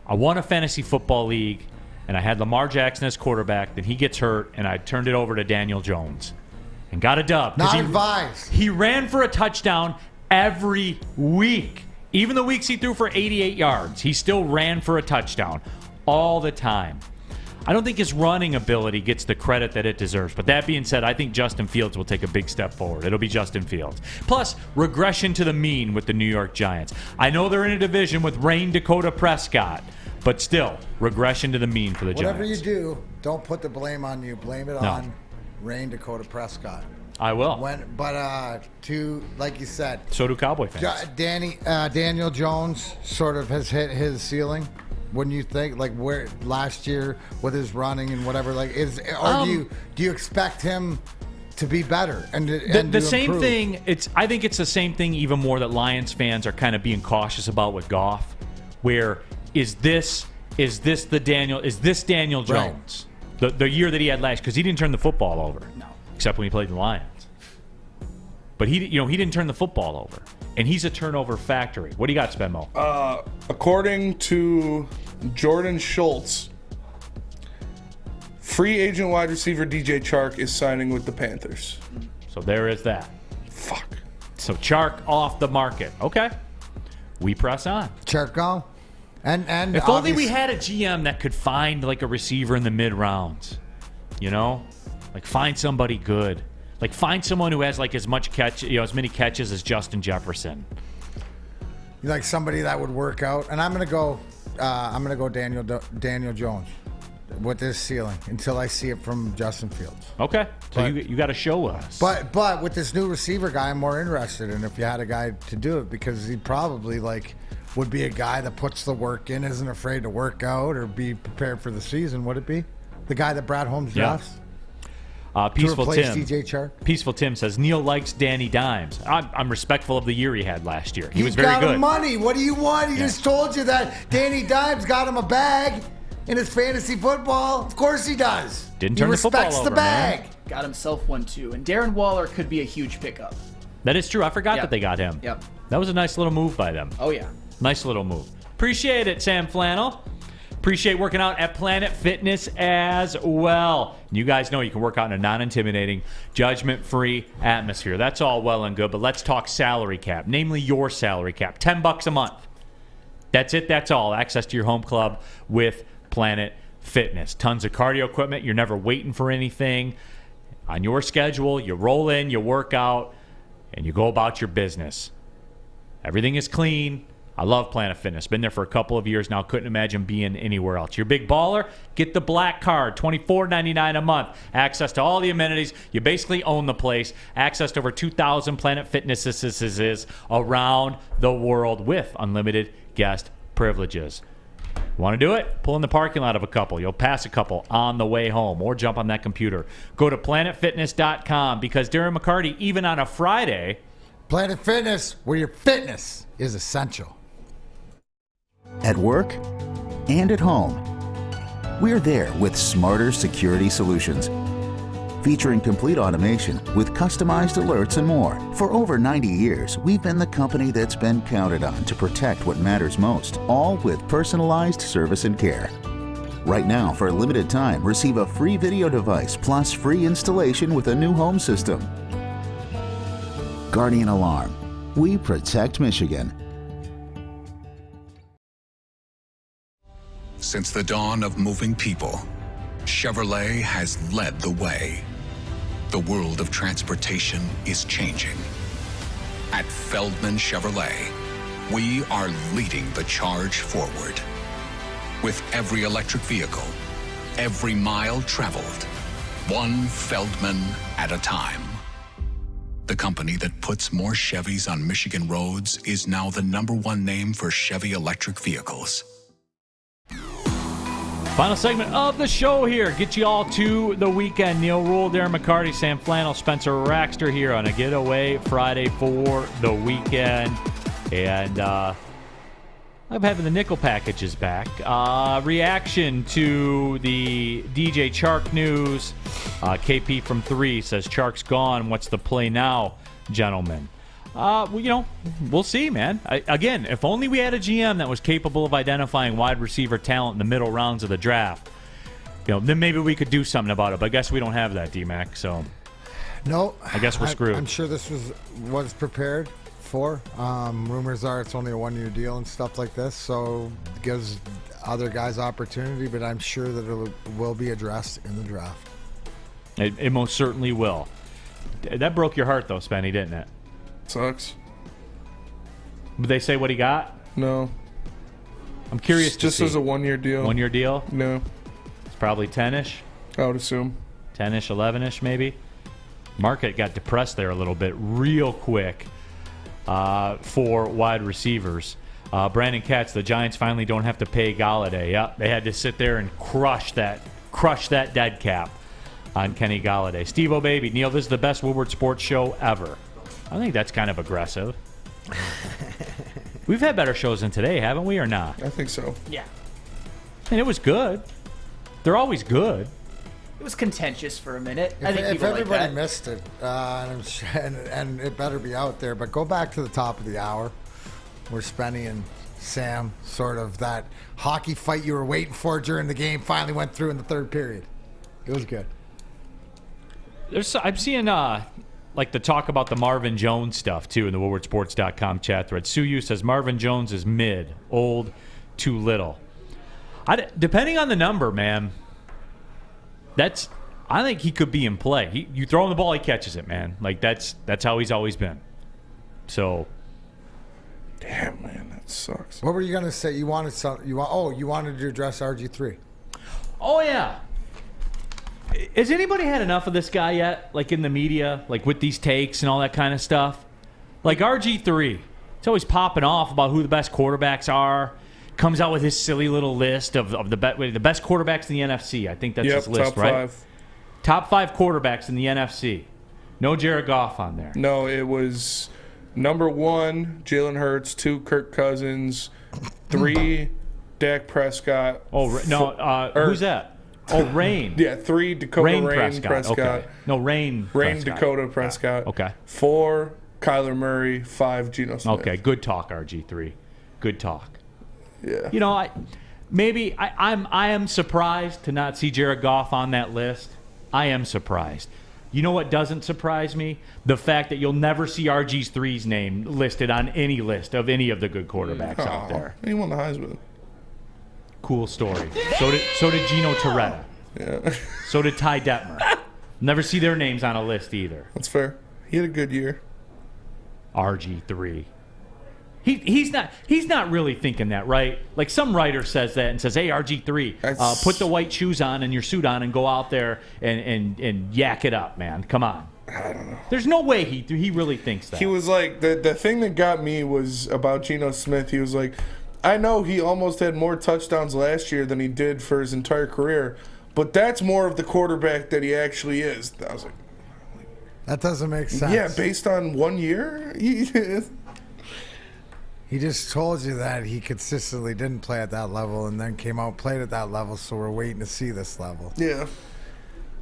I won a fantasy football league, and I had Lamar Jackson as quarterback. Then he gets hurt, and I turned it over to Daniel Jones and got a dub. Not advised. He ran for a touchdown every week. Even the weeks he threw for 88 yards, he still ran for a touchdown all the time. I don't think his running ability gets the credit that it deserves. But that being said, I think Justin Fields will take a big step forward. It'll be Justin Fields. Plus, regression to the mean with the New York Giants. I know they're in a division with Rain Dakota Prescott, but still, regression to the mean for the Giants. Whatever you do, don't put the blame on you. Blame it on Rain Dakota Prescott. I will. Like you said, so do Cowboy fans. Daniel Jones sort of has hit his ceiling. Wouldn't you think? Like where last year with his running and whatever, do you expect him to be better and the same thing? I think it's the same thing even more that Lions fans are kind of being cautious about with Goff. Where is this Daniel Jones? Right. The year that he had last, because he didn't turn the football over. No. Except when he played the Lions. But he didn't turn the football over. And he's a turnover factory. What do you got, Spenmo? According to Jordan Schultz, free agent wide receiver DJ Chark is signing with the Panthers. So there is that. Fuck. So Chark off the market. Okay. We press on. Chark go. And if only we had a GM that could find like a receiver in the mid rounds. Like find somebody good. Like find someone who has like as many catches as Justin Jefferson. You like somebody that would work out, and I'm gonna go Daniel Jones with this ceiling until I see it from Justin Fields. Okay, so you got to show us. But with this new receiver guy, I'm more interested in if you had a guy to do it because he probably would be a guy that puts the work in, isn't afraid to work out or be prepared for the season. Would it be the guy that Brad Holmes drafts? Peaceful Tim. DJ Chark? Peaceful Tim says Neal likes Danny Dimes. I'm respectful of the year he had last year. He was very good. He's got money. What do you want? He just told you that Danny Dimes got him a bag in his fantasy football. Of course he does. Didn't turn the football over. He respects the bag. Man. Got himself one too. And Darren Waller could be a huge pickup. That is true. I forgot that they got him. Yep. That was a nice little move by them. Oh yeah. Nice little move. Appreciate it, Sam Flannel. Appreciate working out at Planet Fitness as well. You guys know you can work out in a non-intimidating, judgment-free atmosphere. That's all well and good, but let's talk salary cap, namely your salary cap. $10 a month. That's it. That's all. Access to your home club with Planet Fitness. Tons of cardio equipment. You're never waiting for anything. On your schedule, you roll in, you work out, and you go about your business. Everything is clean. I love Planet Fitness. Been there for a couple of years now. Couldn't imagine being anywhere else. You're a big baller? Get the black card. $24.99 a month. Access to all the amenities. You basically own the place. Access to over 2,000 Planet Fitnesses around the world with unlimited guest privileges. Want to do it? Pull in the parking lot of a couple. You'll pass a couple on the way home or jump on that computer. Go to planetfitness.com because Darren McCarty, even on a Friday... Planet Fitness, where your fitness is essential. At work and at home, we're there with smarter security solutions. Featuring complete automation with customized alerts and more. For over 90 years, we've been the company that's been counted on to protect what matters most, all with personalized service and care. Right now, for a limited time, receive a free video device plus free installation with a new home system. Guardian Alarm. We protect Michigan. Since the dawn of moving people, Chevrolet has led the way. The world of transportation is changing. At Feldman Chevrolet, we are leading the charge forward. With every electric vehicle, every mile traveled, one Feldman at a time. The company that puts more Chevys on Michigan roads is now the #1 name for Chevy electric vehicles. Final segment of the show here. Get you all to the weekend. Neal, Ruhl, Darren McCarty, Sam Flannel, Spencer Raxter here on a getaway Friday for the weekend. And I'm having the nickel packages back. Reaction to the DJ Chark news. KP from 3 says, Chark's gone. What's the play now, gentlemen? Well, we'll see, man. Again, if only we had a GM that was capable of identifying wide receiver talent in the middle rounds of the draft, then maybe we could do something about it. But I guess we don't have that, D-Mac, so no, I guess we're screwed. I'm sure this was prepared for. Rumors are it's only a 1-year deal and stuff like this, so it gives other guys opportunity, but I'm sure that it will be addressed in the draft. It most certainly will. That broke your heart, though, Spenny, didn't it? Sucks. Did they say what he got? No. I'm curious to see. Just as a 1-year deal. 1-year deal? No. It's probably 10-ish. I would assume. 10-ish, 11-ish maybe. Market got depressed there a little bit real quick for wide receivers. Brandon Katz, the Giants finally don't have to pay Galladay. Yep, they had to sit there and crush that dead cap on Kenny Galladay. Steve O'Baby, Neal, this is the best Woodward sports show ever. I think that's kind of aggressive. We've had better shows than today, haven't we, or not? I think so. Yeah. And it was good. They're always good. It was contentious for a minute. If everybody missed it, and it better be out there, but go back to the top of the hour where Spenny and Sam, sort of that hockey fight you were waiting for during the game, finally went through in the third period. It was good. I'm seeing the talk about the Marvin Jones stuff, too, in the WoodwardSports.com chat thread. Suyu says Marvin Jones is mid, old, too little. Depending on the number, man, I think he could be in play. You throw him the ball, he catches it, man. That's how he's always been. So, damn, man, that sucks. What were you gonna say? You wanted to address RG3. Oh yeah. Has anybody had enough of this guy yet? In the media, with these takes and all that kind of stuff? RG3, it's always popping off about who the best quarterbacks are. Comes out with his silly little list of the best quarterbacks in the NFC. I think that's his list, right? Top 5 quarterbacks in the NFC. No Jared Goff on there. No, it was number 1, Jalen Hurts, 2, Kirk Cousins, 3, Dak Prescott. Who's that? Oh, Rain. Yeah, 3, Dakota Rain Prescott. Okay. No, Rain Prescott. Dakota Prescott. Okay. 4, Kyler Murray. 5, Geno Smith. Okay, good talk, RG3. Good talk. Yeah. I am surprised to not see Jared Goff on that list. I am surprised. You know what doesn't surprise me? The fact that you'll never see RG3's name listed on any list of any of the good quarterbacks out there. He won the Heisman. Cool story. So did Gino Toretta. Yeah. So did Ty Detmer. Never see their names on a list either. That's fair. He had a good year. RG3. He's not really thinking that, right? Like some writer says that and says, "Hey, RG3, put the white shoes on and your suit on and go out there and yak it up, man. Come on." I don't know. There's no way he really thinks that. He was like, the thing that got me was about Geno Smith. He was like, I know he almost had more touchdowns last year than he did for his entire career, but that's more of the quarterback that he actually is. I was like, that doesn't make sense. Yeah, based on 1 year? He just told you that he consistently didn't play at that level and then came out and played at that level, so we're waiting to see this level. Yeah.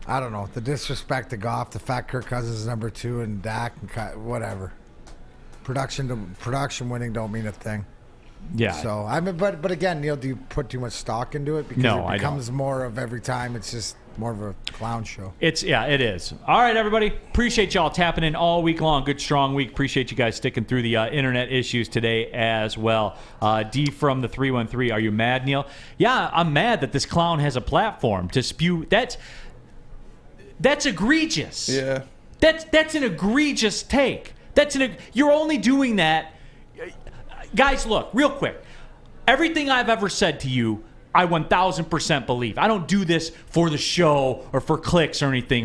I don't know. The disrespect to Goff, the fact Kirk Cousins is number 2 and Dak, and whatever. Production winning don't mean a thing. Yeah. So, I mean, but again, Neal, do you put too much stock into it? Because No, it I becomes don't. more of every time. It's just more of a clown show. It is. All right, everybody. Appreciate y'all tapping in all week long. Good, strong week. Appreciate you guys sticking through the internet issues today as well. D from the 313. Are you mad, Neal? Yeah, I'm mad that this clown has a platform to spew. That's egregious. Yeah. That's an egregious take. You're only doing that. Guys, look, real quick. Everything I've ever said to you, I 1,000% believe. I don't do this for the show or for clicks or anything